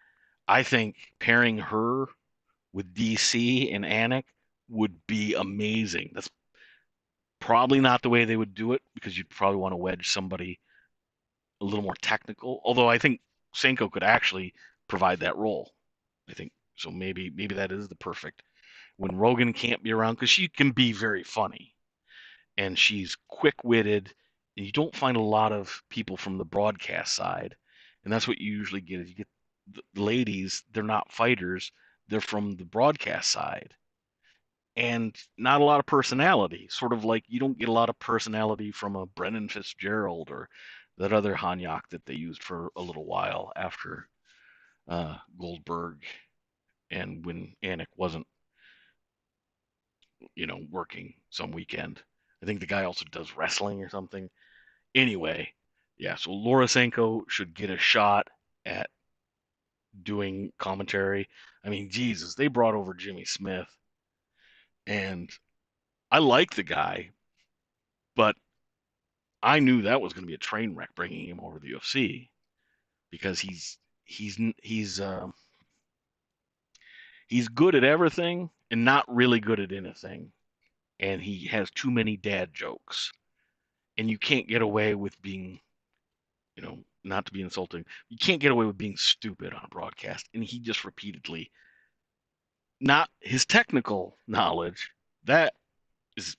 I think pairing her with DC and Anik would be amazing. That's probably not the way they would do it because you'd probably want to wedge somebody a little more technical. Although I think Sanko could actually provide that role. I think so. Maybe that is the perfect when Rogan can't be around because she can be very funny and she's quick-witted. And you don't find a lot of people from the broadcast side, and that's what you usually get. Is you get the ladies. They're not fighters. They're from the broadcast side, and not a lot of personality. Sort of like you don't get a lot of personality from a Brennan Fitzgerald or that other Hanyak that they used for a little while after Goldberg and when Anik wasn't, working some weekend. I think the guy also does wrestling or something. Anyway, yeah, so Laura Sanko should get a shot at doing commentary. I mean, Jesus, they brought over Jimmy Smith, and I like the guy, but I knew that was going to be a train wreck bringing him over to the UFC because he's he's uh, he's good at everything and not really good at anything, and he has too many dad jokes, and you can't get away with being, not to be insulting, you can't get away with being stupid on a broadcast, and he just repeatedly, not his technical knowledge, that is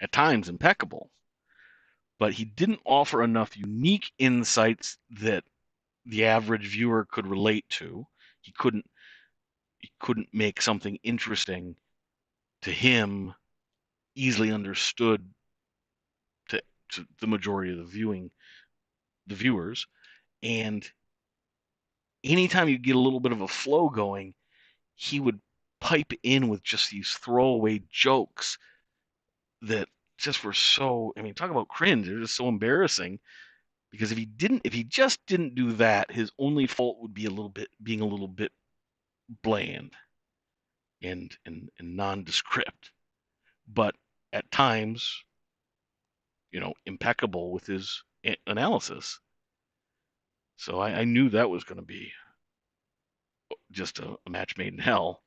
at times impeccable, but he didn't offer enough unique insights that the average viewer could relate to. He couldn't make something interesting to him easily understood to, to the majority of the viewers. And anytime you get a little bit of a flow going, he would pipe in with just these throwaway jokes that just were so, I mean, talk about cringe. They're just so embarrassing because if he just didn't do that, his only fault would be being a little bit bland and nondescript. But at times, impeccable with his analysis. So I knew that was going to be just a match made in hell.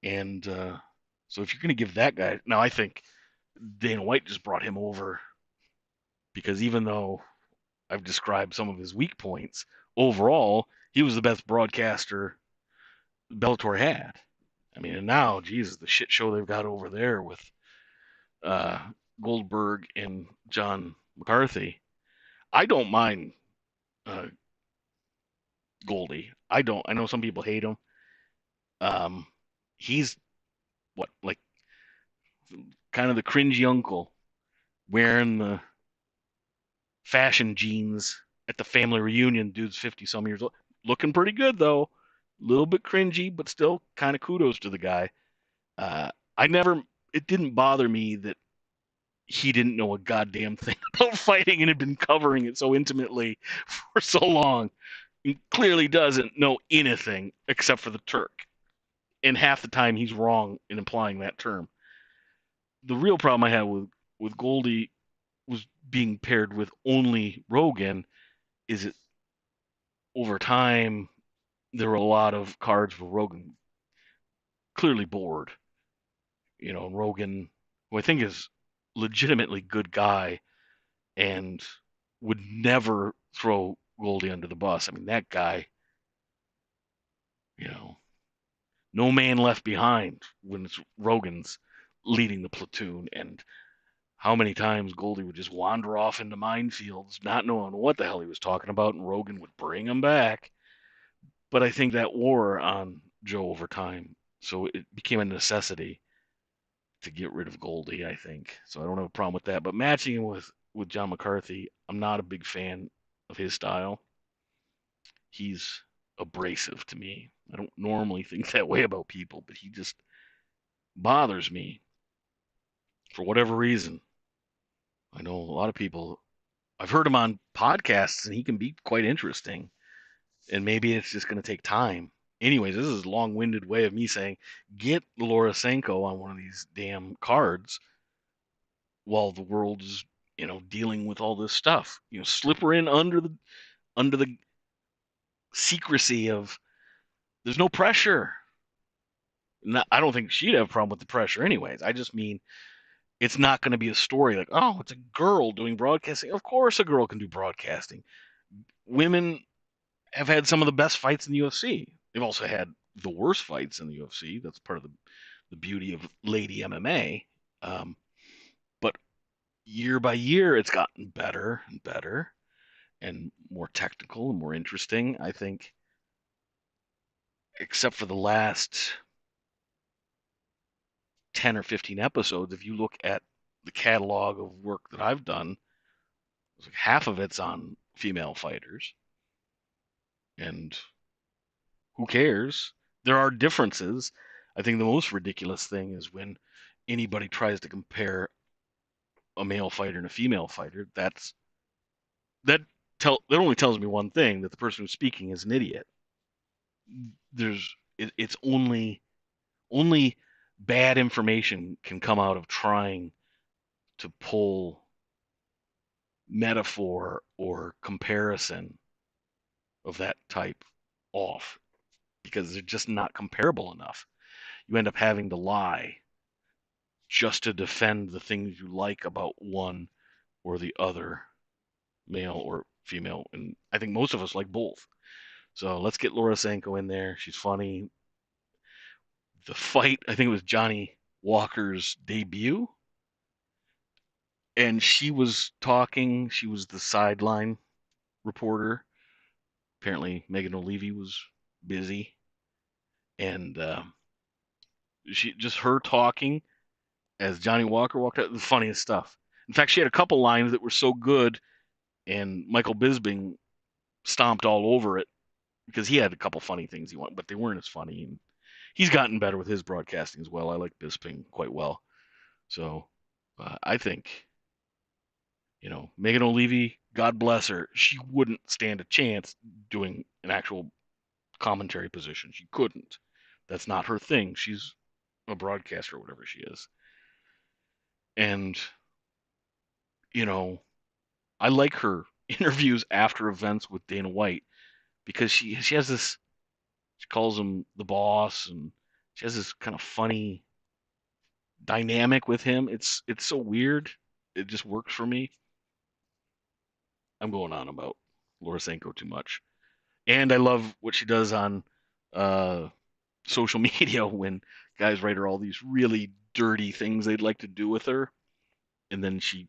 And so if you're going to give that guy, now I think Dana White just brought him over because even though I've described some of his weak points, overall he was the best broadcaster Bellator had. I mean, and now, Jesus, the shit show they've got over there with uh, Goldberg and John McCarthy. I don't mind uh, Goldie. I don't. I know some people hate him. Um, he's what, like, kind of the cringy uncle wearing the fashion jeans at the family reunion. Dude's 50 some years old, looking pretty good though. A little bit cringy, but still kind of kudos to the guy. I never. It didn't bother me that he didn't know a goddamn thing about fighting and had been covering it so intimately for so long. He clearly doesn't know anything except for the Turk. And half the time he's wrong in applying that term. The real problem I had with Goldie was being paired with only Rogan. Is it over time there were a lot of cards where Rogan clearly bored, and Rogan, who I think is legitimately good guy and would never throw Goldie under the bus. I mean, that guy, you know, no man left behind when it's Rogan's leading the platoon, and how many times Goldie would just wander off into minefields, not knowing what the hell he was talking about, and Rogan would bring him back. But I think that wore on Joe over time, so it became a necessity to get rid of Goldie, I think. So I don't have a problem with that. But matching him with John McCarthy, I'm not a big fan of his style. He's abrasive to me. I don't normally think that way about people, but he just bothers me for whatever reason. I know a lot of people, I've heard him on podcasts, and he can be quite interesting. And maybe it's just going to take time. Anyways, this is a long-winded way of me saying get Laura Sanko on one of these damn cards while the world is, dealing with all this stuff. Slip her in under the secrecy of there's no pressure. I don't think she'd have a problem with the pressure, anyways. I just mean it's not going to be a story like, oh, it's a girl doing broadcasting. Of course, a girl can do broadcasting. Women have had some of the best fights in the UFC. They've also had the worst fights in the UFC. That's part of the beauty of lady MMA. But year by year, it's gotten better and better and more technical and more interesting. I think, except for the last 10 or 15 episodes, if you look at the catalog of work that I've done, like half of it's on female fighters. And who cares? There are differences. I think the most ridiculous thing is when anybody tries to compare a male fighter and a female fighter. That that only tells me one thing, that the person who's speaking is an idiot. It's only bad information can come out of trying to pull metaphor or comparison of that type off, because they're just not comparable enough. You end up having to lie just to defend the things you like about one or the other, male or female. And I think most of us like both. So let's get Laura Sanko in there. She's funny. The fight, I think it was Johnny Walker's debut, and she was talking. She was the sideline reporter. Apparently, Megan O'Leary was busy, and she just her talking as Johnny Walker walked out. The funniest stuff. In fact, she had a couple lines that were so good, and Michael Bisping stomped all over it because he had a couple funny things he wanted, but they weren't as funny. And he's gotten better with his broadcasting as well. I like Bisping quite well. So I think, Megan O'Leary, God bless her, she wouldn't stand a chance doing an actual commentary position. She couldn't. That's not her thing. She's a broadcaster or whatever she is. And, you know, I like her interviews after events with Dana White because she has this, she calls him the boss, and she has this kind of funny dynamic with him. It's so weird. It just works for me. I'm going on about Laura Sanko too much. And I love what she does on uh, social media when guys write her all these really dirty things they'd like to do with her, and then she,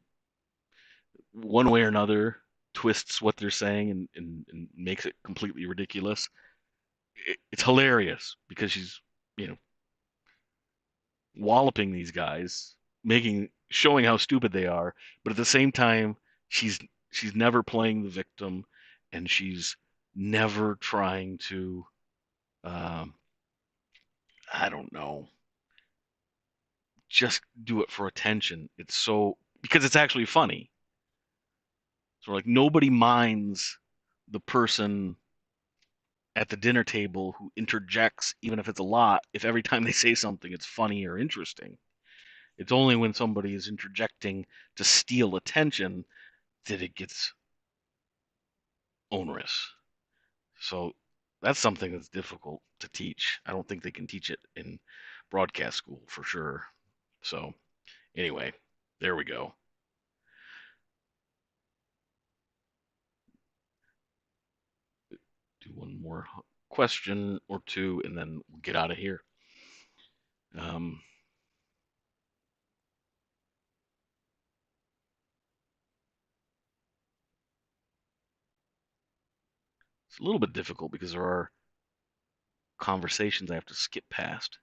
one way or another, twists what they're saying and makes it completely ridiculous. It's hilarious because she's, you know, walloping these guys, showing how stupid they are, but at the same time, she's she's never playing the victim, and she's never trying to, um, I don't know, just do it for attention. It's so, because it's actually funny. So like nobody minds the person at the dinner table who interjects, even if it's a lot, if every time they say something it's funny or interesting. It's only when somebody is interjecting to steal attention that it gets onerous. So that's something that's difficult to teach. I don't think they can teach it in broadcast school for sure. So anyway, there we go. Do one more question or two, and then we'll get out of here. Um, It's a little bit difficult because there are conversations I have to skip past.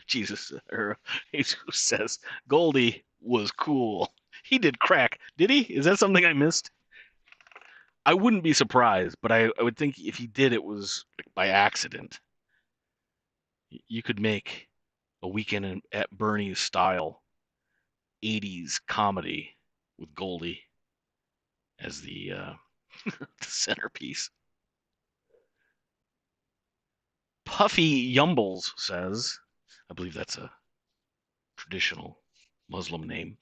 Jesus, or Jesus says Goldie was cool. He did crack. Did he? Is that something I missed? I wouldn't be surprised, but I would think if he did, it was like by accident. You could make a weekend at Bernie's style 80s comedy with Goldie as the centerpiece. Puffy Yumbles says, I believe that's a traditional Muslim name.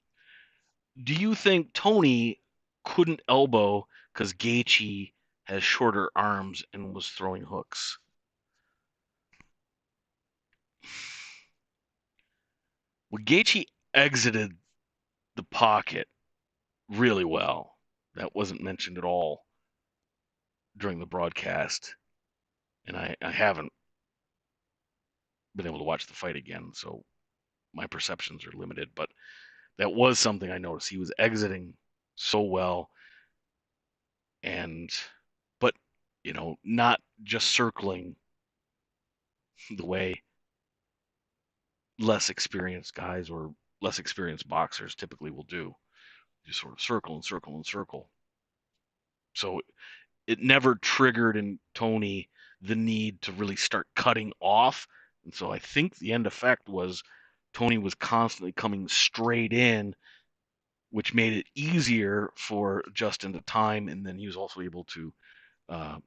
Do you think Tony couldn't elbow because Gaethje has shorter arms and was throwing hooks? Well, Gaethje exited the pocket really well. That wasn't mentioned at all during the broadcast, and I haven't been able to watch the fight again, so my perceptions are limited. But that was something I noticed. He was exiting so well, and but not just circling the way less experienced guys or less experienced boxers typically will do. Just sort of circle and circle and circle. So it never triggered in Tony the need to really start cutting off. And so I think the end effect was Tony was constantly coming straight in, which made it easier for Justin to time. And then he was also able to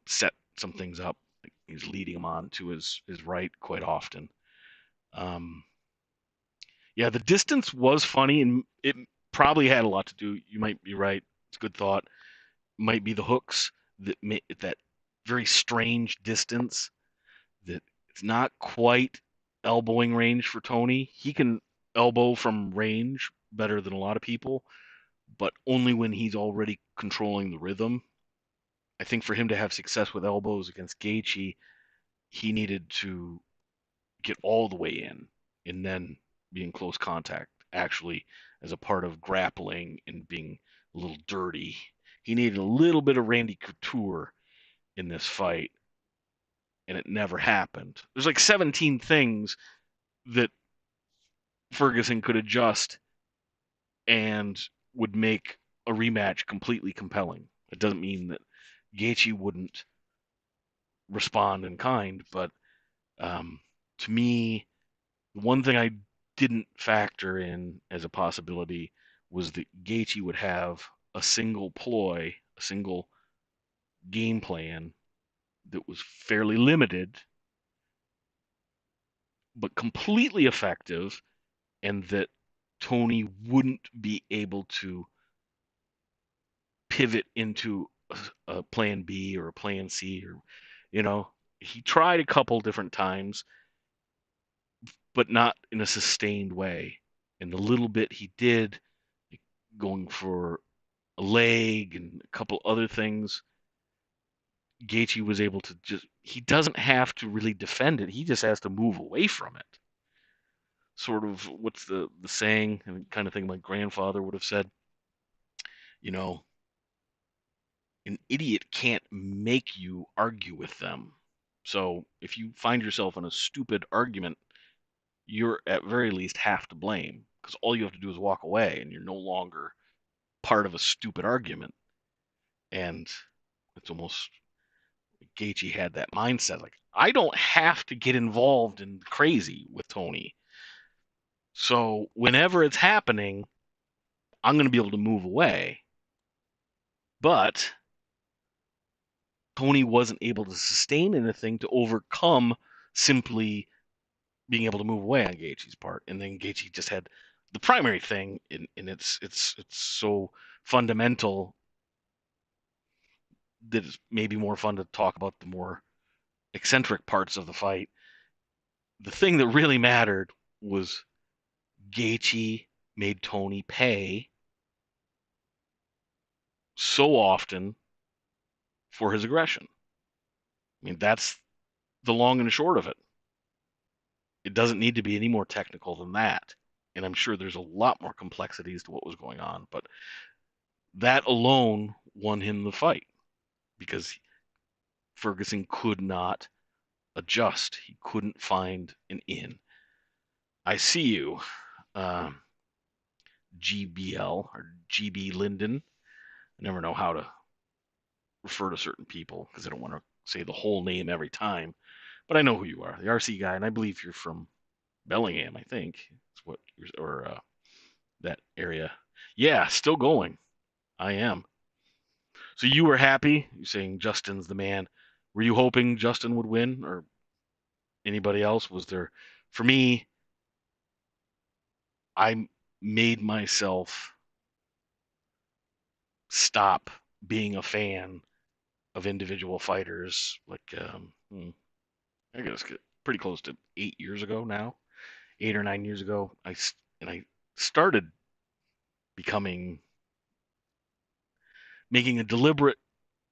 set some things up. He was leading him on to his right quite often. Um, yeah, the distance was funny, and it probably had a lot to do. You might be right. It's a good thought. Might be the hooks that make that very strange distance that it's not quite elbowing range for Tony. He can elbow from range better than a lot of people, but only when he's already controlling the rhythm. I think for him to have success with elbows against Gaethje, he needed to get all the way in and then be in close contact, actually, as a part of grappling and being a little dirty. He needed a little bit of Randy Couture in this fight, and it never happened. There's like 17 things that Ferguson could adjust and would make a rematch completely compelling. It doesn't mean that Gaethje wouldn't respond in kind, but um, to me, one thing I didn't factor in as a possibility was that Gaethje would have a single ploy, a single game plan that was fairly limited, but completely effective, and that Tony wouldn't be able to pivot into a plan B or a plan C, or you know, he tried a couple different times, but not in a sustained way. And the little bit he did, going for a leg and a couple other things, Gaethje was able to he doesn't have to really defend it. He just has to move away from it. Sort of what's the saying, and kind of thing my grandfather would have said, you know, an idiot can't make you argue with them. So if you find yourself in a stupid argument, you're at very least half to blame because all you have to do is walk away and you're no longer part of a stupid argument. And it's almost Gaethje had that mindset like, I don't have to get involved in crazy with Tony. So whenever it's happening, I'm going to be able to move away. But Tony wasn't able to sustain anything to overcome simply being able to move away on Gaethje's part. And then Gaethje just had the primary thing, and it's so fundamental that it's maybe more fun to talk about the more eccentric parts of the fight. The thing that really mattered was Gaethje made Tony pay so often for his aggression. I mean, that's the long and short of it. It doesn't need to be any more technical than that. And I'm sure there's a lot more complexities to what was going on, but that alone won him the fight because Ferguson could not adjust. He couldn't find an in. I see you, uh, GBL or GB Linden. I never know how to refer to certain people because I don't want to say the whole name every time. But I know who you are, the RC guy, and I believe you're from Bellingham. I think is what or that area. Yeah, still going. I am. So you were happy? You're saying Justin's the man. Were you hoping Justin would win or anybody else? Was there, for me, I made myself stop being a fan of individual fighters. Like, I guess pretty close to 8 years ago now, 8 or 9 years ago. I started becoming making a deliberate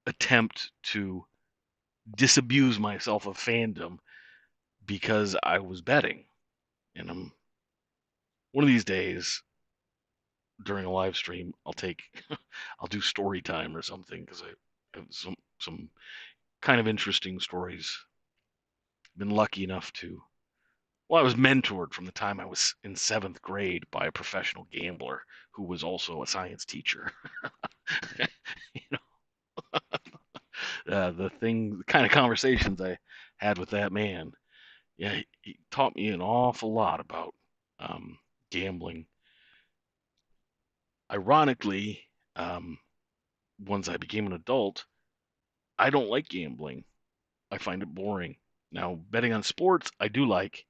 attempt to disabuse myself of fandom because I was betting. And I'm one of these days during a live stream, I'll do story time or something because I have some kind of interesting stories. Been lucky enough to, well, I was mentored from the time I was in seventh grade by a professional gambler who was also a science teacher. you the kind of conversations I had with that man. Yeah, he taught me an awful lot about gambling. Ironically, once I became an adult, I don't like gambling. I find it boring. Now, betting on sports, I do like.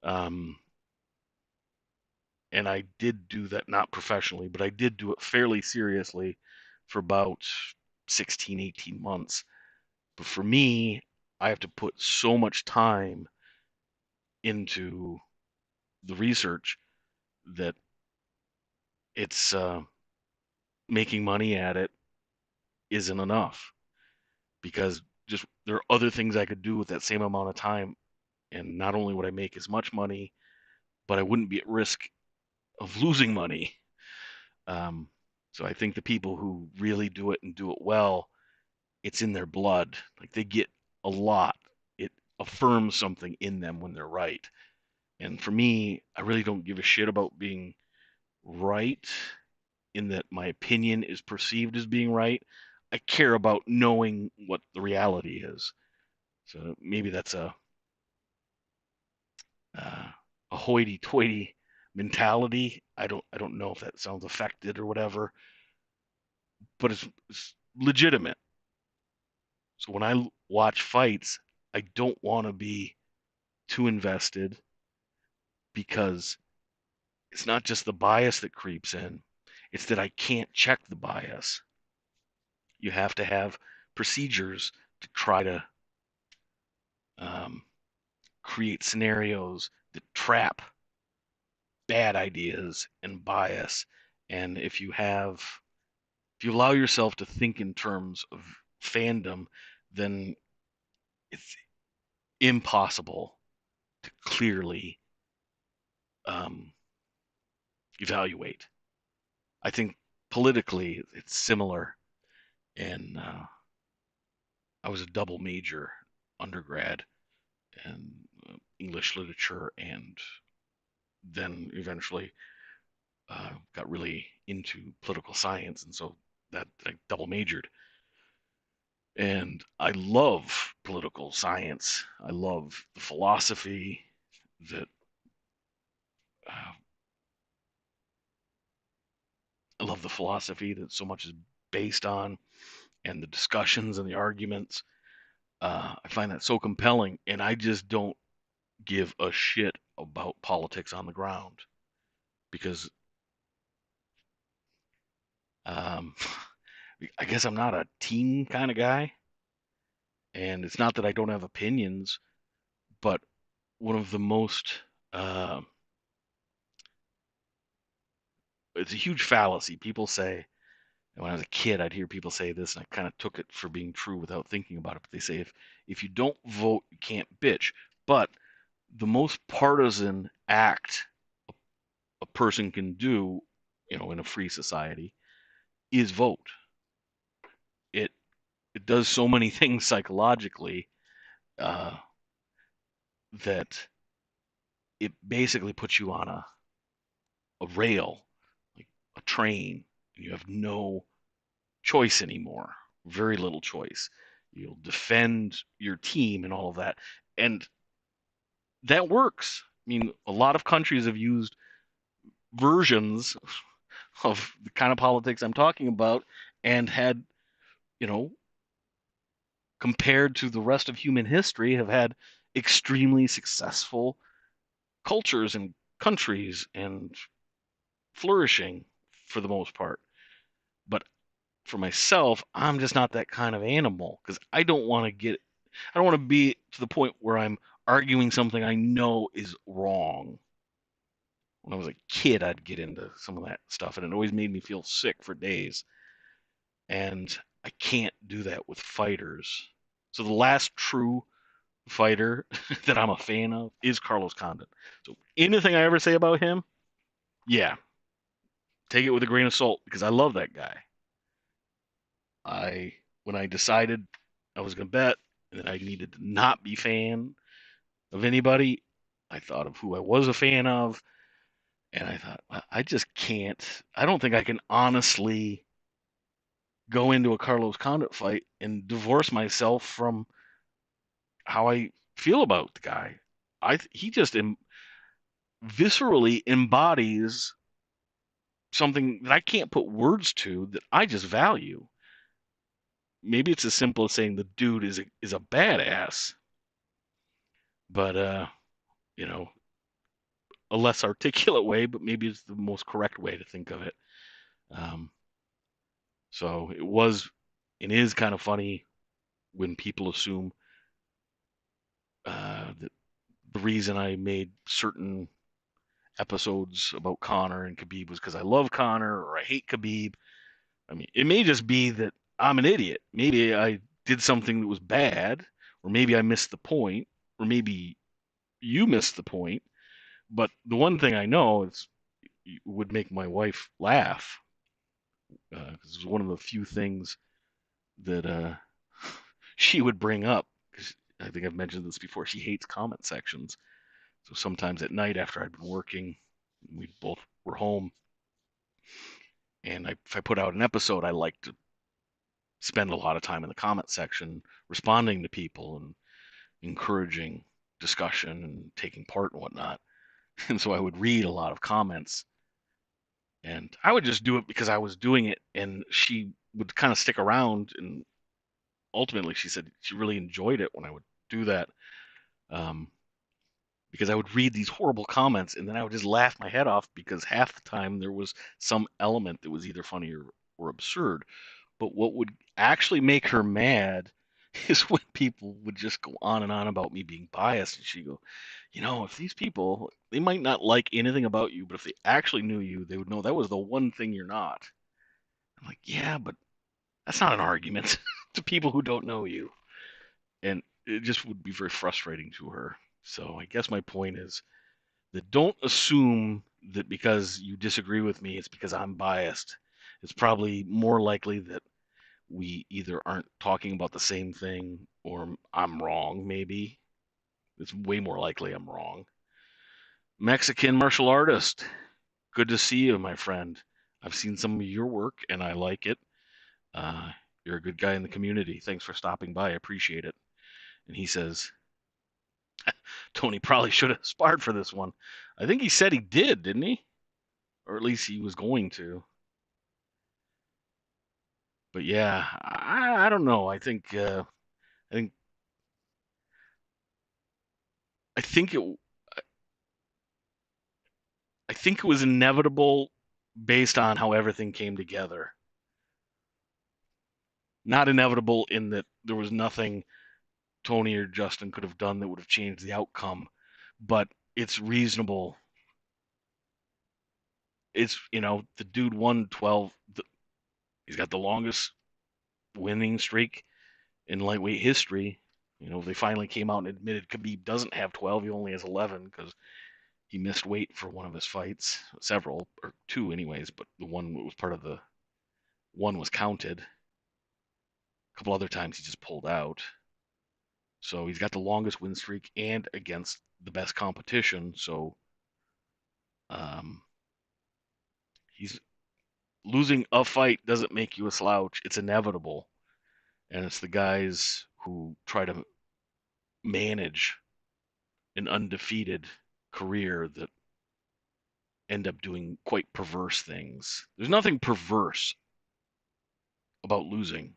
Um, and I did do that not professionally, but I did do it fairly seriously for about 16, 18 months. But for me, I have to put so much time into the research that it's making money at it isn't enough because just there are other things I could do with that same amount of time. And not only would I make as much money, but I wouldn't be at risk of losing money. Um, so I think the people who really do it and do it well, it's in their blood. Like they get a lot. It affirms something in them when they're right. And for me, I really don't give a shit about being right in that my opinion is perceived as being right. I care about knowing what the reality is. So maybe that's uh, a hoity-toity mentality. I don't know if that sounds affected or whatever, but it's legitimate. So when I watch fights, I don't want to be too invested because it's not just the bias that creeps in, it's that I can't check the bias. You have to have procedures to try to um, create scenarios that trap bad ideas and bias. And if you allow yourself to think in terms of fandom, then it's impossible to clearly um, evaluate. I think politically it's similar. And I was a double major undergrad in English literature, and then eventually got really into political science, and so that I double majored. And I love political science. I love the philosophy that uh, I love the philosophy that so much is based on, and the discussions and the arguments. I find that so compelling, and I just don't give a shit about politics on the ground because um, I guess I'm not a team kind of guy, and it's not that I don't have opinions, but one of the most uh, it's a huge fallacy. People say, and when I was a kid, I'd hear people say this, and I kind of took it for being true without thinking about it. But they say if you don't vote, you can't bitch. But the most partisan act a person can do, in a free society, is vote. It it does so many things psychologically uh, that it basically puts you on a rail, like a train, and you have no choice anymore. Very little choice. You'll defend your team and all of that. And that works. I mean, a lot of countries have used versions of the kind of politics I'm talking about and had, you know, compared to the rest of human history, have had extremely successful cultures and countries and flourishing for the most part. But for myself, I'm just not that kind of animal because I don't want to be to the point where I'm arguing something I know is wrong. When I was a kid, I'd get into some of that stuff, and it always made me feel sick for days. And I can't do that with fighters. So the last true fighter that I'm a fan of is Carlos Condit. So anything I ever say about him, yeah, take it with a grain of salt because I love that guy. I when I decided I was gonna bet and that I needed to not be fan of anybody, I thought of who I was a fan of, and I thought I just can't. I don't think I can honestly go into a Carlos Condit fight and divorce myself from how I feel about the guy. He just viscerally embodies something that I can't put words to that I just value. Maybe it's as simple as saying the dude is a badass, but you know, a less articulate way, but maybe it's the most correct way to think of it. Um, so it is kind of funny when people assume that the reason I made certain episodes about Connor and Khabib was because I love Connor or I hate Khabib. I mean, it may just be that I'm an idiot. Maybe I did something that was bad, or maybe I missed the point, or maybe you missed the point. But the one thing I know is it would make my wife laugh because it's one of the few things that she would bring up. Because I think I've mentioned this before. She hates comment sections. So sometimes at night after I'd been working, we both were home, and if I put out an episode, I like to spend a lot of time in the comment section responding to people and encouraging discussion and taking part and whatnot. And so I would read a lot of comments, and I would just do it because I was doing it, and she would kind of stick around. And ultimately, she said she really enjoyed it when I would do that, um, because I would read these horrible comments, and then I would just laugh my head off because half the time there was some element that was either funny or absurd. But what would actually make her mad is when people would just go on and on about me being biased, and she'd go, if these people, they might not like anything about you, but if they actually knew you, they would know that was the one thing you're not. I'm like, yeah, but that's not an argument to people who don't know you. And it just would be very frustrating to her. So I guess my point is that don't assume that because you disagree with me, it's because I'm biased. It's probably more likely that we either aren't talking about the same thing or I'm wrong, maybe. It's way more likely I'm wrong. Mexican martial artist. Good to see you, my friend. I've seen some of your work and I like it. Uh, you're a good guy in the community. Thanks for stopping by. I appreciate it. And he says, Tony probably should have sparred for this one. I think he said he did, didn't he? Or at least he was going to. But yeah, I don't know. I think I think it I think it was inevitable based on how everything came together. Not inevitable in that there was nothing Tony or Justin could have done that would have changed the outcome, but it's reasonable. The dude won 12. He's got the longest winning streak in lightweight history. They finally came out and admitted Khabib doesn't have 12. He only has 11 because he missed weight for one of his fights, several, or two anyways, but the one was part of the One was counted. A couple other times he just pulled out. So he's got the longest win streak and against the best competition. So um, he's losing a fight doesn't make you a slouch. It's inevitable. And it's the guys who try to manage an undefeated career that end up doing quite perverse things. There's nothing perverse about losing.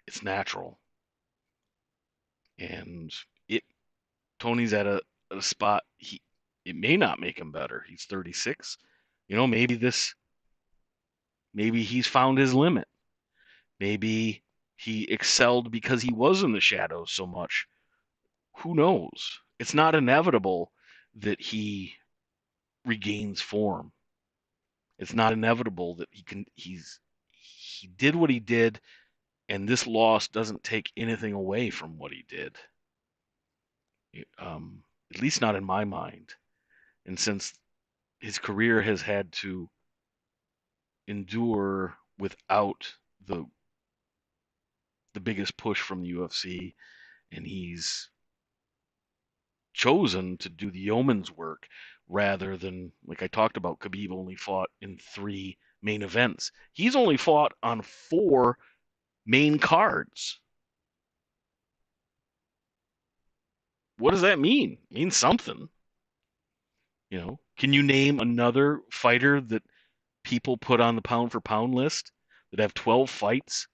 It's natural. And it Tony's at a spot it may not make him better. He's 36. Maybe he's found his limit. Maybe he excelled because he was in the shadows so much. Who knows? It's not inevitable that he regains form. It's not inevitable that he did what he did, and this loss doesn't take anything away from what he did. At least not in my mind. And since his career has had to endure without the biggest push from the UFC, and he's chosen to do the yeoman's work rather than, like I talked about, Khabib only fought in 3 main events. He's only fought on 4 main cards. What does that mean? It means something. Can you name another fighter that people put on the pound for pound list that have 12 fights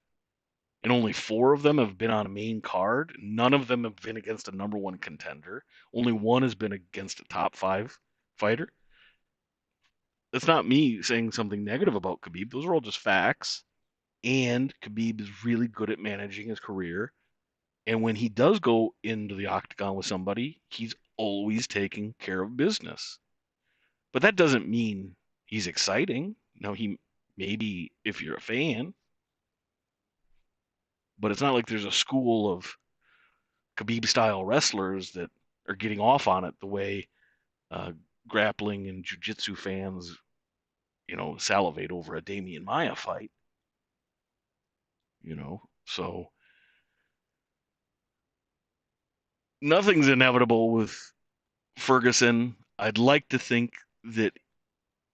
and only 4 of them have been on a main card? None of them have been against a number 1 contender. Only one has been against a top 5 fighter. That's not me saying something negative about Khabib. Those are all just facts. And Khabib is really good at managing his career. And when he does go into the octagon with somebody, he's always taking care of business. But that doesn't mean he's exciting. Now, he maybe if you're a fan, but it's not like there's a school of Khabib style wrestlers that are getting off on it the way uh, grappling and jiu-jitsu fans, salivate over a Damian Maia fight. So nothing's inevitable with Ferguson. I'd like to think that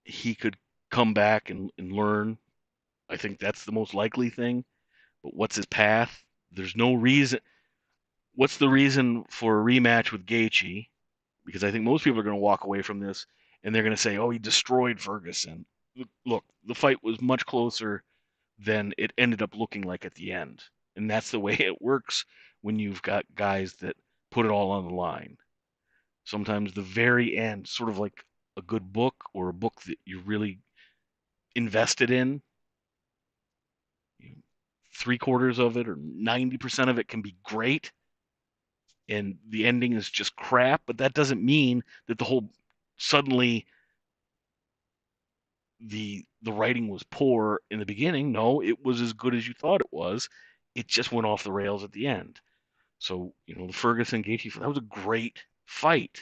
he could come back and learn. I think that's the most likely thing. But what's his path? There's no reason. What's the reason for a rematch with Gaethje? Because I think most people are going to walk away from this and they're going to say, "Oh, he destroyed Ferguson." Look, the fight was much closer than it ended up looking like at the end, and that's the way it works when you've got guys that put it all on the line. Sometimes the very end, sort of like a good book or a book that you're really invested in, 3/4 of it or 90% of it can be great, and the ending is just crap. But that doesn't mean that the whole suddenly the writing was poor in the beginning. No, it was as good as you thought it was. It just went off the rails at the end. So the Ferguson Gaethje, that was a great fight.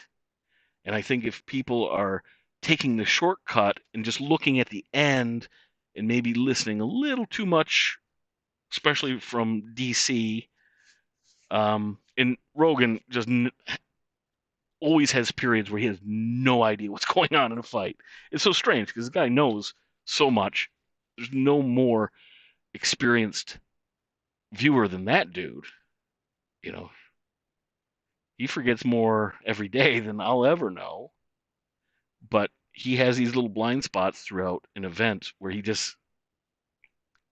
And I think if people are taking the shortcut and just looking at the end and maybe listening a little too much, especially from DC, and Rogan just always has periods where he has no idea what's going on in a fight. It's so strange because the guy knows so much. There's no more experienced viewer than that dude. You know, he forgets more every day than I'll ever know. But he has these little blind spots throughout an event where he just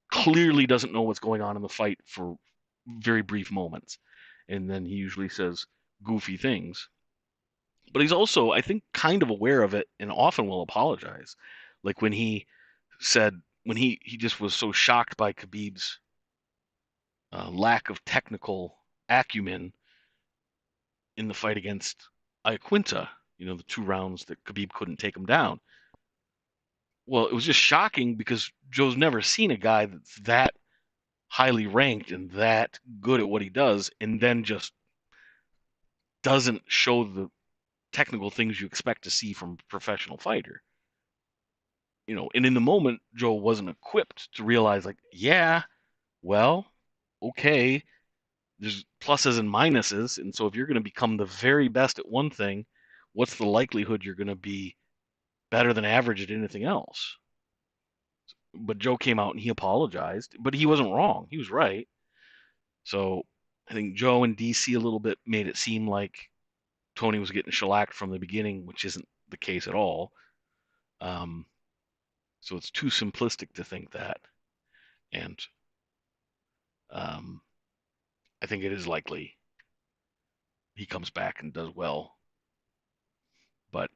clearly doesn't know what's going on in the fight for very brief moments. And then he usually says goofy things. But he's also, I think, kind of aware of it and often will apologize. Like when he said, when he just was so shocked by Khabib's lack of technical acumen in the fight against Iaquinta, the 2 rounds that Khabib couldn't take him down. Well, it was just shocking because Joe's never seen a guy that's that highly ranked and that good at what he does and then just doesn't show the technical things you expect to see from a professional fighter. and in the moment, Joe wasn't equipped to realize, like, yeah, well, okay, there's pluses and minuses, and so if you're going to become the very best at one thing, what's the likelihood you're going to be better than average at anything else? But Joe came out and he apologized, but he wasn't wrong. He was right. So I think Joe and DC a little bit made it seem like Tony was getting shellacked from the beginning, which isn't the case at all. Um, so it's too simplistic to think that. And um, I think it is likely he comes back and does well. But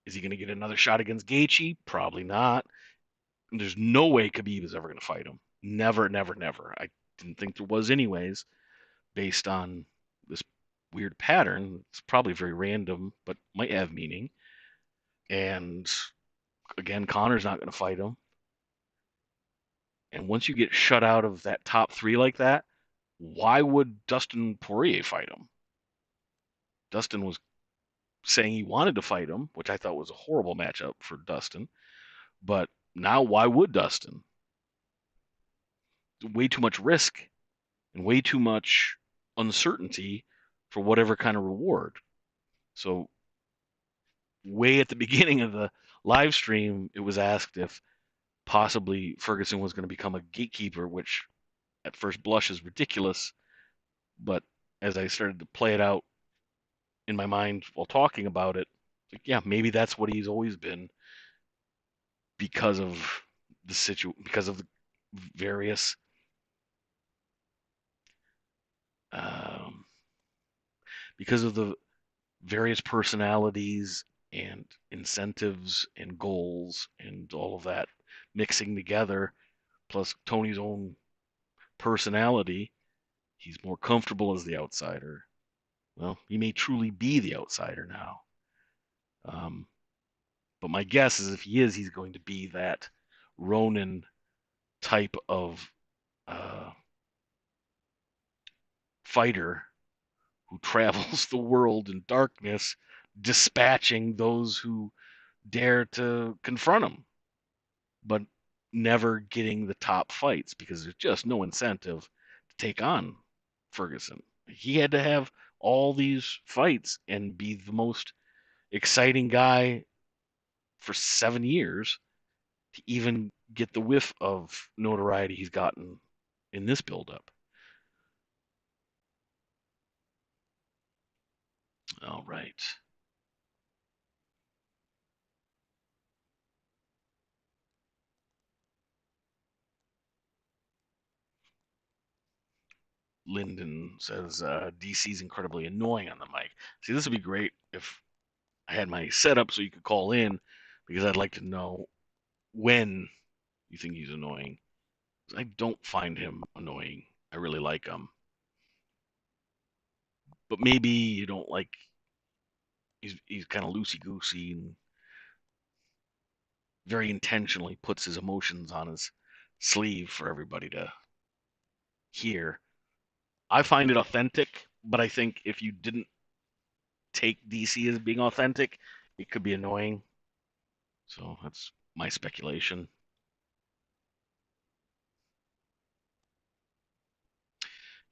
is he going to get another shot against Gaethje? Probably not. There's no way Khabib is ever going to fight him. Never, never, never. I didn't think there was anyways, based on this weird pattern. It's probably very random, but might have meaning. And again, Connor's not going to fight him. And once you get shut out of that top three like that, why would Dustin Poirier fight him? Dustin was saying he wanted to fight him, which I thought was a horrible matchup for Dustin. But now, why would Dustin? Way too much risk and way too much uncertainty for whatever kind of reward. So, way at the beginning of the live stream, it was asked if possibly Ferguson was going to become a gatekeeper, which at first blush is ridiculous. But as I started to play it out in my mind while talking about it, like, yeah, maybe that's what he's always been because of because of the various um, because of the various personalities and incentives and goals and all of that mixing together, plus Tony's own personality. He's more comfortable as the outsider. Well, he may truly be the outsider now. Um, but my guess is if he is, he's going to be that Ronin type of uh, fighter who travels the world in darkness, dispatching those who dare to confront him, but never getting the top fights because there's just no incentive to take on Ferguson. He had to have all these fights and be the most exciting guy for 7 years to even get the whiff of notoriety he's gotten in this buildup. All right. Lyndon says DC's incredibly annoying on the mic. See, this would be great if I had my setup so you could call in because I'd like to know when you think he's annoying. I don't find him annoying. I really like him. But maybe you don't like he's kind of loosey goosey and very intentionally puts his emotions on his sleeve for everybody to hear. I find it authentic, but I think if you didn't take DC as being authentic, it could be annoying. So that's my speculation.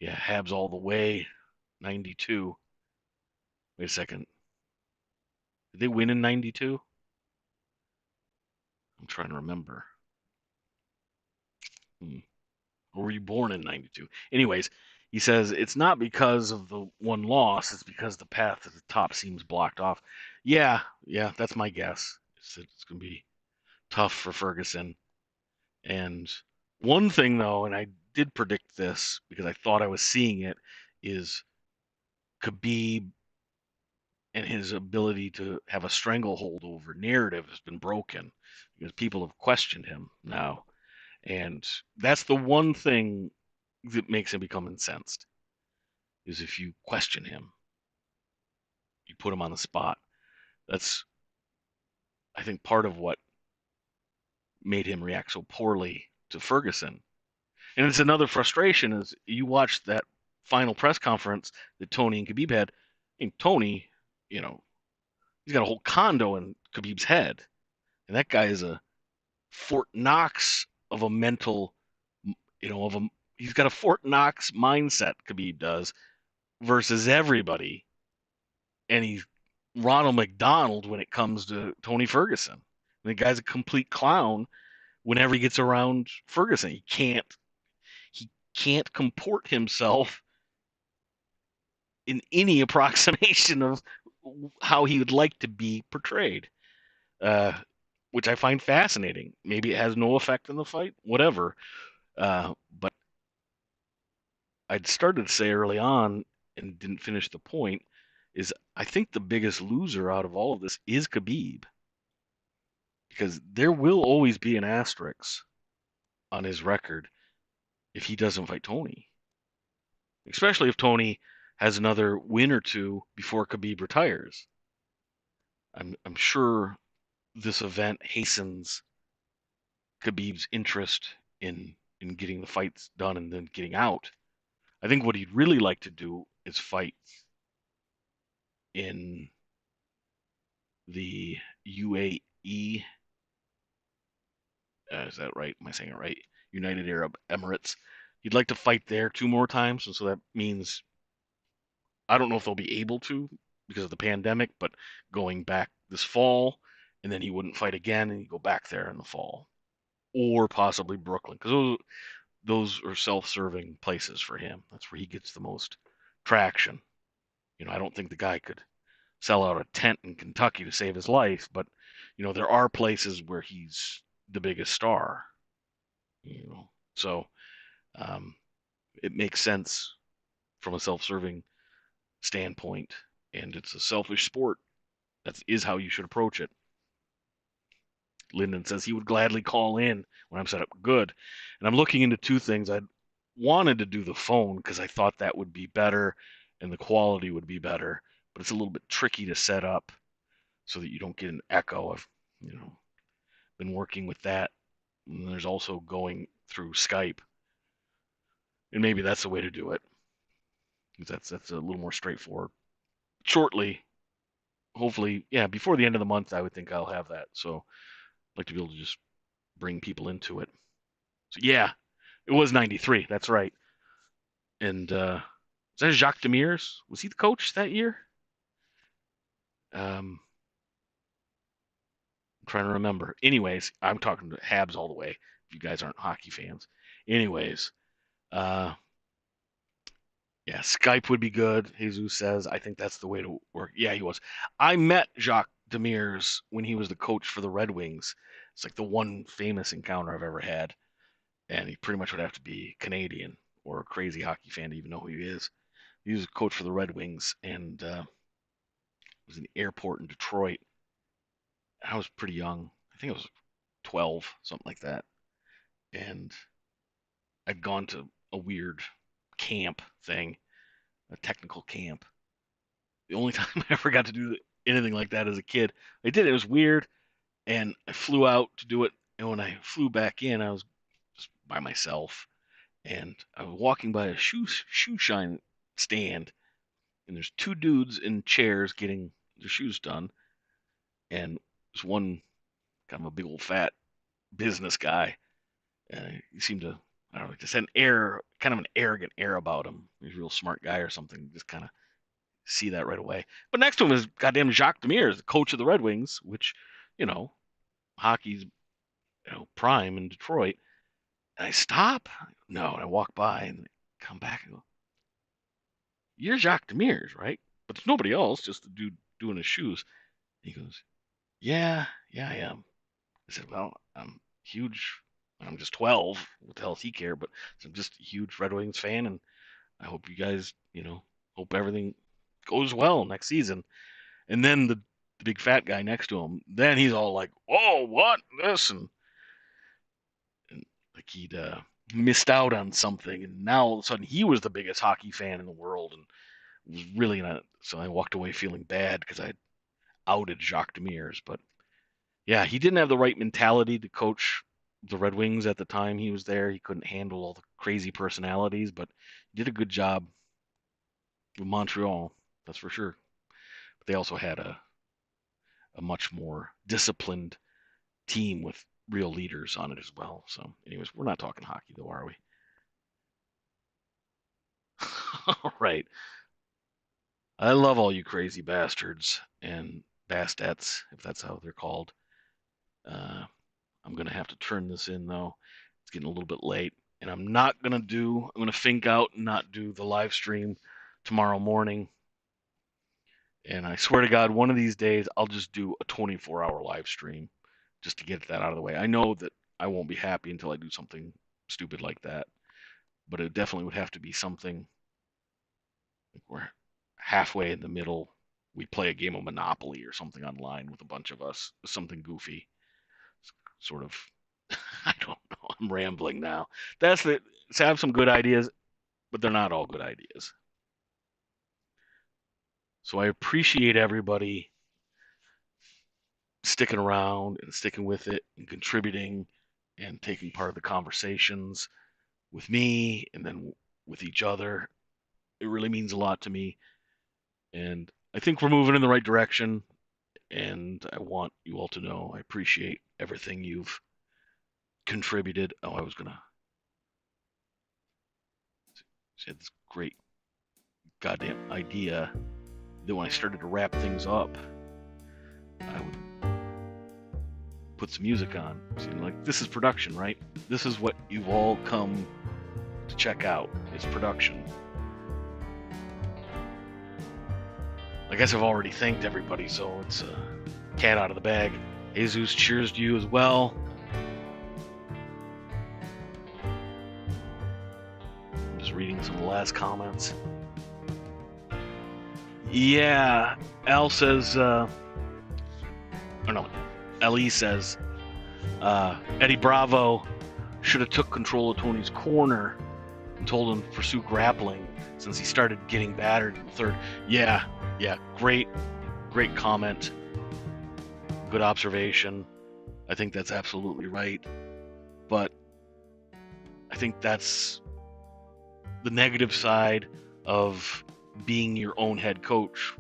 Yeah, Habs all the way, 92. Wait a second. Did they win in 92? I'm trying to remember. Or were you born in 92? Anyways, he says it's not because of the one loss, it's because the path to the top seems blocked off. Yeah, that's my guess. It's going to be tough for Ferguson. And one thing, though, and I did predict this because I thought I was seeing it, is Khabib and his ability to have a stranglehold over narrative has been broken because people have questioned him now. And that's the one thing that makes him become incensed is if you question him, you put him on the spot. That's, I think, part of what made him react so poorly to Ferguson. And it's another frustration is you watch that final press conference that Tony and Khabib had. And Tony, you know, he's got a whole condo in Khabib's head. And that guy is a Fort Knox of a mental, he's got a Fort Knox mindset. Khabib does versus everybody, and he's Ronald McDonald when it comes to Tony Ferguson. The guy's a complete clown whenever he gets around Ferguson. He can't comport himself in any approximation of how he would like to be portrayed, uh, which I find fascinating. Maybe it has no effect in the fight, whatever. But I'd started to say early on and didn't finish the point is I think the biggest loser out of all of this is Khabib because there will always be an asterisk on his record if he doesn't fight Tony, especially if Tony has another win or two before Khabib retires. I'm sure this event hastens Khabib's interest in getting the fights done and then getting out. I think what he'd really like to do is fight in the UAE. Is that right? Am I saying it right? United Arab Emirates. He'd like to fight there 2 more times, and so that means I don't know if they'll be able to because of the pandemic, but going back this fall, and then he wouldn't fight again, and he'd go back there in the fall, or possibly Brooklyn, because those are self-serving places for him. That's where he gets the most traction. I don't think the guy could sell out a tent in Kentucky to save his life, but there are places where he's the biggest star. So um, it makes sense from a self-serving standpoint, and it's a selfish sport. That is how you should approach it. Lyndon says he would gladly call in when I'm set up. Good. And I'm looking into two things. I wanted to do the phone because I thought that would be better and the quality would be better, but it's a little bit tricky to set up so that you don't get an echo. I've, been working with that. And there's also going through Skype. And maybe that's the way to do it. That's a little more straightforward. Shortly, hopefully, yeah, before the end of the month, I would think I'll have that. So I'd like to be able to just bring people into it. So yeah, it was 93. That's right. And is that Jacques Demers? Was he the coach that year? I'm trying to remember. Anyways, I'm talking to Habs all the way. If you guys aren't hockey fans. Anyways, uh, yeah, Skype would be good. Jesus says, I think that's the way to work. Yeah, he was. I met Jacques Demers when he was the coach for the Red Wings. It's like the one famous encounter I've ever had. And he pretty much would have to be Canadian or a crazy hockey fan to even know who he is. He was a coach for the Red Wings and was in the airport in Detroit. I was pretty young. I think I was 12, something like that. And I'd gone to a weird camp thing, a technical camp. The only time I ever got to do anything like that as a kid, I did. It was weird, and I flew out to do it. And when I flew back in, I was just by myself, and I was walking by a shoe shine stand, and there's two dudes in chairs getting their shoes done, and there's one kind of a big old fat business guy. He seemed to, I don't know, just had an air, kind of an arrogant air about him. He's a real smart guy or something. Just kind of see that right away. But next to him is goddamn Jacques Demers, the coach of the Red Wings, which, hockey's prime in Detroit. And I stop. No, and I walk by and come back and go, "You're Jacques Demers, right?" But there's nobody else, just the dude doing his shoes. He goes, "Yeah, yeah, I am." I said, "Well, I'm huge. I'm just 12. What the hell does he care?" But I'm just a huge Red Wings fan, and I hope you guys, hope everything goes well next season. And then the big fat guy next to him, then he's all like, "Oh, what this?" And like he'd missed out on something, and now all of a sudden he was the biggest hockey fan in the world, and was really not. So I walked away feeling bad because I outed Jacques Demers, but yeah, he didn't have the right mentality to coach the Red Wings at the time he was there. He couldn't handle all the crazy personalities, but he did a good job with Montreal, that's for sure. But they also had a much more disciplined team with real leaders on it as well. So, anyways, we're not talking hockey though, are we? All right. I love all you crazy bastards and bastettes, if that's how they're called. Uh, I'm gonna have to turn this in though. It's getting a little bit late, and I'm gonna think out and not do the live stream tomorrow morning. And I swear to God, one of these days I'll just do a 24-hour live stream just to get that out of the way. I know that I won't be happy until I do something stupid like that, but it definitely would have to be something like we're halfway in the middle. We play a game of Monopoly or something online with a bunch of us, something goofy, sort of. I don't know. I'm rambling now. That's the. So I have some good ideas, but they're not all good ideas. So I appreciate everybody sticking around and sticking with it and contributing and taking part of the conversations with me and then with each other. It really means a lot to me. And I think we're moving in the right direction. And I want you all to know I appreciate everything you've contributed. Oh, I was going to say this great goddamn idea that when I started to wrap things up, I would put some music on. So, like, this is production, right? This is what you've all come to check out. It's production. I guess I've already thanked everybody, so it's a cat out of the bag. Jesus, cheers to you as well. I'm just reading some of the last comments. Yeah, Al says, or no, Le says, Eddie Bravo should have took control of Tony's corner and told him to pursue grappling since he started getting battered in the third. Yeah, great comment. Good observation. I think that's absolutely right. But I think that's the negative side of being your own head coach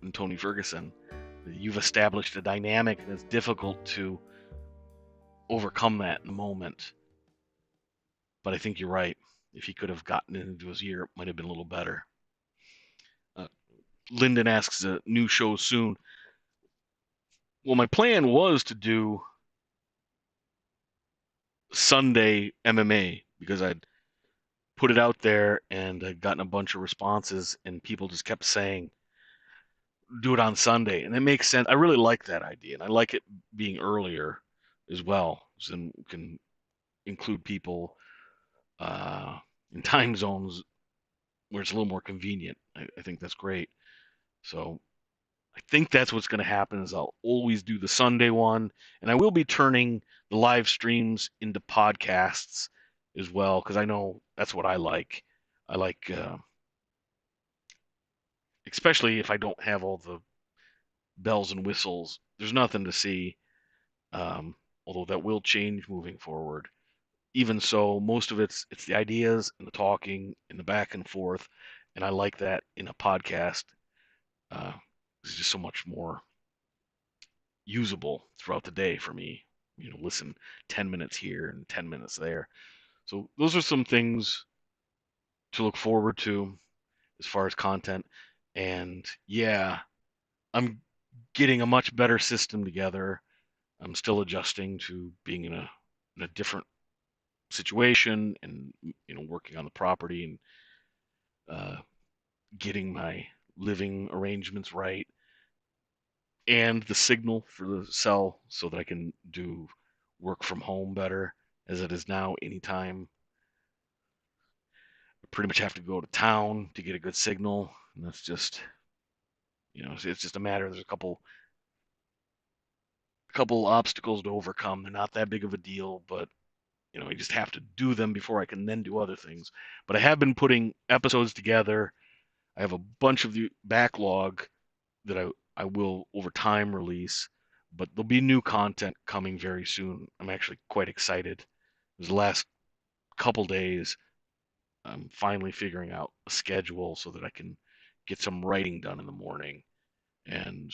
in Tony Ferguson. You've established a dynamic and it's difficult to overcome that in the moment. But I think you're right. If he could have gotten it into his ear, it might have been a little better. Lyndon asks a new show soon. Well, my plan was to do Sunday MMA because I'd put it out there and I'd gotten a bunch of responses and people just kept saying, do it on Sunday. And it makes sense. I really like that idea. And I like it being earlier as well. So then we can include people in time zones where it's a little more convenient. I think that's great. So I think that's what's going to happen is I'll always do the Sunday one, and I will be turning the live streams into podcasts as well because I know that's what I like. I like, especially if I don't have all the bells and whistles. There's nothing to see, although that will change moving forward. Even so, most of it's the ideas and the talking and the back and forth, and I like that in a podcast. It's just so much more usable throughout the day for me. Listen 10 minutes here and 10 minutes there. So those are some things to look forward to as far as content. And yeah, I'm getting a much better system together. I'm still adjusting to being in a different situation and working on the property and getting my living arrangements right and the signal for the cell so that I can do work from home better as it is now anytime. I pretty much have to go to town to get a good signal, and that's just it's just a matter. There's a couple obstacles to overcome. They're not that big of a deal, but I just have to do them before I can then do other things. But I have been putting episodes together. I have a bunch of the backlog that I will over time release, but there'll be new content coming very soon. I'm actually quite excited. The last couple days, I'm finally figuring out a schedule so that I can get some writing done in the morning. And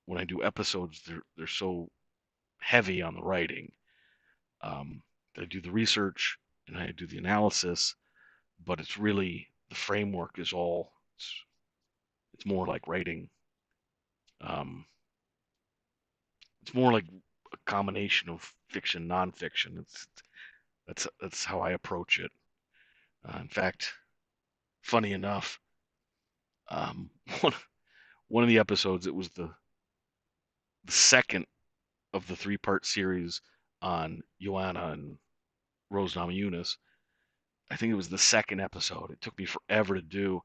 when I do episodes, they're so heavy on the writing I do the research and I do the analysis, but it's really the framework is all. It's more like writing. Um, it's more like a combination of fiction, nonfiction. That's how I approach it. In fact, funny enough, um, one one of the episodes, it was the second of the three-part series on Joanna and Rose Namajunas. I think it was the second episode. It took me forever to do.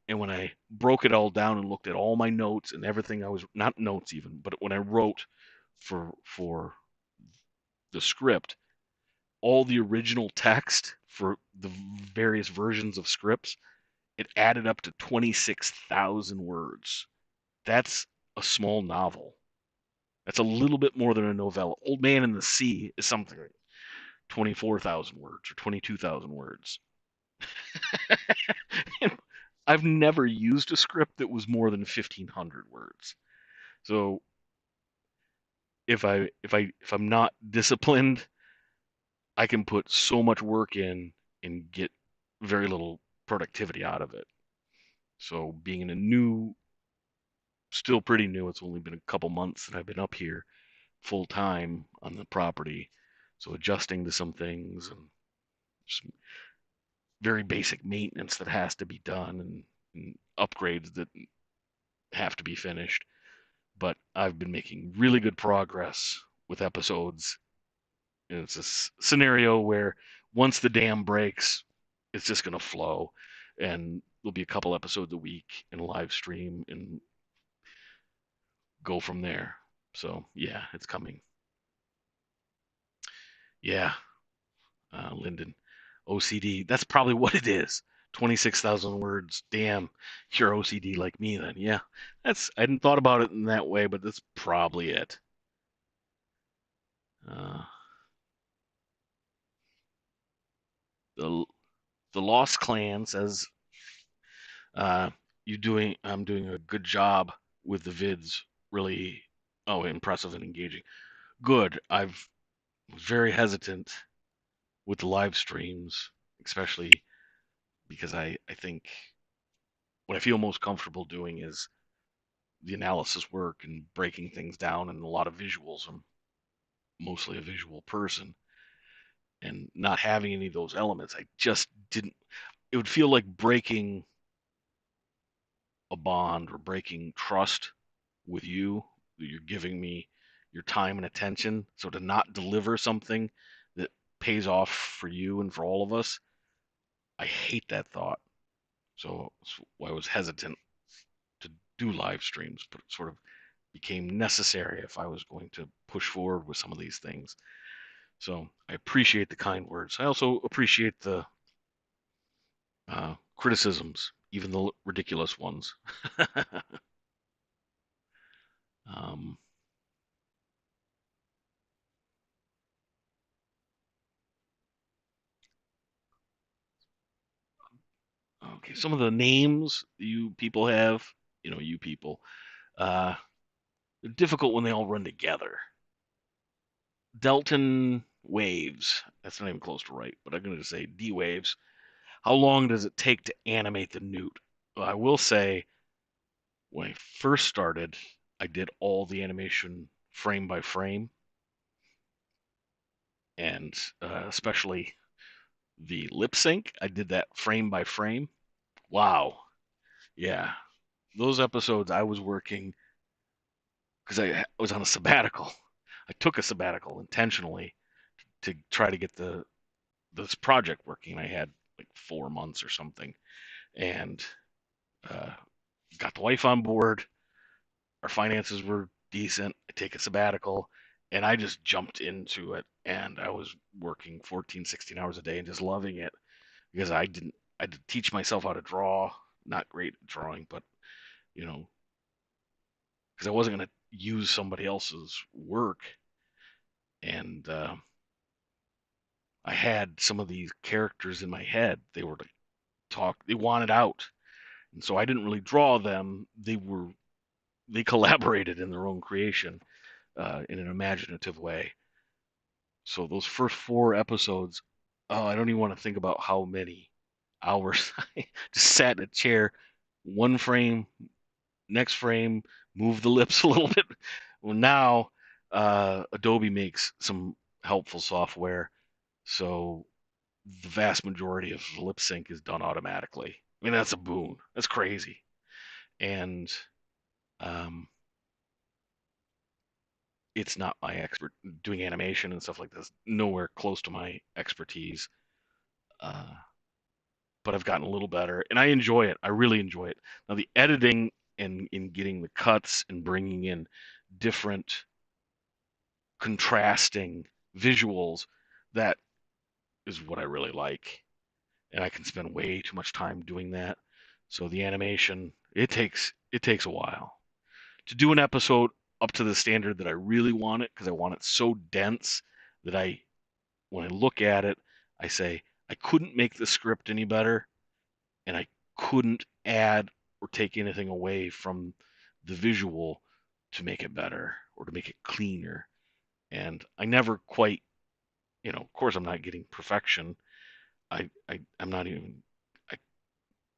And when I broke it all down and looked at all my notes and everything, I was not notes even, but when I wrote for the script, all the original text for the various versions of scripts, it added up to 26,000 words. That's a small novel. That's a little bit more than a novella. Old Man in the Sea is something like 24,000 words or 22,000 words. I've never used a script that was more than 1,500 words. So if I'm not disciplined, I can put so much work in and get very little productivity out of it. So being in a new, still pretty new, it's only been a couple months that I've been up here full time on the property. So adjusting to some things and some very basic maintenance that has to be done and upgrades that have to be finished. But I've been making really good progress with episodes. And it's a scenario where once the dam breaks, it's just going to flow. And there'll be a couple episodes a week in a live stream and go from there. So, yeah, it's coming. Yeah, Lyndon. OCD. That's probably what it is. 26,000 words. Damn, you're OCD like me then. Yeah, I hadn't thought about it in that way, but that's probably it. Uh, the the Lost Clan says, I'm doing a good job with the vids. Really, oh, impressive and engaging. Good. I've was very hesitant with the live streams, especially because I think what I feel most comfortable doing is the analysis work and breaking things down and a lot of visuals. I'm mostly a visual person, and not having any of those elements, I just didn't. It would feel like breaking a bond or breaking trust with you. You're giving me your time and attention. So to not deliver something that pays off for you and for all of us, I hate that thought. So I was hesitant to do live streams, but it sort of became necessary if I was going to push forward with some of these things. So I appreciate the kind words. I also appreciate the criticisms, even the ridiculous ones. um, okay, some of the names you people have, you people, uh, they're difficult when they all run together. Delton Waves, that's not even close to right, but I'm going to say D Waves. How long does it take to animate the newt? Well, I will say, when I first started, I did all the animation frame by frame, and especially the lip sync, I did that frame by frame. Wow. Yeah. Those episodes I was working because I was on a sabbatical. I took a sabbatical intentionally to try to get this project working. I had like 4 months or something, and uh, got the wife on board. Our finances were decent. I take a sabbatical, and I just jumped into it, and I was working 14, 16 hours a day and just loving it because I had to teach myself how to draw. Not great at drawing, but you know, because I wasn't going to use somebody else's work, and I had some of these characters in my head. They were to talk. They wanted out, and so I didn't really draw them. They collaborated in their own creation in an imaginative way. So those first 4 episodes, oh, I don't even want to think about how many hours I just sat in a chair, one frame, next frame, move the lips a little bit. Well, now Adobe makes some helpful software, so the vast majority of lip sync is done automatically. I mean, that's a boon. That's crazy. And um, it's not my expert doing animation and stuff like this. Nowhere close to my expertise. Uh, but I've gotten a little better, and I enjoy it. I really enjoy it. Now the editing and in getting the cuts and bringing in different contrasting visuals, that is what I really like, and I can spend way too much time doing that. So the animation, it takes a while to do an episode up to the standard that I really want it, because I want it so dense that when I look at it, I say I couldn't make the script any better, and I couldn't add or take anything away from the visual to make it better or to make it cleaner. And I never quite, of course, I'm not getting perfection. I'm not even, I,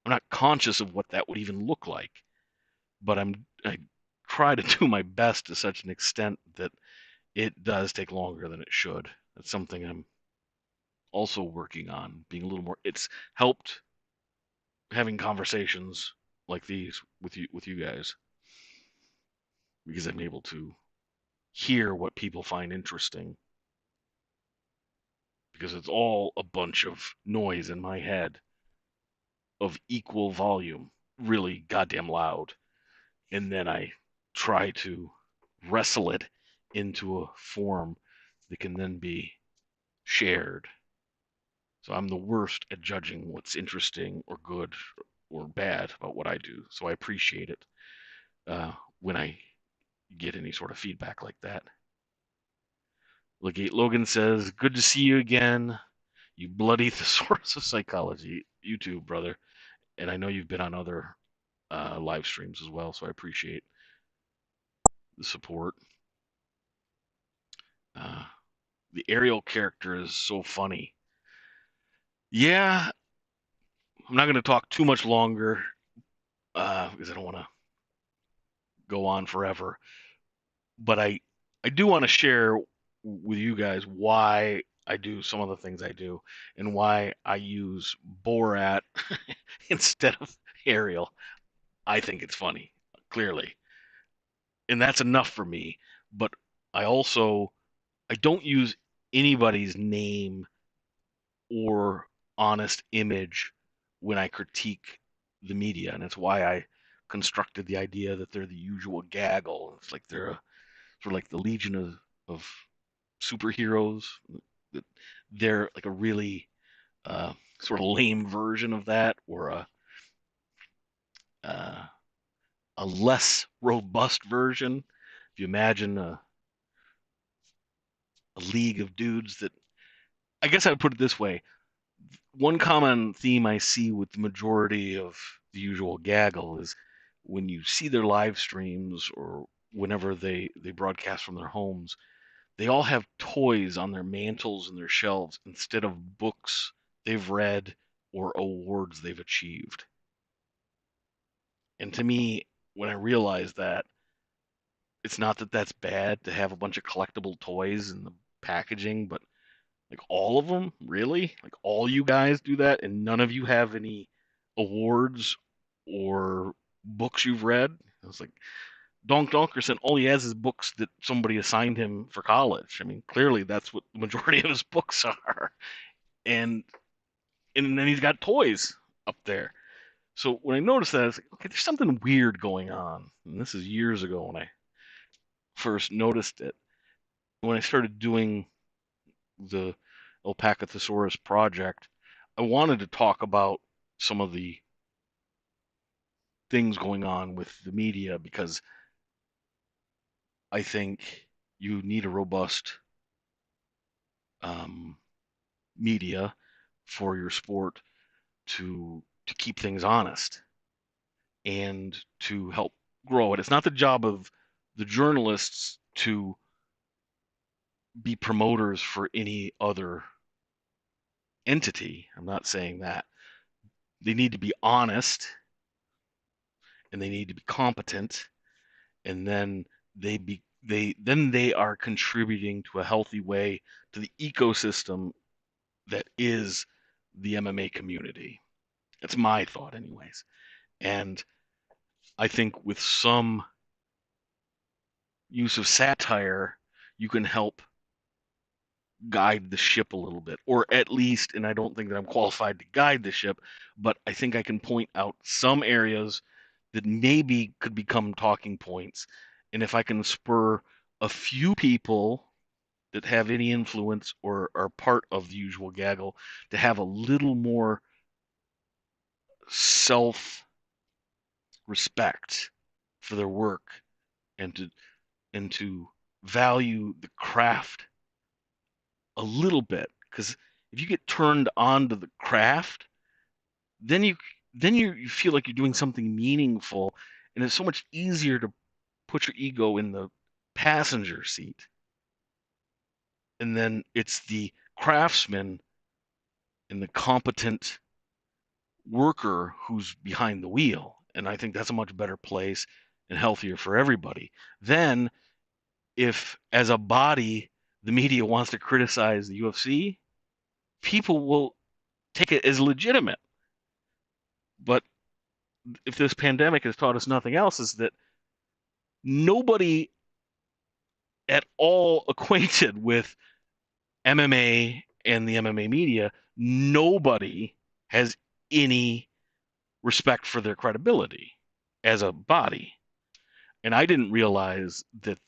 I'm not conscious of what that would even look like. But I try to do my best to such an extent that it does take longer than it should. That's something I'm also working on, being a little more. It's helped having conversations like these with you guys, because I'm able to hear what people find interesting, because it's all a bunch of noise in my head of equal volume, really goddamn loud, and then I try to wrestle it into a form that can then be shared. So I'm the worst at judging what's interesting or good or bad about what I do. So I appreciate it when I get any sort of feedback like that. Legate Logan says, "Good to see you again, you bloody thesaurus of psychology." You too, brother. And I know you've been on other live streams as well, so I appreciate the support. Uh, the Ariel character is so funny. Yeah, I'm not going to talk too much longer because I don't want to go on forever. But I do want to share with you guys why I do some of the things I do and why I use Borat instead of Ariel. I think it's funny, clearly, and that's enough for me. But I don't use anybody's name or honest image when I critique the media, and it's why I constructed the idea that they're the usual gaggle. It's like they're sort of like the legion of superheroes. That they're like a really sort of lame version of that, or uh, a less robust version. If you imagine a league of dudes that, I guess I would put it this way: one common theme I see with the majority of the usual gaggle is when you see their live streams or whenever they broadcast from their homes, they all have toys on their mantles and their shelves instead of books they've read or awards they've achieved. And to me, when I realized that, it's not that that's bad to have a bunch of collectible toys in the packaging, but like all of them, really? Like all you guys do that, and none of you have any awards or books you've read? I was like, Donk Donkerson, all he has is books that somebody assigned him for college. I mean, clearly that's what the majority of his books are. And and then he's got toys up there. So when I noticed that, I was like, okay, there's something weird going on. And this is years ago when I first noticed it. When I started doing the Alpaca Thesaurus project, I wanted to talk about some of the things going on with the media, because I think you need a robust um, media for your sport to keep things honest and to help grow it. It's not the job of the journalists to be promoters for any other entity. I'm not saying that. They need to be honest and they need to be competent, and then they are contributing to a healthy way to the ecosystem that is the MMA community. That's my thought anyways. And I think with some use of satire, you can help guide the ship a little bit, or at least, and I don't think that I'm qualified to guide the ship, but I think I can point out some areas that maybe could become talking points. And if I can spur a few people that have any influence or are part of the usual gaggle to have a little more self respect for their work and to value the craft a little bit, because if you get turned on to the craft, then you feel like you're doing something meaningful, and it's so much easier to put your ego in the passenger seat, and then it's the craftsman and the competent worker who's behind the wheel, and I think that's a much better place and healthier for everybody. Then if as a body the media wants to criticize the UFC, people will take it as legitimate. But if this pandemic has taught us nothing else, is that nobody at all acquainted with MMA and the MMA media, nobody has any respect for their credibility as a body. And I didn't realize that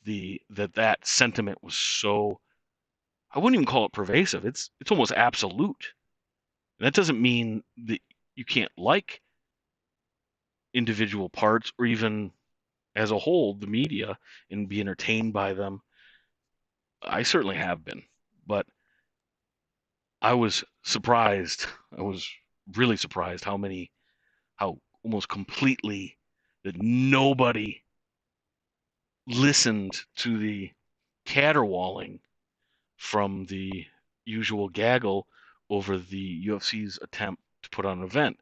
that sentiment was so, I wouldn't even call it pervasive. It's almost absolute. And that doesn't mean that you can't like individual parts or even as a whole the media and be entertained by them. I certainly have been, but I was surprised. I was really surprised how almost completely that nobody listened to the caterwauling from the usual gaggle over the UFC's attempt to put on an event.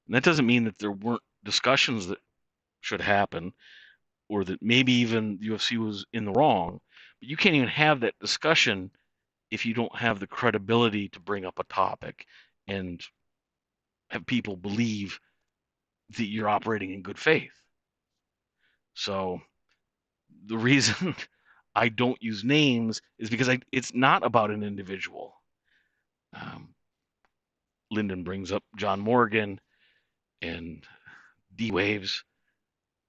And that doesn't mean that there weren't discussions that should happen, or that maybe even the UFC was in the wrong. But you can't even have that discussion if you don't have the credibility to bring up a topic and have people believe that you're operating in good faith. So the reason I don't use names is because it's not about an individual. Um, Lyndon brings up John Morgan, and D Waves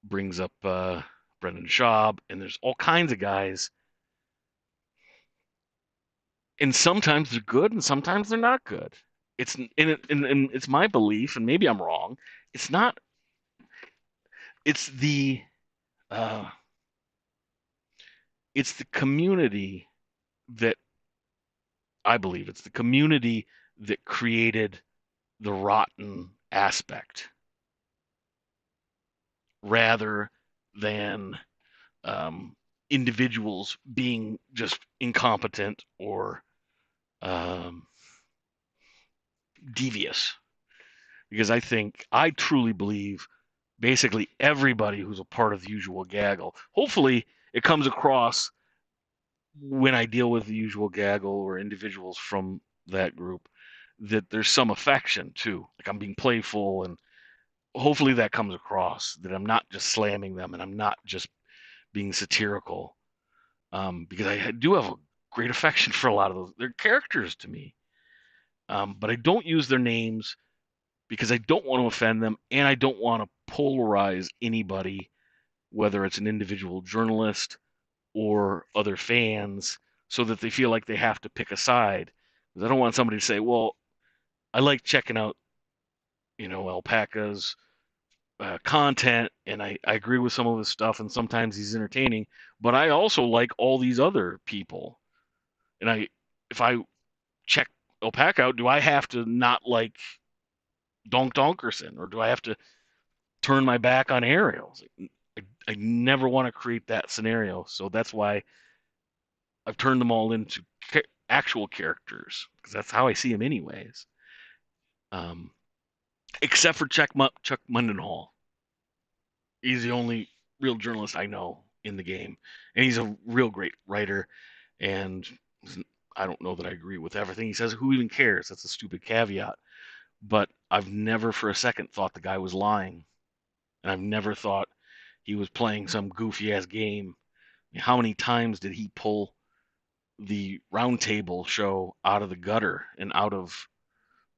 brings up Brendan Schaub, and there's all kinds of guys. And sometimes they're good, and sometimes they're not good. And it's my belief, and maybe I'm wrong. It's not. It's the uh, it's the community that I believe it's the community that created the rotten aspect rather than um, individuals being just incompetent or um, devious. Because I truly believe basically everybody who's a part of the usual gaggle, hopefully it comes across when I deal with the usual gaggle or individuals from that group that there's some affection too. Like I'm being playful, and hopefully that comes across that I'm not just slamming them and I'm not just being satirical. Because I do have a great affection for a lot of those. They're characters to me. But I don't use their names because I don't want to offend them and I don't want to polarize anybody, whether it's an individual journalist or other fans, so that they feel like they have to pick a side. Because I don't want somebody to say, well, I like checking out, Alpaca's content, and I agree with some of his stuff, and sometimes he's entertaining, but I also like all these other people. And if I check Alpaca out, do I have to not like Donk Donkerson, or do I have to turn my back on Ariel? I never want to create that scenario, so that's why I've turned them all into actual characters because that's how I see them anyways. Except for Chuck Mundenhall. He's the only real journalist I know in the game, and he's a real great writer. And I don't know that I agree with everything he says. Who even cares? That's a stupid caveat. But I've never for a second thought the guy was lying, and I've never thought he was playing some goofy ass game. I mean, how many times did he pull the roundtable show out of the gutter and out of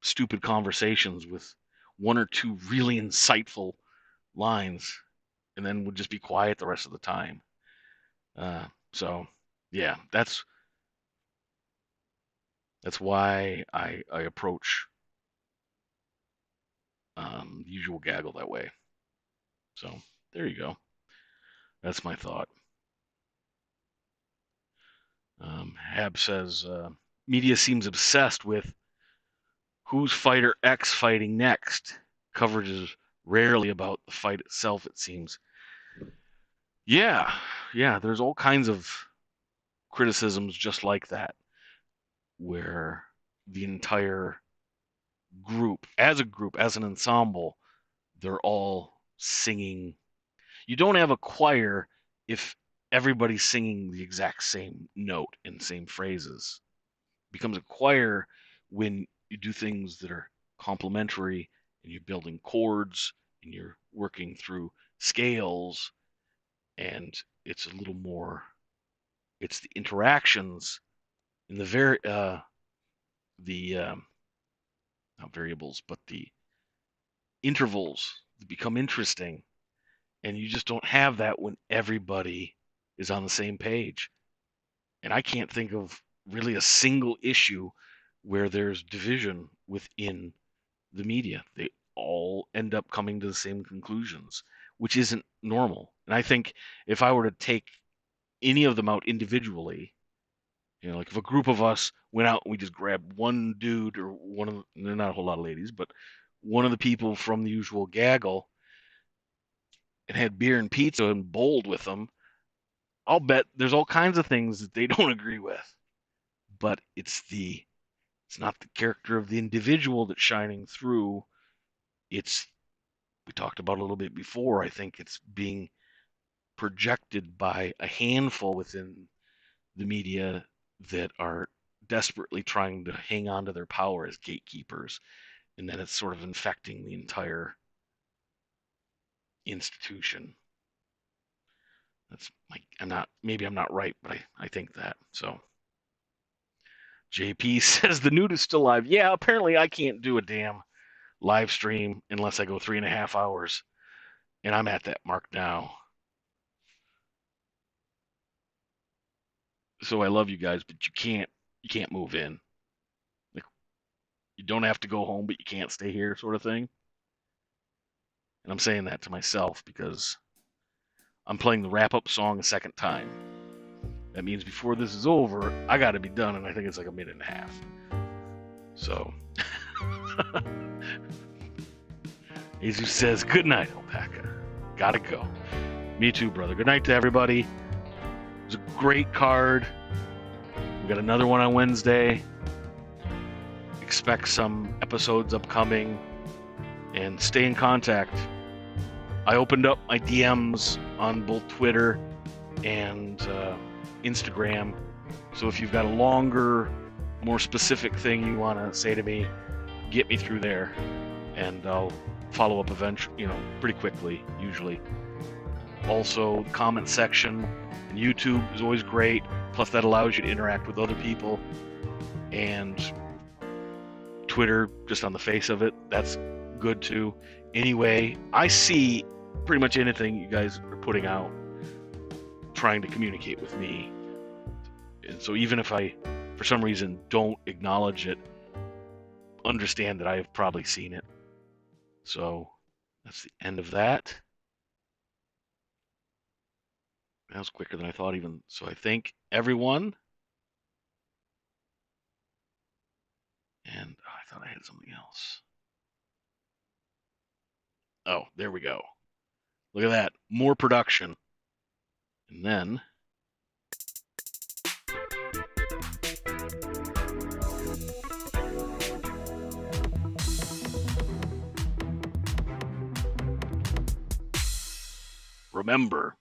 stupid conversations with one or two really insightful lines, and then would just be quiet the rest of the time? So yeah, that's why I approach the usual gaggle that way. So there you go. That's my thought. Hab says media seems obsessed with who's fighter X fighting next. Coverage is rarely about the fight itself, it seems. Yeah, there's all kinds of criticisms just like that, where the entire group, as an ensemble, they're all singing. You don't have a choir if everybody's singing the exact same note and same phrases. It becomes a choir when you do things that are complementary and you're building chords and you're working through scales, and it's a little more, it's the interactions in the not variables, but the intervals that become interesting, and you just don't have that when everybody is on the same page. And I can't think of really a single issue where there's division within the media. They all end up coming to the same conclusions, which isn't normal. And I think if I were to take any of them out individually, like if a group of us went out and we just grabbed one dude or one of they're not a whole lot of ladies, but one of the people from the usual gaggle and had beer and pizza and bowled with them, I'll bet there's all kinds of things that they don't agree with. But it's not the character of the individual that's shining through. It's, we talked about a little bit before, I think it's being projected by a handful within the media that are desperately trying to hang on to their power as gatekeepers, and then it's sort of infecting the entire institution. That's like, maybe I'm not right, but I think that. So JP says the nude is still live. Yeah, apparently I can't do a damn live stream unless I go 3.5 hours, and I'm at that mark now. So I love you guys, but you can't move in. Like, you don't have to go home, but you can't stay here, sort of thing. And I'm saying that to myself because I'm playing the wrap-up song a second time. That means before this is over, I got to be done, and I think it's like a minute and a half. So, Jesus says, good night, Alpaca. Gotta go. Me too, brother. Good night to everybody. It was a great card. We got another one on Wednesday. Expect some episodes upcoming, and stay in contact. I opened up my DMs on both Twitter and Instagram, so if you've got a longer, more specific thing you want to say to me, get me through there, and I'll follow up eventually, pretty quickly, usually. Also, comment section and YouTube is always great, plus that allows you to interact with other people, and Twitter, just on the face of it, that's good too. Anyway, I see pretty much anything you guys are putting out, trying to communicate with me. And so even if I, for some reason, don't acknowledge it, understand that I have probably seen it. So that's the end of that. That was quicker than I thought even. So I thank everyone. And I thought I had something else. Oh, there we go. Look at that. More production. And then Remember,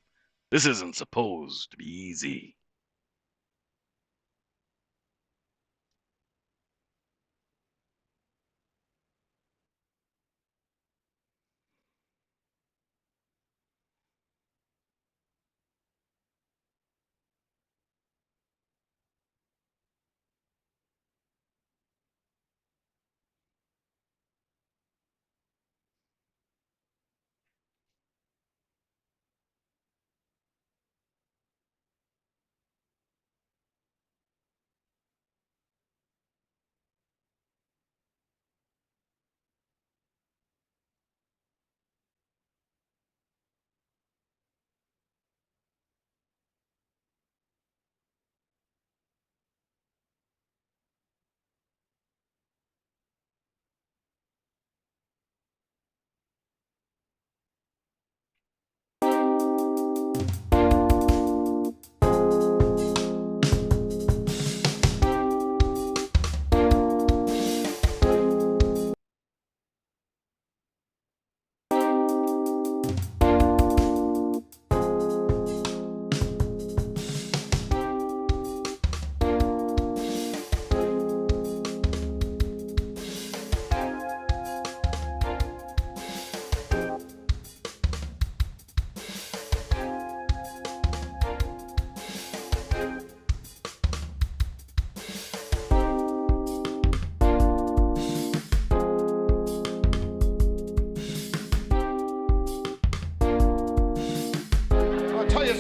this isn't supposed to be easy.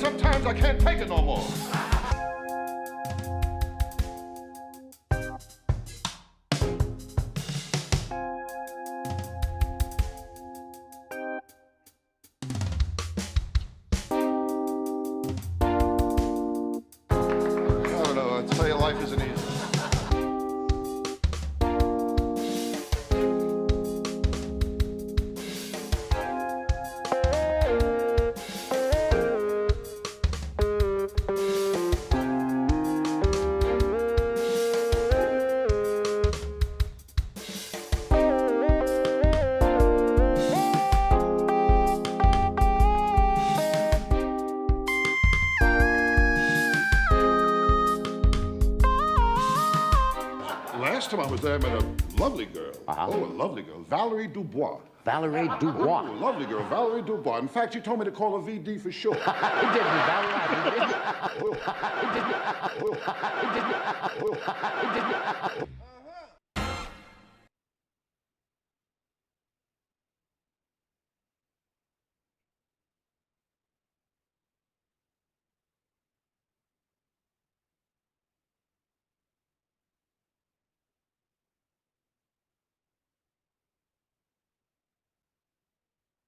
Sometimes I can't take it no more. I don't know, I tell you, life isn't easy. Last time I was there, I met a lovely girl. Oh, a lovely girl. Valerie Dubois. Valerie Dubois. Oh, lovely girl. Valerie Dubois. In fact, she told me to call her VD for short. He did me, Valerie. He did me.